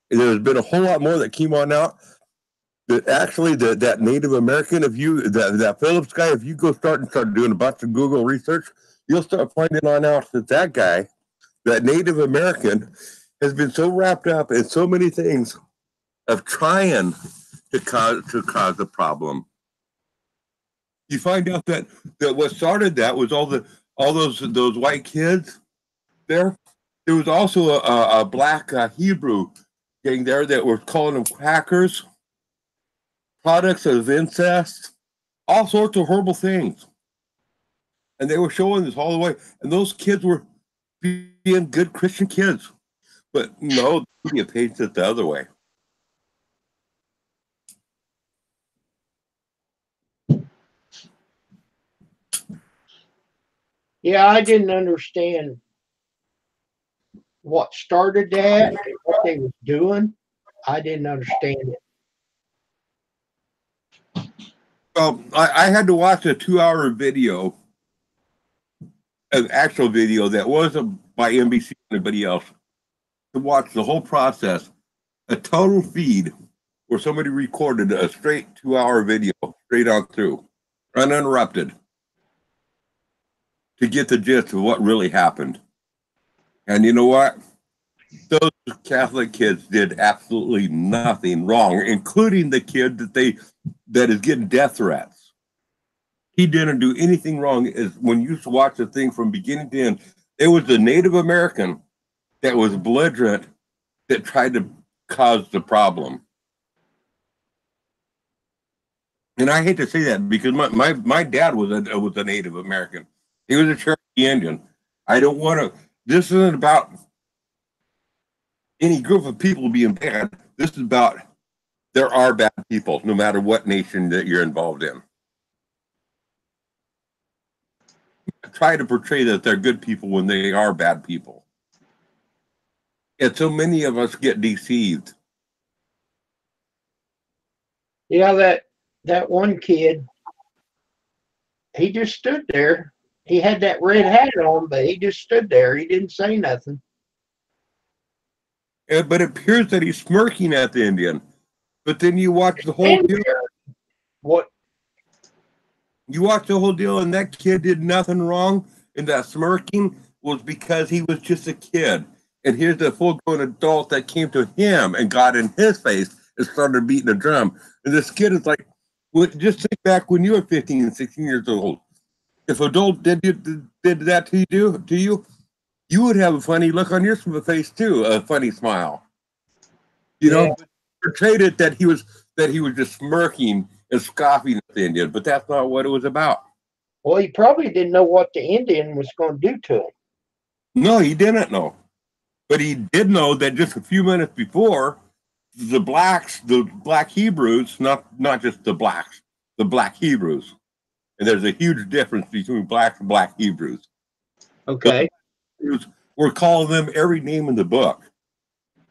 There's been a whole lot more that came on out. That actually, that Native American, that Phillips guy, if you go start doing a bunch of Google research, you'll start finding on out that guy, that Native American, has been so wrapped up in so many things of trying to cause the problem. You find out that what started that was all those white kids there. There was also a black Hebrew gang there that were calling them crackers, products of incest, all sorts of horrible things. And they were showing this all the way. And those kids were being good Christian kids. But no, the media paints it the other way. Yeah, I didn't understand what started that and what they was doing. I didn't understand it. Well, I had to watch a 2-hour video, an actual video that wasn't by NBC or anybody else, to watch the whole process, a total feed where somebody recorded a straight 2-hour video, straight on through, uninterrupted, to get the gist of what really happened. And you know what? Those Catholic kids did absolutely nothing wrong, including the kid that is getting death threats. He didn't do anything wrong. Is when you watch the thing from beginning to end, it was the Native American that was belligerent that tried to cause the problem. And I hate to say that because my dad was a Native American. He was a Cherokee Indian. I don't want to. This isn't about any group of people being bad. This is about there are bad people, no matter what nation that you're involved in. Try to portray that they're good people when they are bad people. And so many of us get deceived. Yeah, that one kid, he just stood there. He had that red hat on, but he just stood there. He didn't say nothing. But it appears that he's smirking at the Indian. But then you watch the whole deal. What? You watch the whole deal, and that kid did nothing wrong. And that smirking was because he was just a kid. And here's the full-grown adult that came to him and got in his face and started beating a drum. And this kid is like, well, just think back when you were 15 and 16 years old. If an adult did that to you, you would have a funny look on your face too, a funny smile. You know, portrayed it that he was just smirking and scoffing at the Indians, but that's not what it was about. Well, he probably didn't know what the Indian was going to do to him. No, he didn't know. But he did know that just a few minutes before, the black Hebrews, not just the blacks, the black Hebrews. And there's a huge difference between blacks and black Hebrews. Okay. We're calling them every name in the book.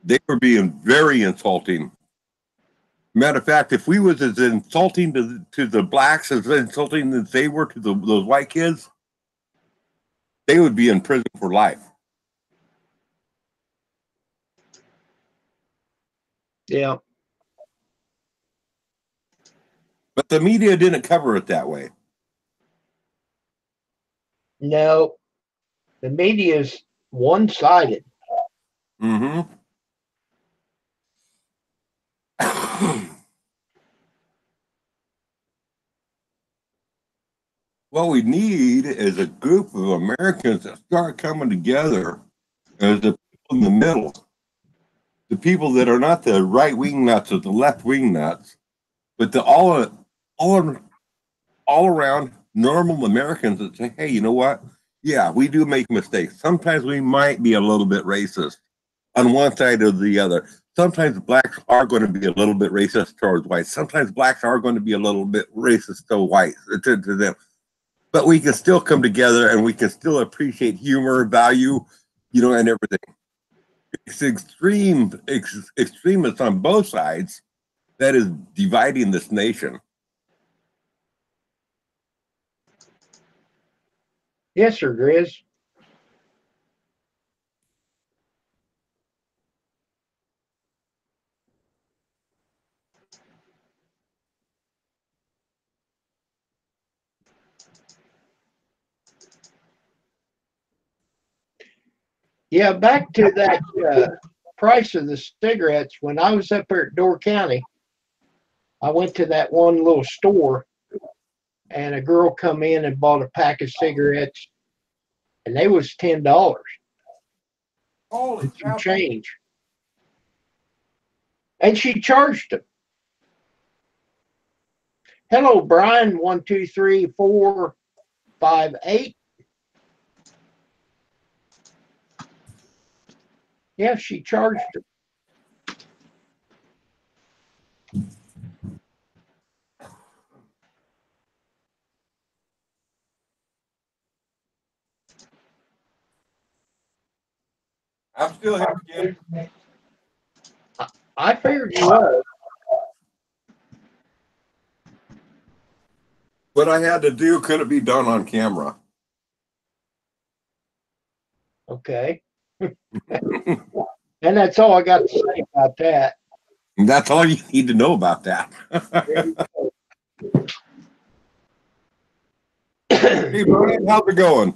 They were being very insulting. Matter of fact, if we was as insulting to the blacks as insulting as they were to those white kids, they would be in prison for life. Yeah. But the media didn't cover it that way. No, the media is one-sided. Mm-hmm. What we need is a group of Americans that start coming together as the people in the middle. The people that are not the right-wing nuts or the left-wing nuts, but the all around normal Americans that say, hey, you know what? Yeah, we do make mistakes. Sometimes we might be a little bit racist on one side or the other. Sometimes blacks are going to be a little bit racist towards whites. Sometimes blacks are going to be a little bit racist to whites, to them. But we can still come together and we can still appreciate humor, value, and everything. It's extremists on both sides that is dividing this nation. Yes, sir, Grizz. Yeah, back to that price of the cigarettes. When I was up there at Door County, I went to that one little store, and a girl come in and bought a pack of cigarettes, and they was $10. Holy Some change. And she charged them. Hello, Brian. 1, 2, 3, 4, 5, 8. Yeah, she charged them. I'm still here again. I figured you was. What I had to do couldn't be done on camera. Okay. And that's all I got to say about that. And that's all you need to know about that. Hey, Brian, how's it going?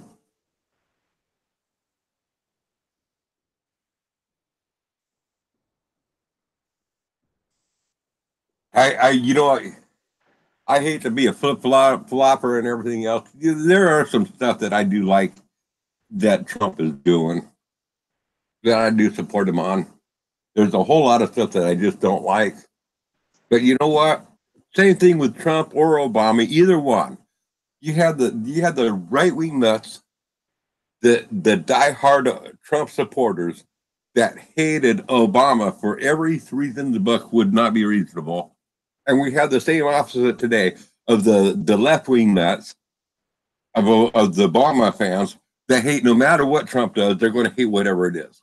I hate to be a flopper and everything else. There are some stuff that I do like that Trump is doing that I do support him on. There's a whole lot of stuff that I just don't like. But you know what? Same thing with Trump or Obama, either one. You had the right-wing nuts, the diehard Trump supporters that hated Obama for every reason the book would not be reasonable. And we have the same opposite today of the left-wing nuts of the Obama fans that hate no matter what Trump does, they're going to hate whatever it is.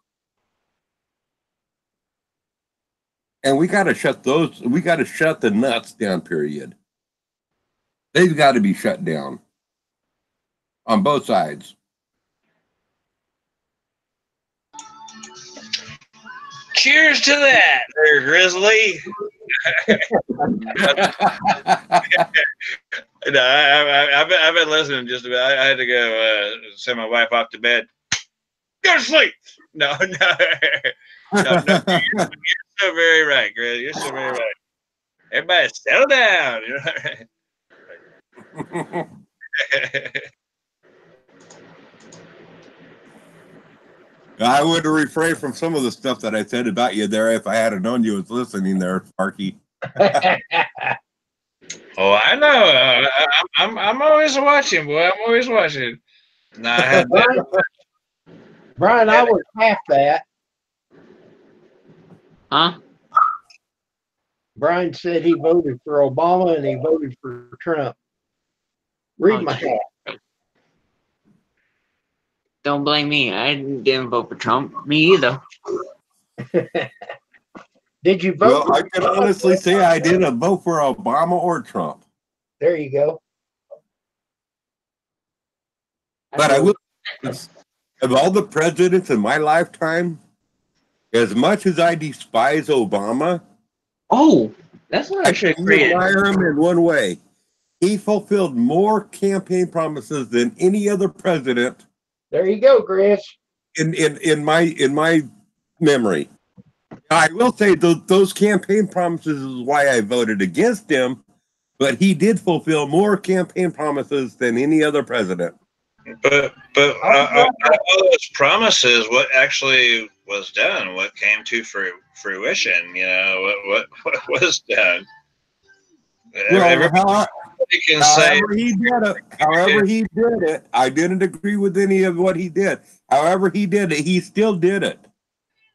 And we got to shut the nuts down, period. They've got to be shut down on both sides. Cheers to that, there, Grizzly. No, I've been listening just about. I had to go send my wife off to bed. Go to sleep. No. You're so very right, Grizz. You're so very right. Everybody settle down. You know? I would have refrained from some of the stuff that I said about you there if I had known you was listening there, Sparky. Oh, Oh, I know. I'm always watching, boy. I'm always watching. No, I had that. Brian, I was half that. Huh? Brian said he voted for Obama and he voted for Trump. Read Oh, my hat. Don't blame me. I didn't vote for Trump. Me either. Did you vote? Well, I can honestly say I didn't vote for Obama or Trump. There you go. But I will, of all the presidents in my lifetime, as much as I despise Obama, Oh, that's what I should have created. admire him in one way. He fulfilled more campaign promises than any other president There you go, Chris. in my memory. I will say those campaign promises is why I voted against him, but he did fulfill more campaign promises than any other president. But all those promises, what actually was done, what came to fruition, what was done. Well, Everybody can say however he did it, I didn't agree with any of what he did. However he did it, he still did it.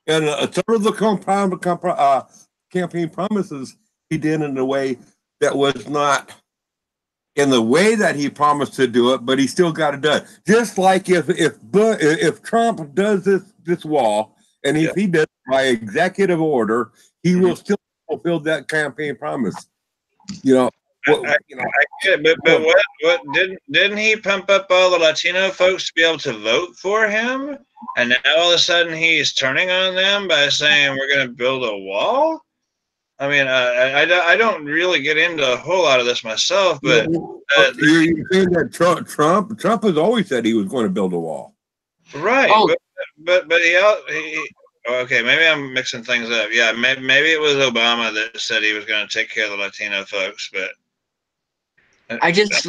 And some of the campaign promises he did in a way that was not in the way that he promised to do it, but he still got it done. Just like if Trump does this wall, and if he does it by executive order, he will still fulfill that campaign promise. I get it, but what didn't he pump up all the Latino folks to be able to vote for him? And now all of a sudden he's turning on them by saying we're going to build a wall. I mean, I don't really get into a whole lot of this myself, but you're saying that Trump has always said he was going to build a wall, right? Oh. But he okay, maybe I'm mixing things up. Yeah, maybe it was Obama that said he was going to take care of the Latino folks, but I just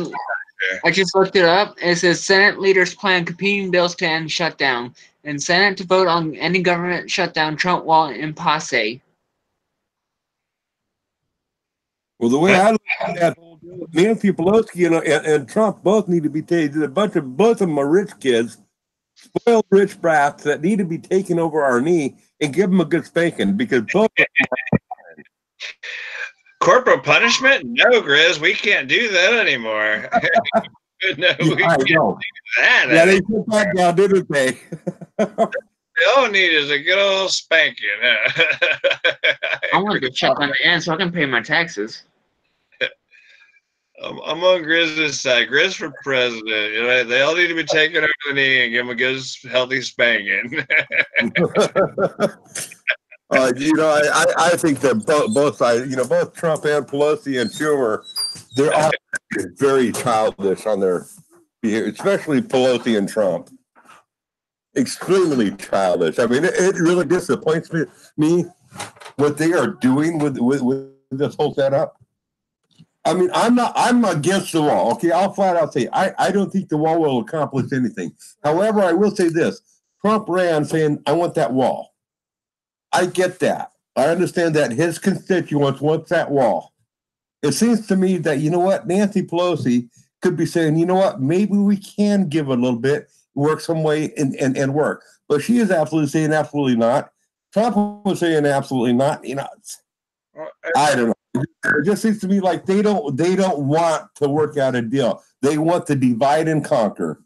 looked it up. It says Senate leaders plan competing bills to end shutdown, and Senate to vote on any government shutdown, Trump wall in passe. Well, the way I look at that, Nancy Pelosi and Trump both need to be taken. Both of them are rich kids, spoiled rich brats that need to be taken over our knee and give them a good spanking because both of them corporal punishment? No, Grizz, we can't do that anymore. No, we can't do that. Yeah, they took that down, didn't they? All we need is a good old spanking. I want to check on the end so I can pay my taxes. I'm on Grizz's side. Grizz for president. They all need to be taken over the knee and give them a good, healthy spanking. I think that both sides, both Trump and Pelosi and Schumer, they're all very childish on their behavior, especially Pelosi and Trump. Extremely childish. I mean, it really disappoints me what they are doing with this whole setup. I mean, I'm against the wall. Okay, I'll flat out say I don't think the wall will accomplish anything. However, I will say this: Trump ran saying, "I want that wall." I get that. I understand that his constituents want that wall. It seems to me that, Nancy Pelosi could be saying, maybe we can give a little bit, work some way and work. But she is absolutely saying absolutely not. Trump was saying absolutely not. I don't know. It just seems to me like they don't want to work out a deal. They want to divide and conquer.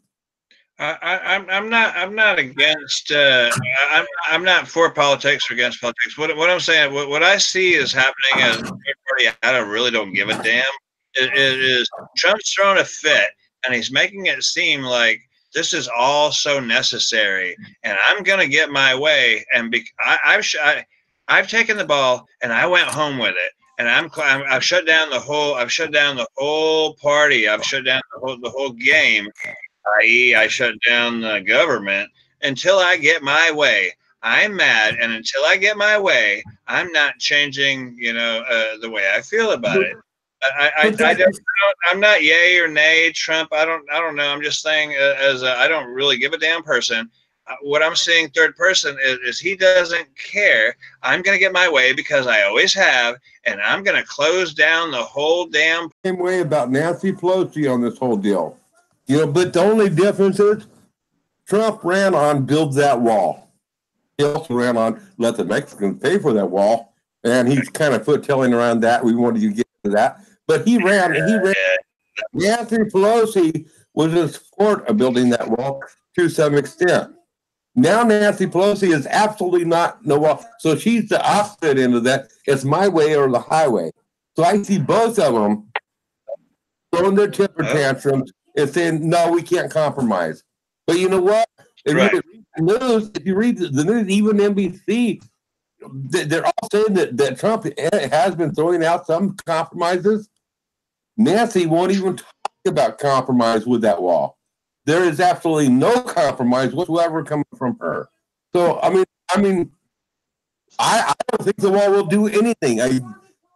I'm not against. I'm not for politics or against politics. What I'm saying, what I see is happening as a party. I really don't give a damn. It is Trump's throwing a fit, and he's making it seem like this is all so necessary, and I'm gonna get my way. And I've taken the ball and I went home with it. And I've shut down the whole. I've shut down the whole party. I've shut down the whole game. I.e., I shut down the government until I get my way. I'm mad, and until I get my way, I'm not changing. The way I feel about it. I'm not yay or nay Trump. I don't know. I'm just saying, I don't really give a damn person. what I'm seeing third person is he doesn't care. I'm going to get my way because I always have, and I'm going to close down the whole damn. Same way about Nancy Pelosi on this whole deal. You know, but the only difference is Trump ran on build that wall. He also ran on let the Mexicans pay for that wall, and he's kind of foot-tailing around that. We wanted to get to that, but he ran. Nancy Pelosi was in support of building that wall to some extent. Now Nancy Pelosi is absolutely not no wall, so she's the opposite end of that. It's my way or the highway. So I see both of them throwing their temper tantrums and saying, "No, we can't compromise." But you know what? If you read the news, if you read the news, even NBC, they're all saying that Trump has been throwing out some compromises. Nancy won't even talk about compromise with that wall. There is absolutely no compromise whatsoever coming from her. So I mean, I don't think the wall will do anything.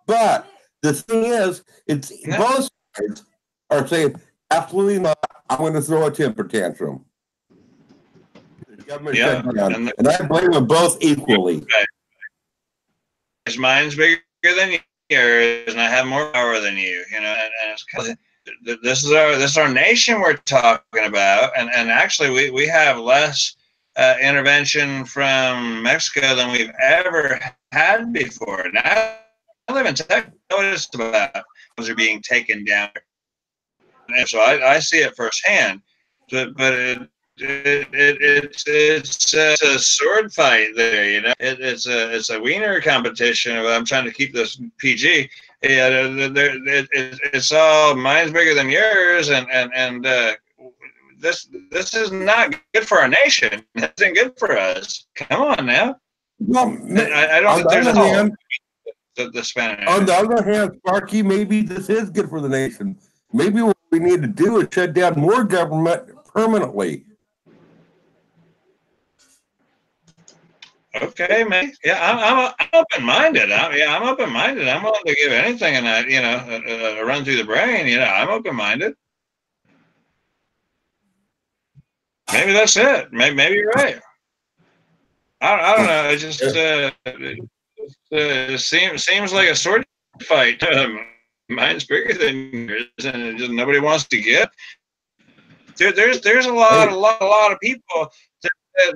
But the thing is, it's both sides are saying absolutely not. I'm going to throw a temper tantrum. The government shut down, and I blame them both equally. Mine's bigger than yours, and I have more power than you. You know, and it's kind of, this is our nation we're talking about, and actually we have less intervention from Mexico than we've ever had before. Now I live in Texas. Noticed about those are being taken down, and so I see it firsthand. But it's a sword fight there, you know. It's a wiener competition. I'm trying to keep this PG. Yeah, it's all mine's bigger than yours, and this is not good for our nation. It isn't good for us. Come on now. Well, I don't think there's a whole the Spanish. On the other hand, Sparky, maybe this is good for the nation. Maybe what we need to do is shut down more government permanently. Okay, man. Yeah, I'm open-minded. I'm open-minded. I'm willing to give anything in that, you know, a run through the brain. You know, I'm open-minded. Maybe that's it. Maybe you're right. I don't know. It just seems like a sword fight. Mine's bigger than yours, and it just nobody wants to get. There's a lot of people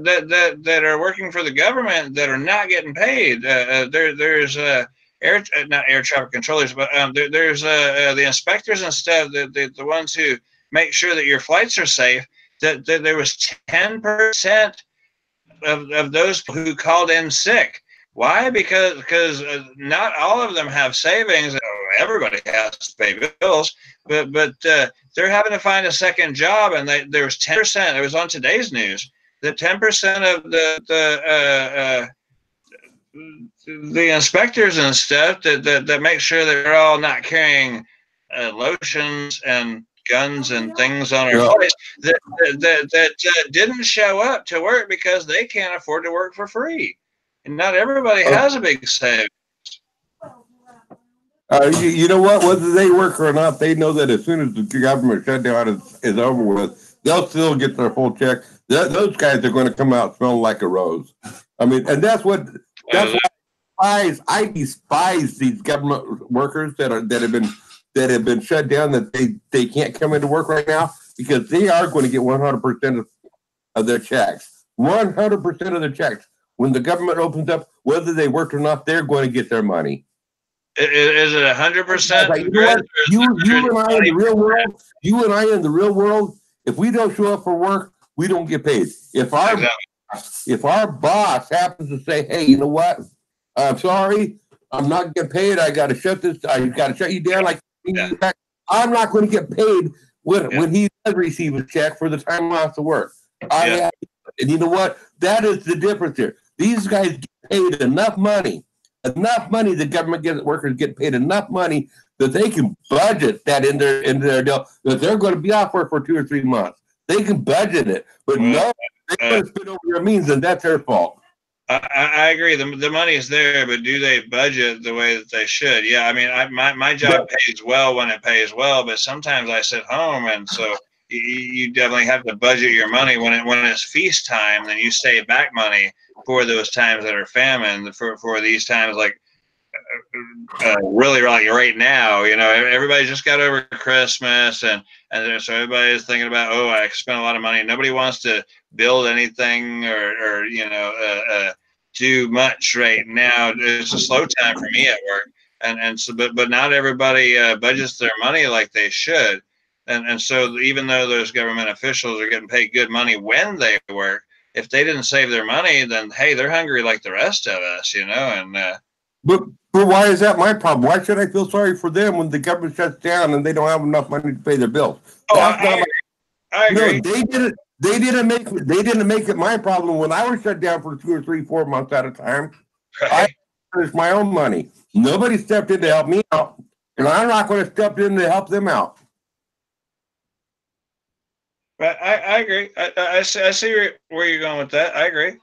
that are working for the government that are not getting paid. There's not air traffic controllers, but there's the inspectors and stuff. The ones who make sure that your flights are safe. That there was 10% of those who called in sick. Why? Because not all of them have savings. Everybody has to pay bills, but they're having to find a second job, and there was 10%. It was on today's news that 10% of the inspectors and stuff that make sure that they're all not carrying lotions and guns and things on our place that didn't show up to work because they can't afford to work for free. And not everybody has a big savings. You know what? Whether they work or not, they know that as soon as the government shutdown is over with, they'll still get their full check. Those guys are going to come out smelling like a rose. I mean, and that's why I despise these government workers that have been shut down, that they can't come into work right now, because they are going to get 100% of their checks. 100% of their checks. When the government opens up, whether they work or not, they're going to get their money. Is it 100%? You and I in the real world. You and I in the real world. If we don't show up for work, we don't get paid. If our boss happens to say, "Hey, you know what? I'm sorry, I'm not getting paid. I got to shut this. I got to shut you down." I'm not going to get paid when he does receive a check for the time off to work. And you know what? That is the difference here. These guys get paid enough money. The government workers get paid enough money that they can budget that in their deal, that they're going to be off work for 2 or 3 months. They can budget it, but no, they're going to spend over their means, and that's their fault. I agree. The money is there, but do they budget the way that they should? Yeah, I mean, my job pays well when it pays well, but sometimes I sit home, and so you definitely have to budget your money when it's feast time. Then you save back money for those times that are famine, for these times like really like right now. Everybody just got over Christmas, and so everybody's thinking about, oh, I spent a lot of money. Nobody wants to build anything or do much right now. It's a slow time for me at work, and so but not everybody budgets their money like they should, and so even though those government officials are getting paid good money when they work, if they didn't save their money, then hey, they're hungry like the rest of us, and. But why is that my problem? Why should I feel sorry for them when the government shuts down and they don't have enough money to pay their bills? Oh, That's not I agree. No, they didn't make it my problem when I was shut down for 2 or 3, 4 months at a time. Right. It's my own money. Nobody stepped in to help me out, and I'm not going to step in to help them out. Right, I agree. I see where you're going with that. I agree.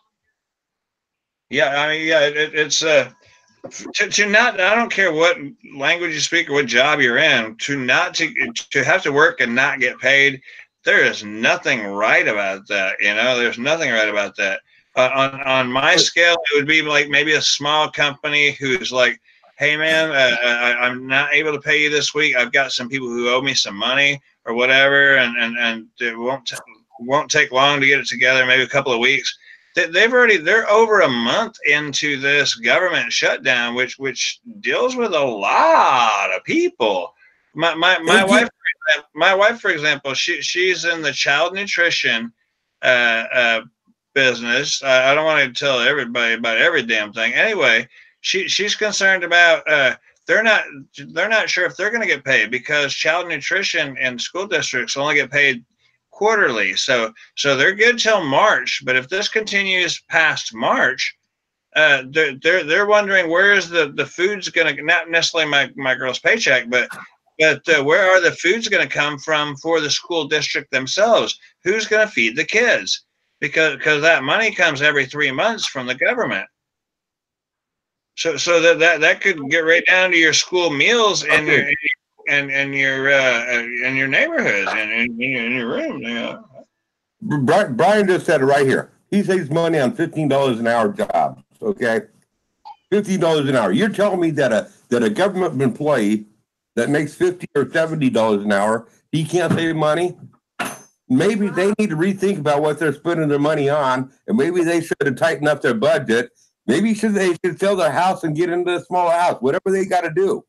Yeah, I mean, yeah, it's to not. I don't care what language you speak or what job you're in. To have to work and not get paid. There is nothing right about that. There's nothing right about that. On my scale, it would be like maybe a small company who's like, hey man, I'm not able to pay you this week. I've got some people who owe me some money or whatever, and it won't take long to get it together. Maybe a couple of weeks. They're over a month into this government shutdown, which deals with a lot of people. My wife, for example, she's in the child nutrition business. I don't want to tell everybody about every damn thing. Anyway, she's concerned about they're not sure if they're going to get paid because child nutrition in school districts only get paid quarterly. So they're good till March, but if this continues past March, they're wondering where is the food's going to, not necessarily my girl's paycheck, but where are the foods going to come from for the school district themselves? Who's going to feed the kids? Because that money comes every 3 months from the government. So that could get right down to your school meals and your neighborhoods and in your room. Brian just said it right here. He saves money on $15 an hour jobs. Okay, $15 an hour. You're telling me that a government employee that makes $50 or $70 an hour, he can't save money? Maybe they need to rethink about what they're spending their money on, and maybe they should have tightened up their budget. Maybe they should sell their house and get into a smaller house, whatever they got to do.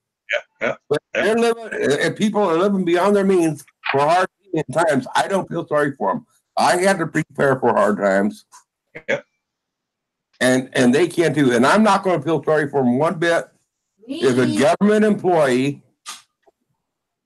Yeah. But they're living, if people are living beyond their means for hard times, I don't feel sorry for them. I had to prepare for hard times. Yeah. And they can't do it. And I'm not going to feel sorry for them one bit. If a government employee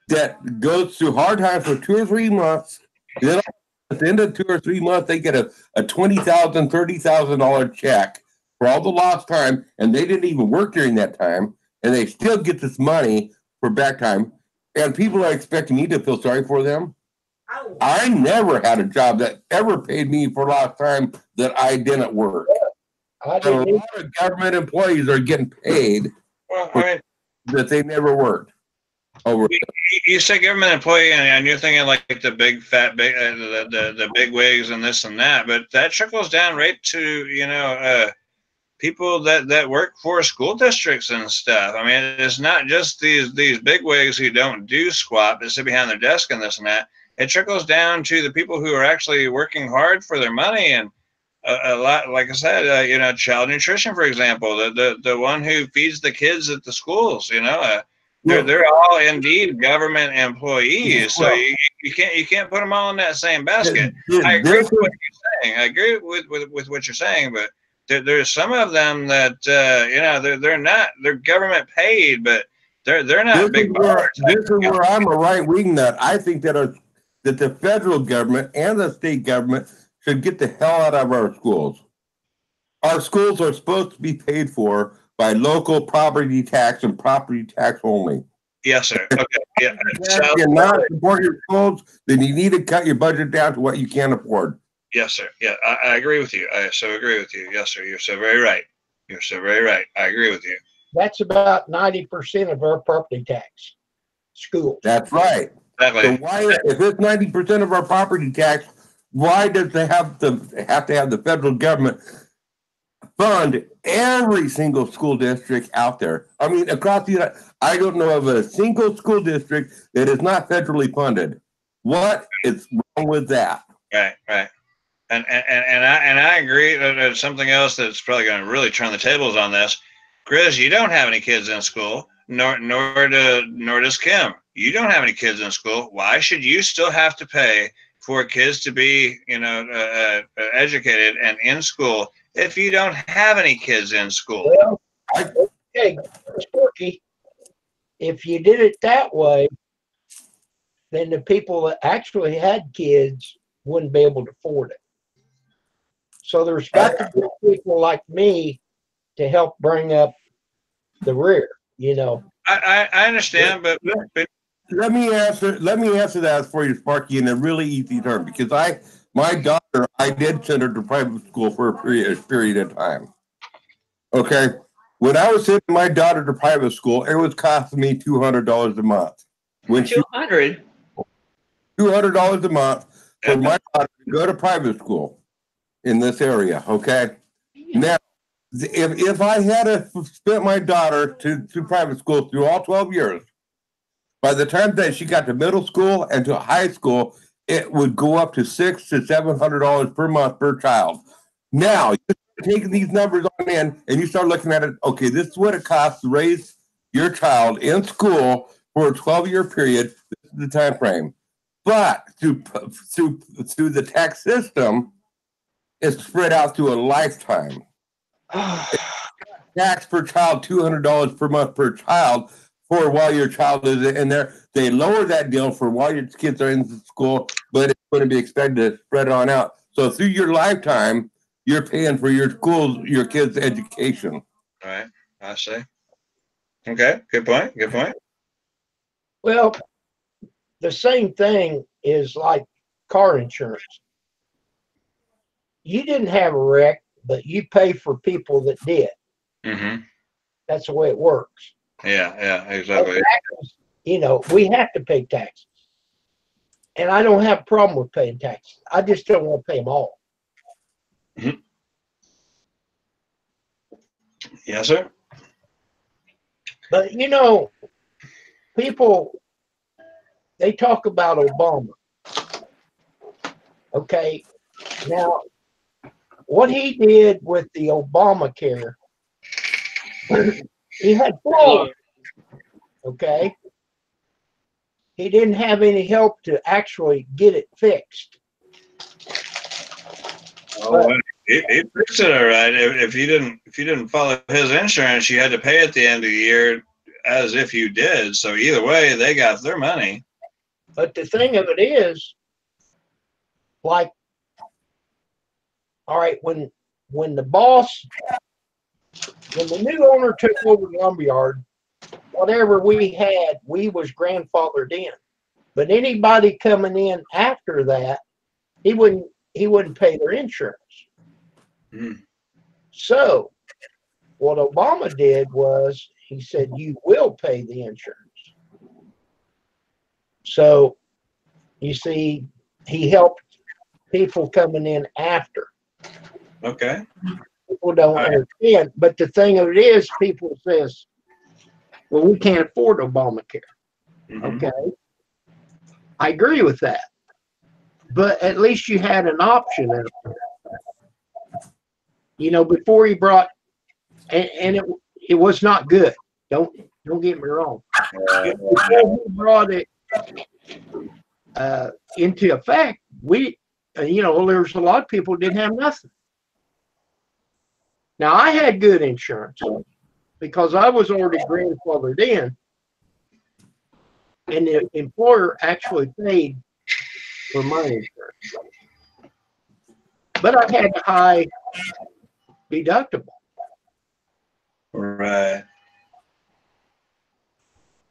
that goes through hard times for 2 or 3 months, then at the end of 2 or 3 months, they get a $20,000, $30,000 check for all the lost time, and they didn't even work during that time, and they still get this money for back time, and people are expecting me to feel sorry for them. I never had a job that ever paid me for lost time that I didn't work. A lot of government employees are getting paid that they never worked. You say government employee, and you're thinking like the big fat the big wigs and this and that, but that trickles down right to people that work for school districts and stuff. I mean, it's not just these big wigs who don't do squat but sit behind their desk and this and that. It trickles down to the people who are actually working hard for their money, and a lot, like I said, child nutrition, for example, the one who feeds the kids at the schools, they're all indeed government employees. So you can't put them all in that same basket. I agree with what you're saying. I agree with what you're saying, but there's some of them that they're government paid, but they're not big bars. This is where I'm a right wing nut. I think that the federal government and the state government should get the hell out of our schools. Our schools are supposed to be paid for by local property tax and property tax only. Yes, sir. Okay. Yeah. If you're not supporting your schools, then you need to cut your budget down to what you can afford. Yes, sir. Yeah, I agree with you. I so agree with you. Yes, sir. You're so very right. You're so very right. I agree with you. That's about 90% of our property tax. Schools. That's right. Exactly. So why, if it's 90% of our property tax, why does they have to have the federal government fund every single school district out there? I mean, across the United, I don't know of a single school district that is not federally funded. What is wrong with that? Right, right. And I agree that there's something else that's probably going to really turn the tables on this. Chris, you don't have any kids in school, nor does Kim. You don't have any kids in school. Why should you still have to pay for kids to be, educated and in school if you don't have any kids in school? Well, okay, Sporky, if you did it that way, then the people that actually had kids wouldn't be able to afford it. So there's got to be people like me to help bring up the rear, I understand, but Let me answer that for you, Sparky, in a really easy term, because my daughter, I did send her to private school for a period of time. Okay. When I was sending my daughter to private school, it was costing me $200 a month. When $200 $200 a month for my daughter to go to private school in this area. Okay. Now, if I had spent my daughter to private school through all 12 years, by the time that she got to middle school and to high school, it would go up to $600 to $700 per month per child. Now, you're taking these numbers on in, and you start looking at it. Okay, this is what it costs to raise your child in school for a 12-year period. This is the time frame. But through the tax system, it's spread out through a lifetime. Tax per child, $200 per month per child. For while your child is in there, they lower that deal for while your kids are in school, but it's going to be expected to spread it on out. So through your lifetime, you're paying for your kids' education. All right, I see. Okay, good point. Good point. Well, the same thing is like car insurance. You didn't have a wreck, but you pay for people that did. Mm-hmm. That's the way it works. Yeah, exactly. Taxes, we have to pay taxes. And I don't have a problem with paying taxes. I just don't want to pay them all. Mm-hmm. Yes, sir. But, people, they talk about Obama. Okay. Now, what he did with the Obamacare, he had flaws. Okay. He didn't have any help to actually get it fixed. Oh, he fixed it all right. If you didn't follow his insurance, you had to pay at the end of the year as if you did. So either way, they got their money. But the thing of it is, like, all right, when the new owner took over the lumberyard, whatever we had, we was grandfathered in. But anybody coming in after that, he wouldn't pay their insurance. Mm. So what Obama did was he said, you will pay the insurance. So you see, he helped people coming in after. Okay. People don't understand. But the thing of it is, people says, well, we can't afford Obamacare. Mm-hmm. Okay. I agree with that. But at least you had an option out there. Before he brought, and it was not good. Don't get me wrong. Before he brought it into effect, there's a lot of people didn't have nothing. Now, I had good insurance because I was already grandfathered in, and the employer actually paid for my insurance. But I had a high deductible. Right.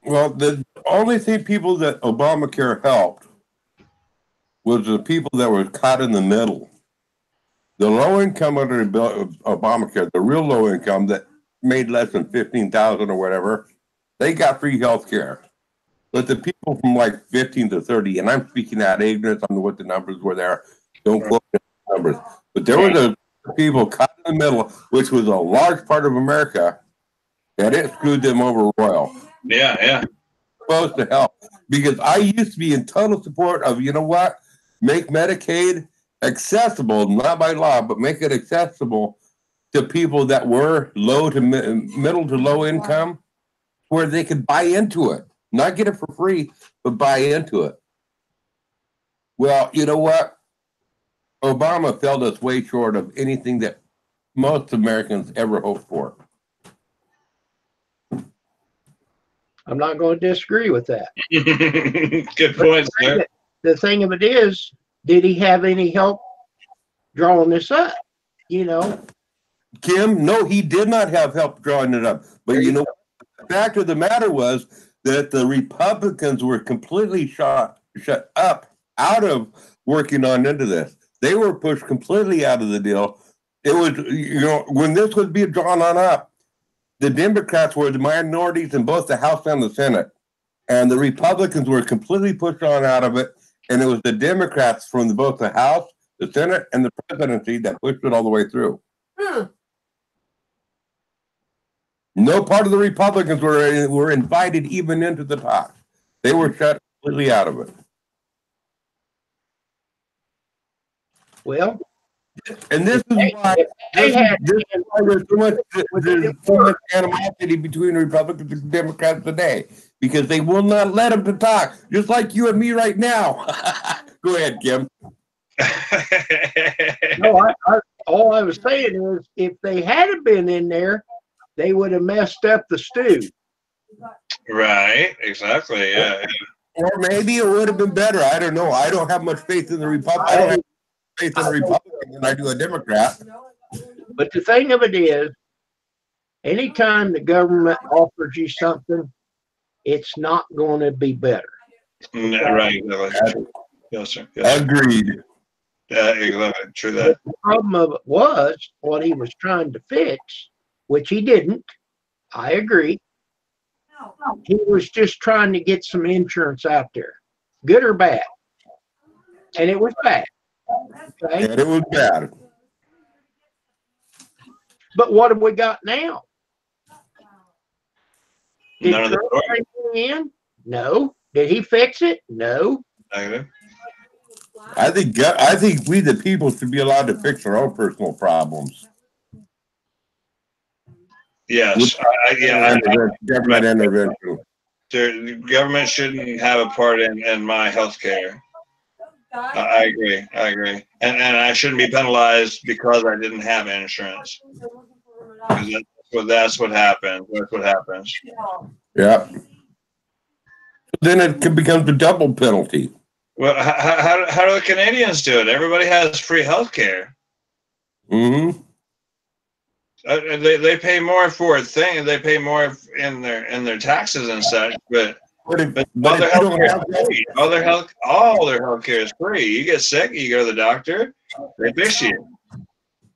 Well, the only people that Obamacare helped was the people that were caught in the middle. The low income under Obamacare, the real low income that made less than $15,000 or whatever, they got free health care. But the people from like 15 to 30, and I'm speaking out of ignorance on what the numbers were there. Don't quote the numbers. But there was a people caught in the middle, which was a large part of America, that it screwed them over royal. Yeah. Supposed to help. Because I used to be in total support of, you know what? Make Medicaid accessible, not by law, but make it accessible to people that were low to middle to low income, where they could buy into it. Not get it for free, but buy into it. Well, you know what? Obama fell us way short of anything that most Americans ever hoped for. I'm not going to disagree with that. Good point, sir. The thing of it is, did he have any help drawing this up? You know, Kim, no, he did not have help drawing it up. But you know, the fact of the matter was that the Republicans were completely shut up out of working on into this. They were pushed completely out of the deal. It was, you know, when this was being drawn on up, the Democrats were the minorities in both the House and the Senate. And the Republicans were completely pushed on out of it. And it was the Democrats from both the House, the Senate, and the presidency that pushed it all the way through. No part of the Republicans were invited even into the talks. They were shut completely out of it. well, And this is why there's so much animosity between Republicans and Democrats today, because they will not let them to talk, just like you and me right now. Go ahead, Kim. no, all I was saying is, if they hadn't been in there, they would have messed up the stew. Right, exactly. Yeah. Or maybe it would have been better. I don't know. I don't have much faith in the Republic. I don't have faith in the Republican than I do a Democrat. But the thing of it is, anytime the government offers you something, it's not going to be better. Right. Yes, sir. Yes, sir. Agreed. Yeah, exactly. True that. The problem of it was what he was trying to fix, which he didn't. I agree. He was just trying to get some insurance out there, good or bad. And it was bad. Okay? And it was bad. But what have we got now? Did None of the Trump bring it in? No. Did he fix it? No. Negative. I think we the people should be allowed to fix our own personal problems. Yes. Government intervention. The government shouldn't have a part in my health care. I agree. And I shouldn't be penalized because I didn't have insurance. That's what happens. That's what happens. Yeah. Then it becomes a double penalty. Well, how do the Canadians do it? Everybody has free health care. Mm-hmm. They pay more for a thing. They pay more in their taxes and such, but all their health care is free. You get sick, you go to the doctor, they fix you.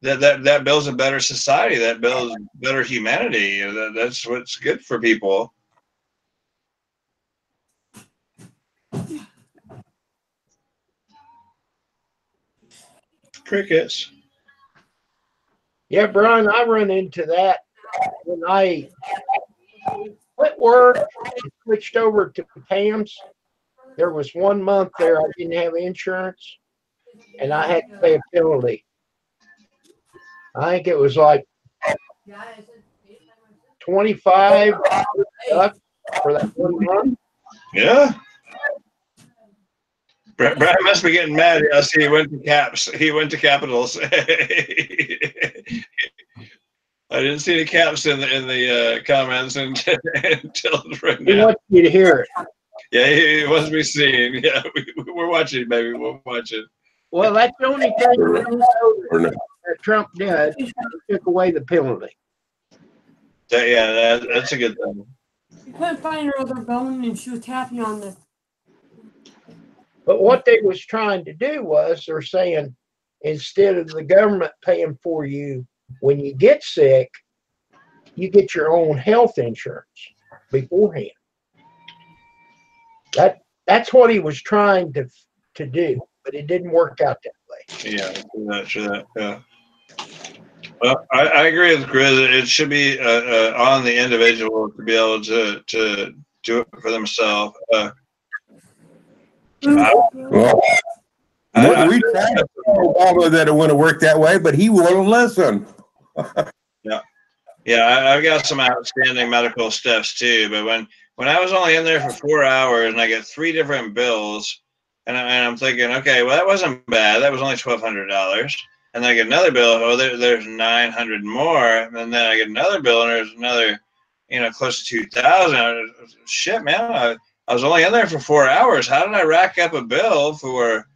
That builds a better society. That builds better humanity. That's what's good for people. Crickets. Yeah, Brian, I run into that when I quit work and switched over to Pam's. There was 1 month there I didn't have insurance, and I had to pay a penalty. I think it was like 25 bucks for that 1 month. Yeah. Brian must be getting mad. I see he went to Caps. He went to Capitals. I didn't see the Caps in the comments until right now. He wants you to hear it. Yeah, he wants to be seen. Yeah, we're watching, baby. We're watching. Well, that's the only thing that Trump did. He took away the penalty. That's a good thing. You couldn't find her other bone, and she was tapping on the. But what they was trying to do was they're saying, instead of the government paying for you when you get sick, you get your own health insurance beforehand. That's what he was trying to do, but it didn't work out that way. Yeah, true that. Yeah. Well, I agree with Chris. It should be on the individual to be able to do it for themselves. Well, we tried to tell Obama that it wouldn't work that way, but he wouldn't listen. Yeah, yeah. I've got some outstanding medical steps too. But when I was only in there for 4 hours and I get 3 different bills, and I'm thinking, okay, well that wasn't bad. That was only $1,200. And then I get another bill. Oh, there's 900 more. And then I get another bill, and there's another, close to 2,000. Shit, man. I was only in there for 4 hours. How did I rack up a bill for,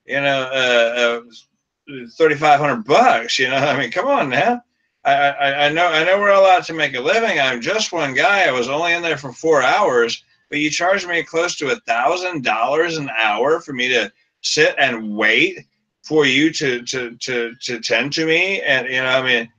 $3,500? I mean, come on now. I know we're allowed to make a living. I'm just one guy. I was only in there for 4 hours, but you charged me close to $1,000 an hour for me to sit and wait for you to tend to me. And I mean,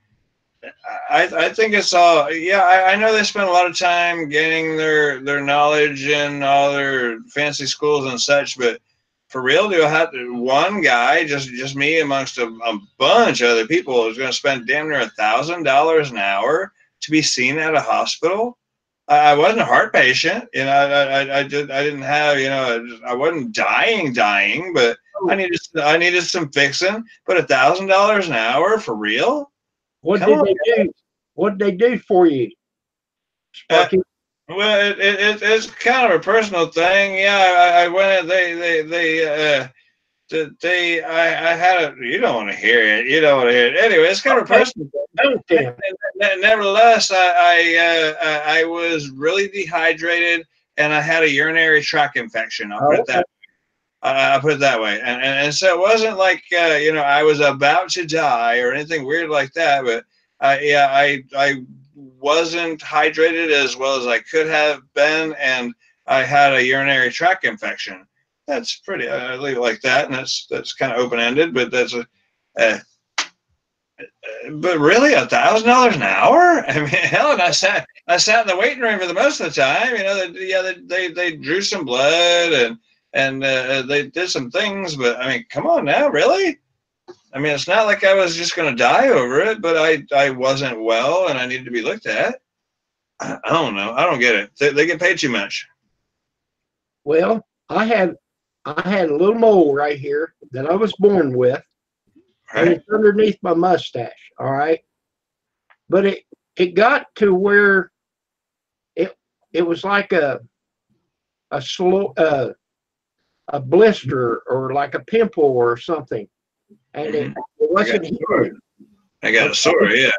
I think it's all, yeah, I know they spend a lot of time gaining their knowledge in all their fancy schools and such, but for real, do I have to, one guy, just me amongst a bunch of other people, is going to spend damn near $1,000 an hour to be seen at a hospital? I wasn't a heart patient, I didn't have, I wasn't dying, but I needed some fixing. But $1,000 an hour for real? What did they do? What did they do for you, Sparky? Well, it's kind of a personal thing. Yeah, I went. I had a. You don't want to hear it. You don't want to hear it. Anyway, it's kind of a personal thing. Nevertheless, I was really dehydrated, and I had a urinary tract infection. I'll put it that. I'll put it that way. And so it wasn't like I was about to die or anything weird like that. But I wasn't hydrated as well as I could have been, and I had a urinary tract infection. That's pretty. I leave it like that, and that's kind of open ended. But that's but really $1,000 an hour? I mean, hell, and I sat in the waiting room for the most of the time. They drew some blood and they did some things, but I mean, come on now, really? I mean, it's not like I was just going to die over it, but I wasn't well and I needed to be looked at. I don't know. I don't get it. They get paid too much. Well, I had a little mole right here that I was born with, and it's underneath my mustache. All right, but it got to where it was like a blister or like a pimple or something, and it wasn't healing. I got a sore, yeah.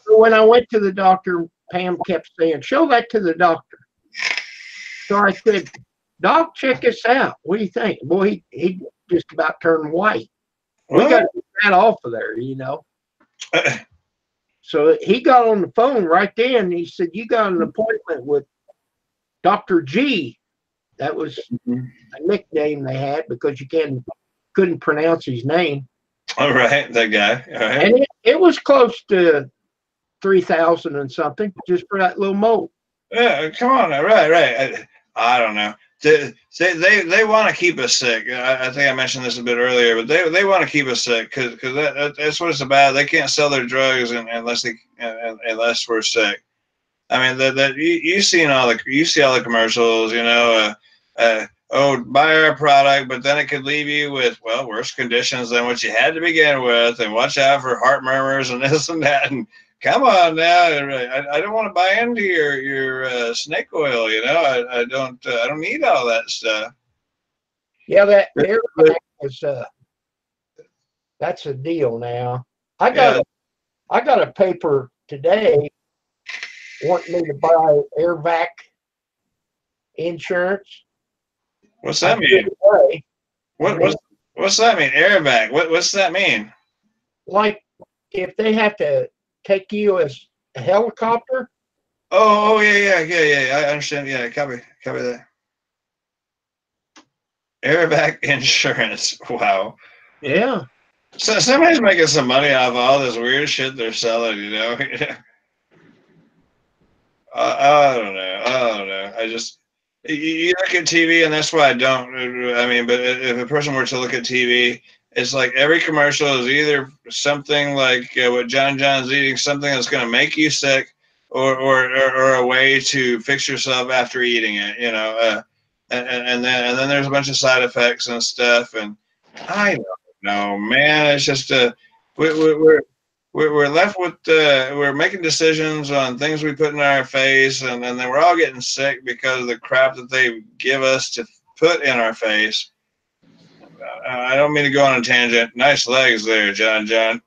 So when I went to the doctor, Pam kept saying, "Show that to the doctor." So I said, "Doc, check this out. What do you think?" Boy, he just about turned white. We got to get that off of there, So he got on the phone right then. And he said, "You got an appointment with Dr. G." That was a nickname they had because you couldn't pronounce his name. All right, that guy. All right. And it was close to 3,000 and something just for that little mole. Yeah, come on. Right. I don't know. They want to keep us sick. I think I mentioned this a bit earlier, but they want to keep us sick because that's what it's about. They can't sell their drugs unless we're sick. I mean, you see all the commercials, buy our product, but then it could leave you with, worse conditions than what you had to begin with, and watch out for heart murmurs and this and that. And come on now, I don't want to buy into your snake oil, I don't need all that stuff. Yeah, that is that's a deal now. I got a paper today wanting me to buy AirVac insurance. What's that mean? What's that mean? AirVac. What's that mean? Like if they have to take you as a helicopter. Oh yeah. I understand. Yeah, copy that. AirVac insurance. Wow. Yeah. So somebody's making some money off of all this weird shit they're selling, I don't know. You look at TV, and that's why I don't. I mean, but if a person were to look at TV, it's like every commercial is either something like what John's eating, something that's going to make you sick, or a way to fix yourself after eating it. And then there's a bunch of side effects and stuff. And I don't know, man. It's just we, we, we're we're left with we're making decisions on things we put in our face, and then we're all getting sick because of the crap that they give us to put in our face. I don't mean to go on a tangent. Nice legs there, John. No,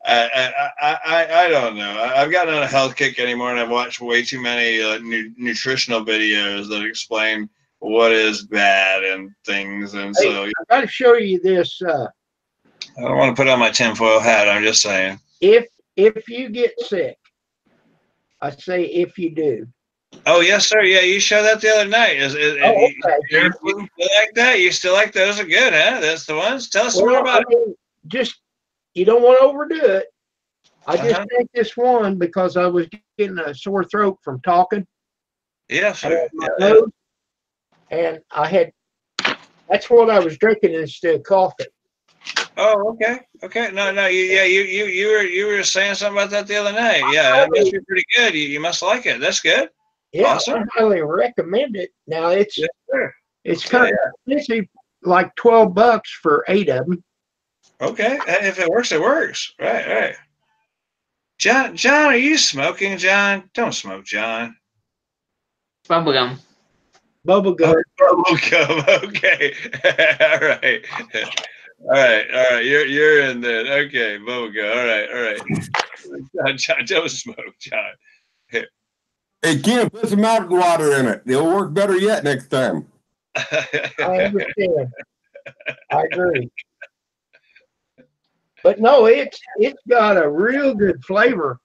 I don't know. I've gotten on a health kick anymore, and I've watched way too many nutritional videos that explain what is bad and things. And so I got to show you this. I don't want to put on my tinfoil hat. I'm just saying. If you get sick, I say if you do. Oh yes, sir. Yeah, you showed that the other night. Okay. You like that? You still like those? Are good, huh? That's the ones. Tell us more about it. Just you don't want to overdo it. I just take this one because I was getting a sore throat from talking. Yeah, sir. And I had. That's what I was drinking instead of coffee. Oh, okay. No, you were saying something about that the other night. Yeah, it must be pretty good. You must like it. That's good. Yeah, awesome. I highly recommend it. Now it's kind of expensive, like $12 for 8 of them. Okay, if it works, it works. Right. John, are you smoking, John? Don't smoke, John. Bubblegum. Bubblegum. Bubblegum. Okay. All right. You're in there. Okay, bubblegum. All right. John, don't smoke, John. Hey, Kim, put some mountain water in it. It'll work better yet next time. I understand. I agree. But no, it's got a real good flavor.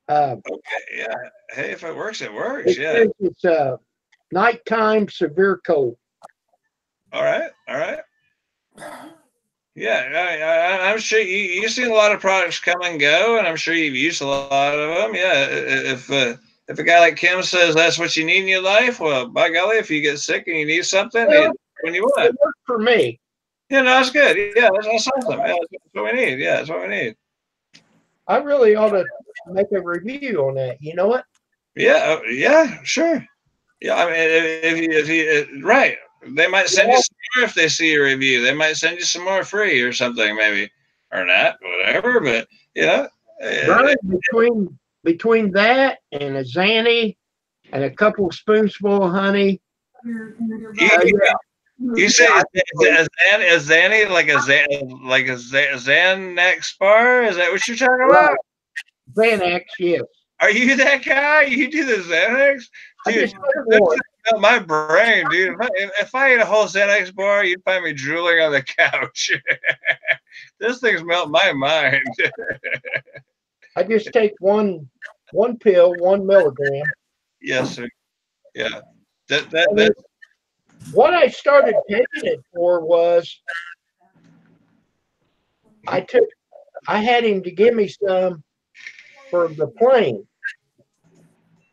Okay, yeah. Hey, if it works, it works. It's nighttime severe cold. All right. Yeah, I'm sure you've seen a lot of products come and go, and I'm sure you've used a lot of them. Yeah, if a guy like Kim says that's what you need in your life, well, by golly, if you get sick and you need something, when you want. It worked for me. Yeah, no, that's good. Yeah, that's awesome. Yeah, that's what we need. Yeah, that's what we need. I really ought to make a review on that. You know what? Yeah, sure. Yeah, I mean, if you right, they might send you some more if they see a review. They might send you some more free or something, maybe, or not, whatever. But right, between that and a Zanny and a couple spoonsful of honey. You say is Zanny like a Xanax bar? Is that what you're talking about? Xanax, yes. Are you that guy? You do the Xanax? Dude, that's my brain, dude. If I ate a whole Xanax bar, you'd find me drooling on the couch. This thing's melt my mind. I just take one pill, 1 milligram. Yes, sir. Yeah. What I started taking it for was I had him to give me some for the plane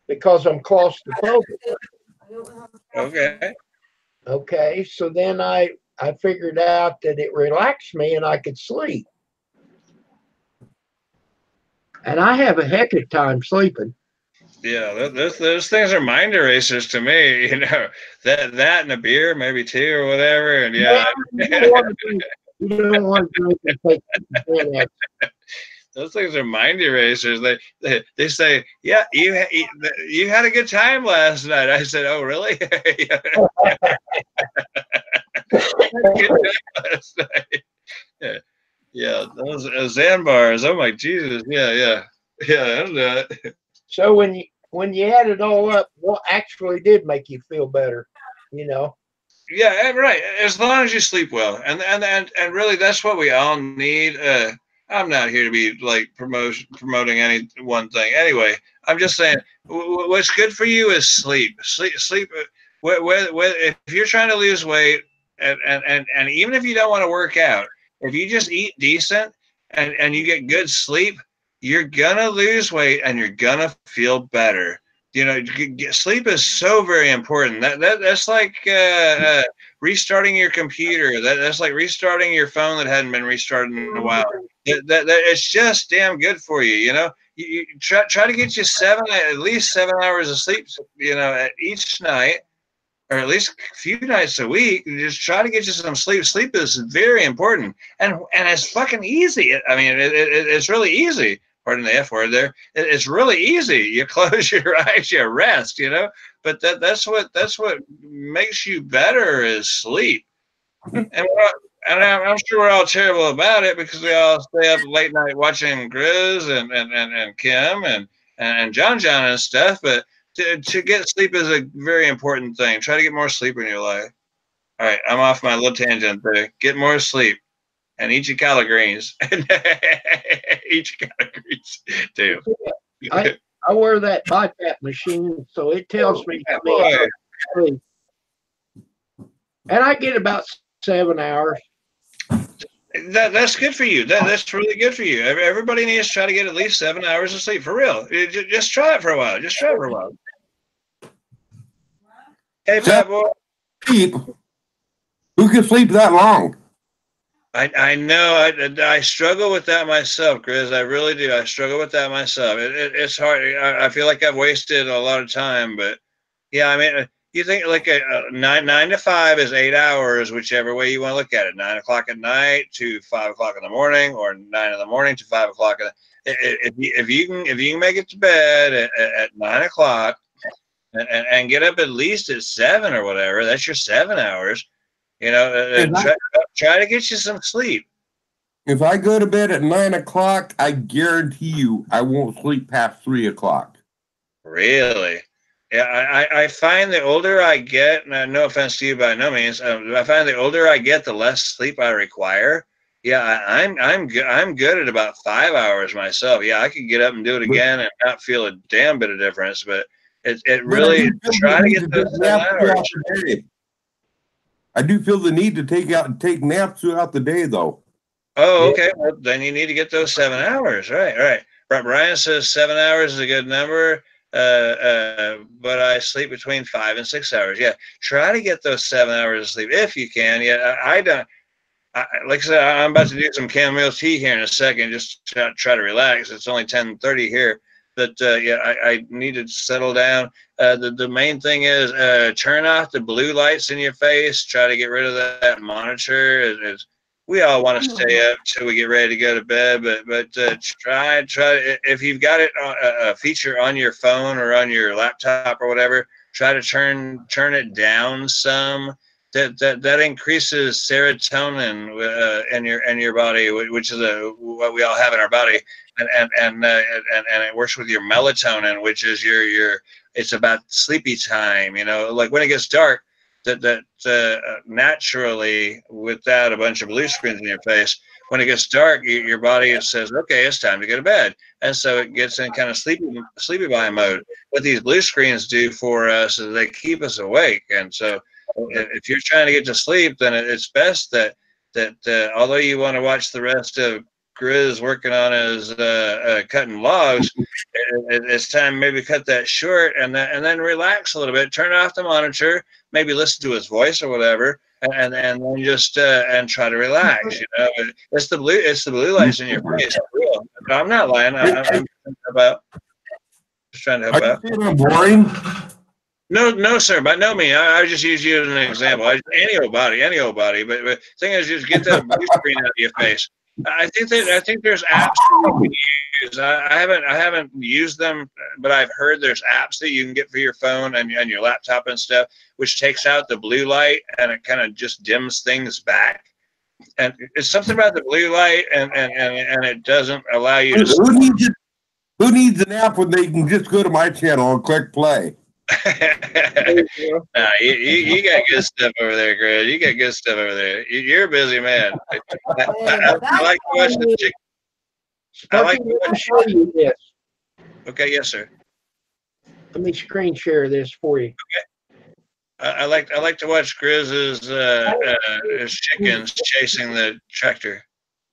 because I'm claustrophobic. Okay. So then I figured out that it relaxed me and I could sleep. And I have a heck of a time sleeping. Yeah, those things are mind erasers to me. That and a beer, maybe 2 or whatever. And you don't want to drink and take those things are mind erasers. They say, yeah, you had a good time last night. I said, oh, really? Good time last night. Yeah, those Zan bars. Oh my Jesus. Yeah. So when you add it all up, what actually did make you feel better, Yeah, right. As long as you sleep well, and really, that's what we all need. I'm not here to be like promoting any one thing. Anyway, I'm just saying what's good for you is sleep. Sleep. If you're trying to lose weight, and even if you don't want to work out, if you just eat decent and you get good sleep, you're gonna lose weight and you're gonna feel better. sleep is so very important. That's like restarting your computer. That's like restarting your phone that hadn't been restarted in a while. That it's just damn good for you. You try to get you at least 7 hours of sleep. Each night, or at least a few nights a week. Just try to get you some sleep. Sleep is very important, and it's fucking easy. I mean, it's really easy. Pardon the F word there. It's really easy. You close your eyes, you rest, But that's what makes you better is sleep. And I'm sure we're all terrible about it because we all stay up late night watching Grizz and Kim and John and stuff. But to get sleep is a very important thing. Try to get more sleep in your life. All right, I'm off my little tangent there. Get more sleep and eat your collard greens. Eat your collard greens too. I wear that BiPAP machine, so it tells me how many hours I sleep. And I get about 7 hours. That's good for you. That's really good for you. Everybody needs to try to get at least 7 hours of sleep for real. Just try it for a while. Hey, bad boy. Sleep. Who can sleep that long? I know. I struggle with that myself, Chris. I really do. I struggle with that myself. It's hard. I feel like I've wasted a lot of time, but yeah, I mean, you think like a 9 to 5 is 8 hours, whichever way you want to look at it. 9 o'clock at night to 5 o'clock in the morning, or 9 in the morning to 5 o'clock. If you can make it to bed at 9 o'clock and get up at least at 7 or whatever, that's your 7 hours. Try to get you some sleep. If I go to bed at 9 o'clock, I guarantee you I won't sleep past 3 o'clock. Really? Yeah, I find the older I get, and no offense to you by no means, I find the older I get, the less sleep I require. Yeah, I'm good at about 5 hours myself. Yeah, I could get up and do it again and not feel a damn bit of difference. But it really try to get those 7 hours. I do feel the need to take naps throughout the day, though. Oh, okay. Well, then you need to get those 7 hours. Right. Brian says 7 hours is a good number. But I sleep between 5 and 6 hours. Yeah, try to get those 7 hours of sleep if you can. Yeah, I don't. Like I said, I'm about to do some chamomile tea here in a second, just to try to relax. It's only 10:30 here, but yeah, I need to settle down. The main thing is turn off the blue lights in your face. Try to get rid of that monitor. We all want to stay up till we get ready to go to bed, but try if you've got it a feature on your phone or on your laptop or whatever, try to turn it down some. That increases serotonin in your body, which is what we all have in our body, and it works with your melatonin, which is your it's about sleepy time. Like when it gets dark. That naturally, without a bunch of blue screens in your face, when it gets dark, your body says, "Okay, it's time to go to bed," and so it gets in kind of sleepy by mode. What these blue screens do for us is they keep us awake, and so if you're trying to get to sleep, then it's best that although you want to watch the rest of Grizz working on his cutting logs, it's time maybe cut that short and then relax a little bit. Turn off the monitor, maybe listen to his voice or whatever, and then just and try to relax. It's the blue lights in your face. I'm not lying. I'm just trying to help out. Are you feeling boring? No, sir. By no means. I just use you as an example. Any old body. But the thing is, just get that blue screen out of your face. I think there's apps that you can use. I haven't used them, but I've heard there's apps that you can get for your phone and your laptop and stuff, which takes out the blue light and it kind of just dims things back. And it's something about the blue light, and it doesn't allow you to. Who needs an app when they can just go to my channel and click play? You got good stuff over there, Greg. You got good stuff over there. You're a busy man. I like to watch the chicken. I like to watch. Show you this. Okay, yes, sir. Let me screen share this for you. Okay. I like to watch Grizz's his chickens chasing the tractor.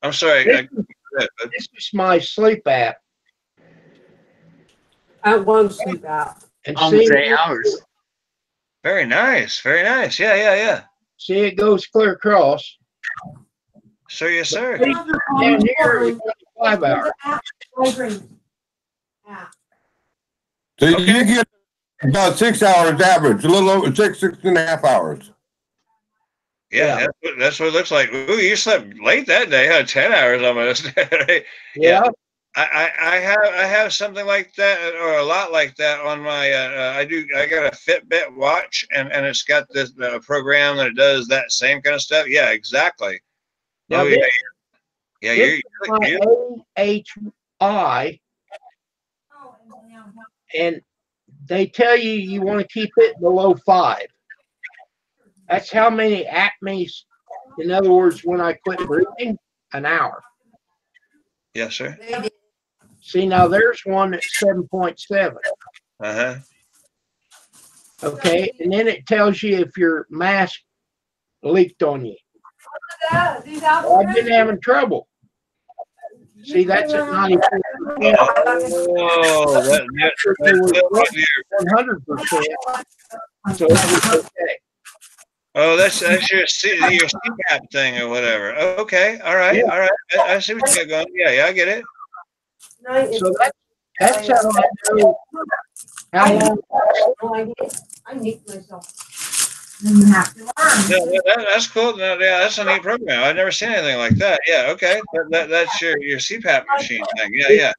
I'm sorry. This is my sleep app. I won't sleep out. And Almost 8 hours. Very nice. Very nice. Yeah, yeah, yeah. See, it goes clear across. Sir, yes, sir. Down here, it's 5 hours. So Okay. you get about 6 hours average, a little over 6.5 hours. Yeah, that's what it looks like. Ooh, you slept late that day, huh? 10 hours almost. Right? Yeah. I have something like that, or a lot like that on my. I got a Fitbit watch, and it's got this program that does that same kind of stuff. Yeah, exactly. Now Oh this, yeah. this is my AHI, and they tell you want to keep it below 5. That's how many apneas. In other words, when I quit breathing, an hour. Yes, sir. See, now there's one at 7.7. Uh-huh. Okay, and then it tells you if your mask leaked on you. Well, I've been having trouble. See, that's at 94%. Oh, that's 100%. So it was okay. oh, that's your CPAP thing or whatever. Okay, all right, Yeah. all right. I see what you got going. Yeah, I get it. So that's how I know how long. I nicked myself. Then you have to learn. Yeah, that's cool. No, yeah, that's a neat program. I've never seen anything like that. Yeah, okay. That's your CPAP machine thing. Yeah, yeah.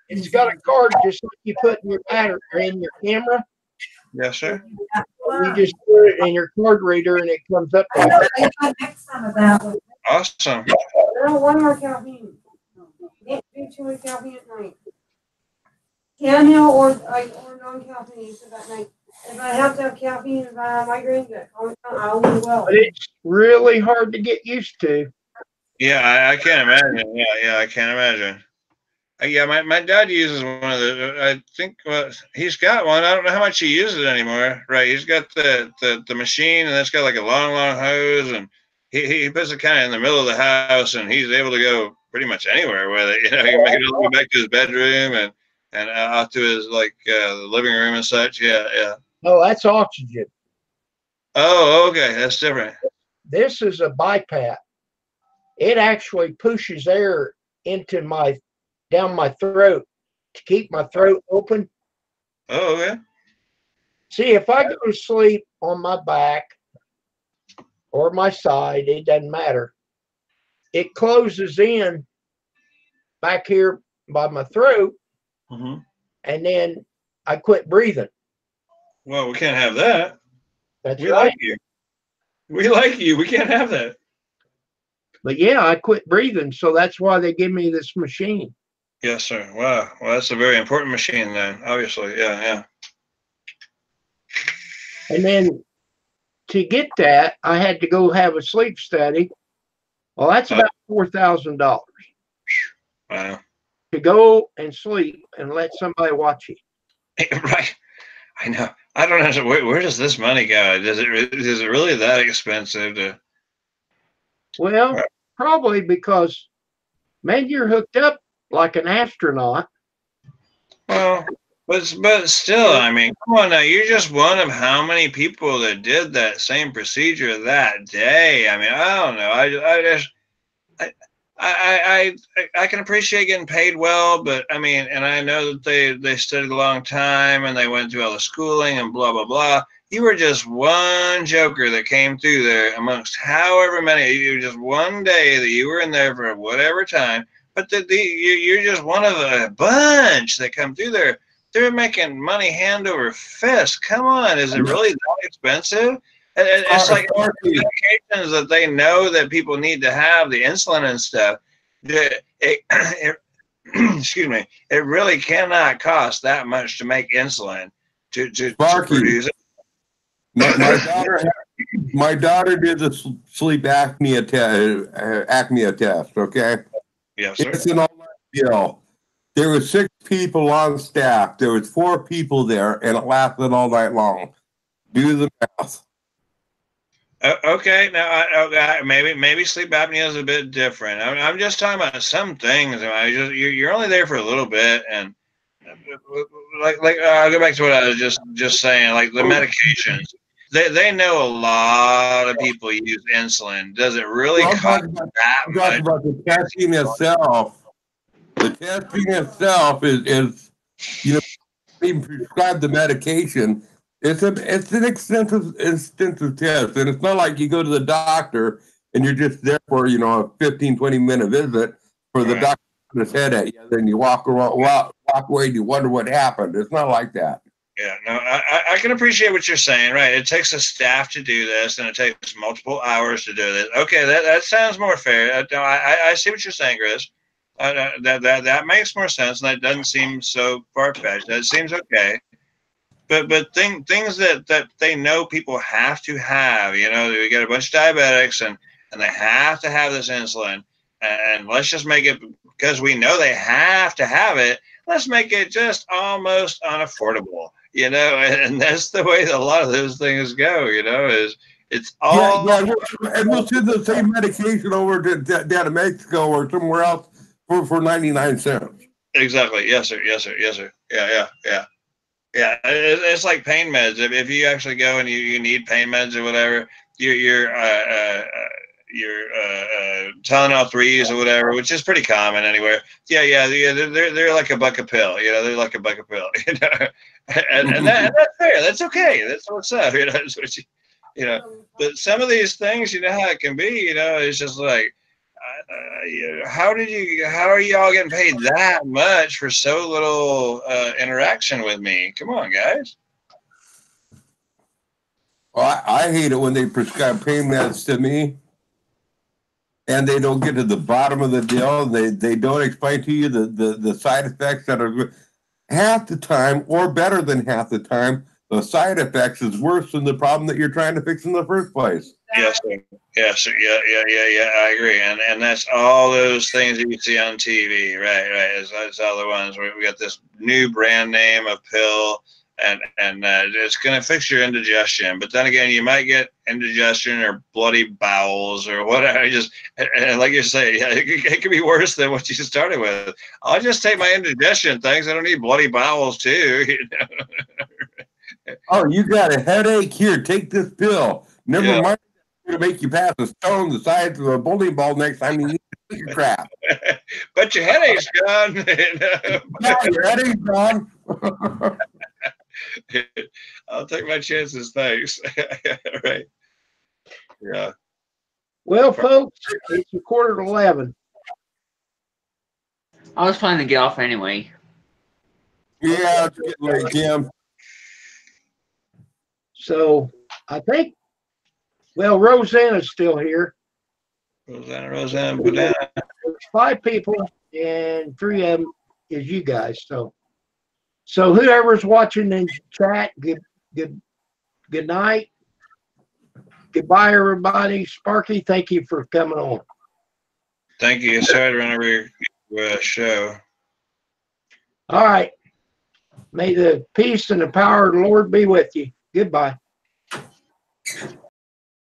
It's got a card just like you put in your battery or in your camera. Yes, sir. You just put it in your card reader and it comes up like that. Next time about Awesome. one more caffeine. Can't do too much caffeine at night. Cannonhill or non-caffeinated at night. If I have to have caffeine, if I have migraines, I'll do well. But it's really hard to get used to. Yeah, I can't imagine. Yeah, I can't imagine. Yeah, my dad uses one of the. I think he's got one. I don't know how much he uses it anymore. Right, he's got the machine, and it's got like a long hose, and he puts it kind of in the middle of the house, and he's able to go pretty much anywhere with it. You know, he can make it all the way back to his bedroom and out to his the living room and such. Yeah, yeah. Oh, that's oxygen. Oh, okay, that's different. This is a BiPAP. It actually pushes air into down my throat to keep my throat open. Oh, okay. See, if I go to sleep on my back or my side, it doesn't matter. It closes in back here by my throat, Mm-hmm. and then I quit breathing. Well, we can't have that. That's We right. like you. We like you. We can't have that. But yeah, I quit breathing, so that's why they give me this machine. Yes, sir. Wow. Well, that's a very important machine then, obviously. Yeah, yeah. And then to get that, I had to go have a sleep study. Well, that's about $4,000 Wow. to go and sleep and let somebody watch you. Right. I know. I don't know. Where does this money go? Is it really that expensive to? Well, probably because, man, you're hooked up like an astronaut. Well, but still, I mean, come on now. You're just one of how many people that did that same procedure that day. I mean, I don't know. I can appreciate getting paid well, but I mean, and I know that they studied a long time and they went through all the schooling and blah blah blah. You were just one joker that came through there amongst however many. You were just one day that you were in there for whatever time, but you're just one of a bunch that come through there. They're making money hand over fist. Come on, is it really that expensive? It's like medications that they know that people need to have, the insulin and stuff. Excuse me, it really cannot cost that much to make insulin to produce it. My daughter did the sleep apnea test. Okay. Yes, sir. It's an all-night deal. There were 6 people on staff. There was 4 people there, and it lasted all night long. Do the math. Okay, now maybe sleep apnea is a bit different. I'm just talking about some things. You're only there for a little bit, and I'll go back to what I was just saying. Like the medications, they know a lot of people use insulin. Does it really cost that I'm much? talking about the testing itself. The testing itself is being prescribed the medication. It's an extensive test, and it's not like you go to the doctor and you're just there for a 15-20 minute visit for the doctor to put his head at you, then you walk away and you wonder what happened. It's not like that. Yeah, no, I can appreciate what you're saying, right? It takes a staff to do this, and it takes multiple hours to do this. Okay, that sounds more fair. I see what you're saying, Chris. That makes more sense, and that doesn't seem so far-fetched. That seems okay. But things that they know people have to have, we get a bunch of diabetics, and they have to have this insulin, and let's just make it, because we know they have to have it, let's make it just almost unaffordable, and that's the way that a lot of those things go, is it's all. Yeah, and we'll send the same medication over down to Mexico or somewhere else for 99 cents. Exactly. Yes, sir. Yeah. It's like pain meds. If you actually go and you need pain meds or whatever, your Tylenol 3s or whatever, which is pretty common anywhere. Yeah. They're like a buck a pill. They're like a buck a pill. And that's fair. That's okay. That's what's up. That's what But some of these things, how it can be. It's just like. How are y'all getting paid that much for so little interaction with me? Come on, guys. Well, I hate it when they prescribe pain meds to me and they don't get to the bottom of the deal. They don't explain to you the side effects that are half the time, or better than half the time, the side effects is worse than the problem that you're trying to fix in the first place. Yes, sir. Yes, sir. Yeah. I agree. And that's all those things that you see on TV, right? It's all the ones where we got this new brand name of pill, and it's going to fix your indigestion. But then again, you might get indigestion or bloody bowels or whatever. And like you say, it could be worse than what you started with. I'll just take my indigestion. Thanks. I don't need bloody bowels too. Oh, you got a headache? Here, take this pill. Never mind. To make you pass a stone the size of a bowling ball next time you need to take your crap. But your headache's gone. Yeah, your headache's gone. I'll take my chances, thanks. Right. Yeah. Well, folks, it's 11:15. I was planning to get off anyway. Yeah, it's getting late, Kim. So I think, well, Rosanna's still here. Rosanna. There's 5 people, and 3 of them is you guys. So whoever's watching in chat, good night. Goodbye, everybody. Sparky, thank you for coming on. Thank you. Sorry to run over your show. All right. May the peace and the power of the Lord be with you. Goodbye.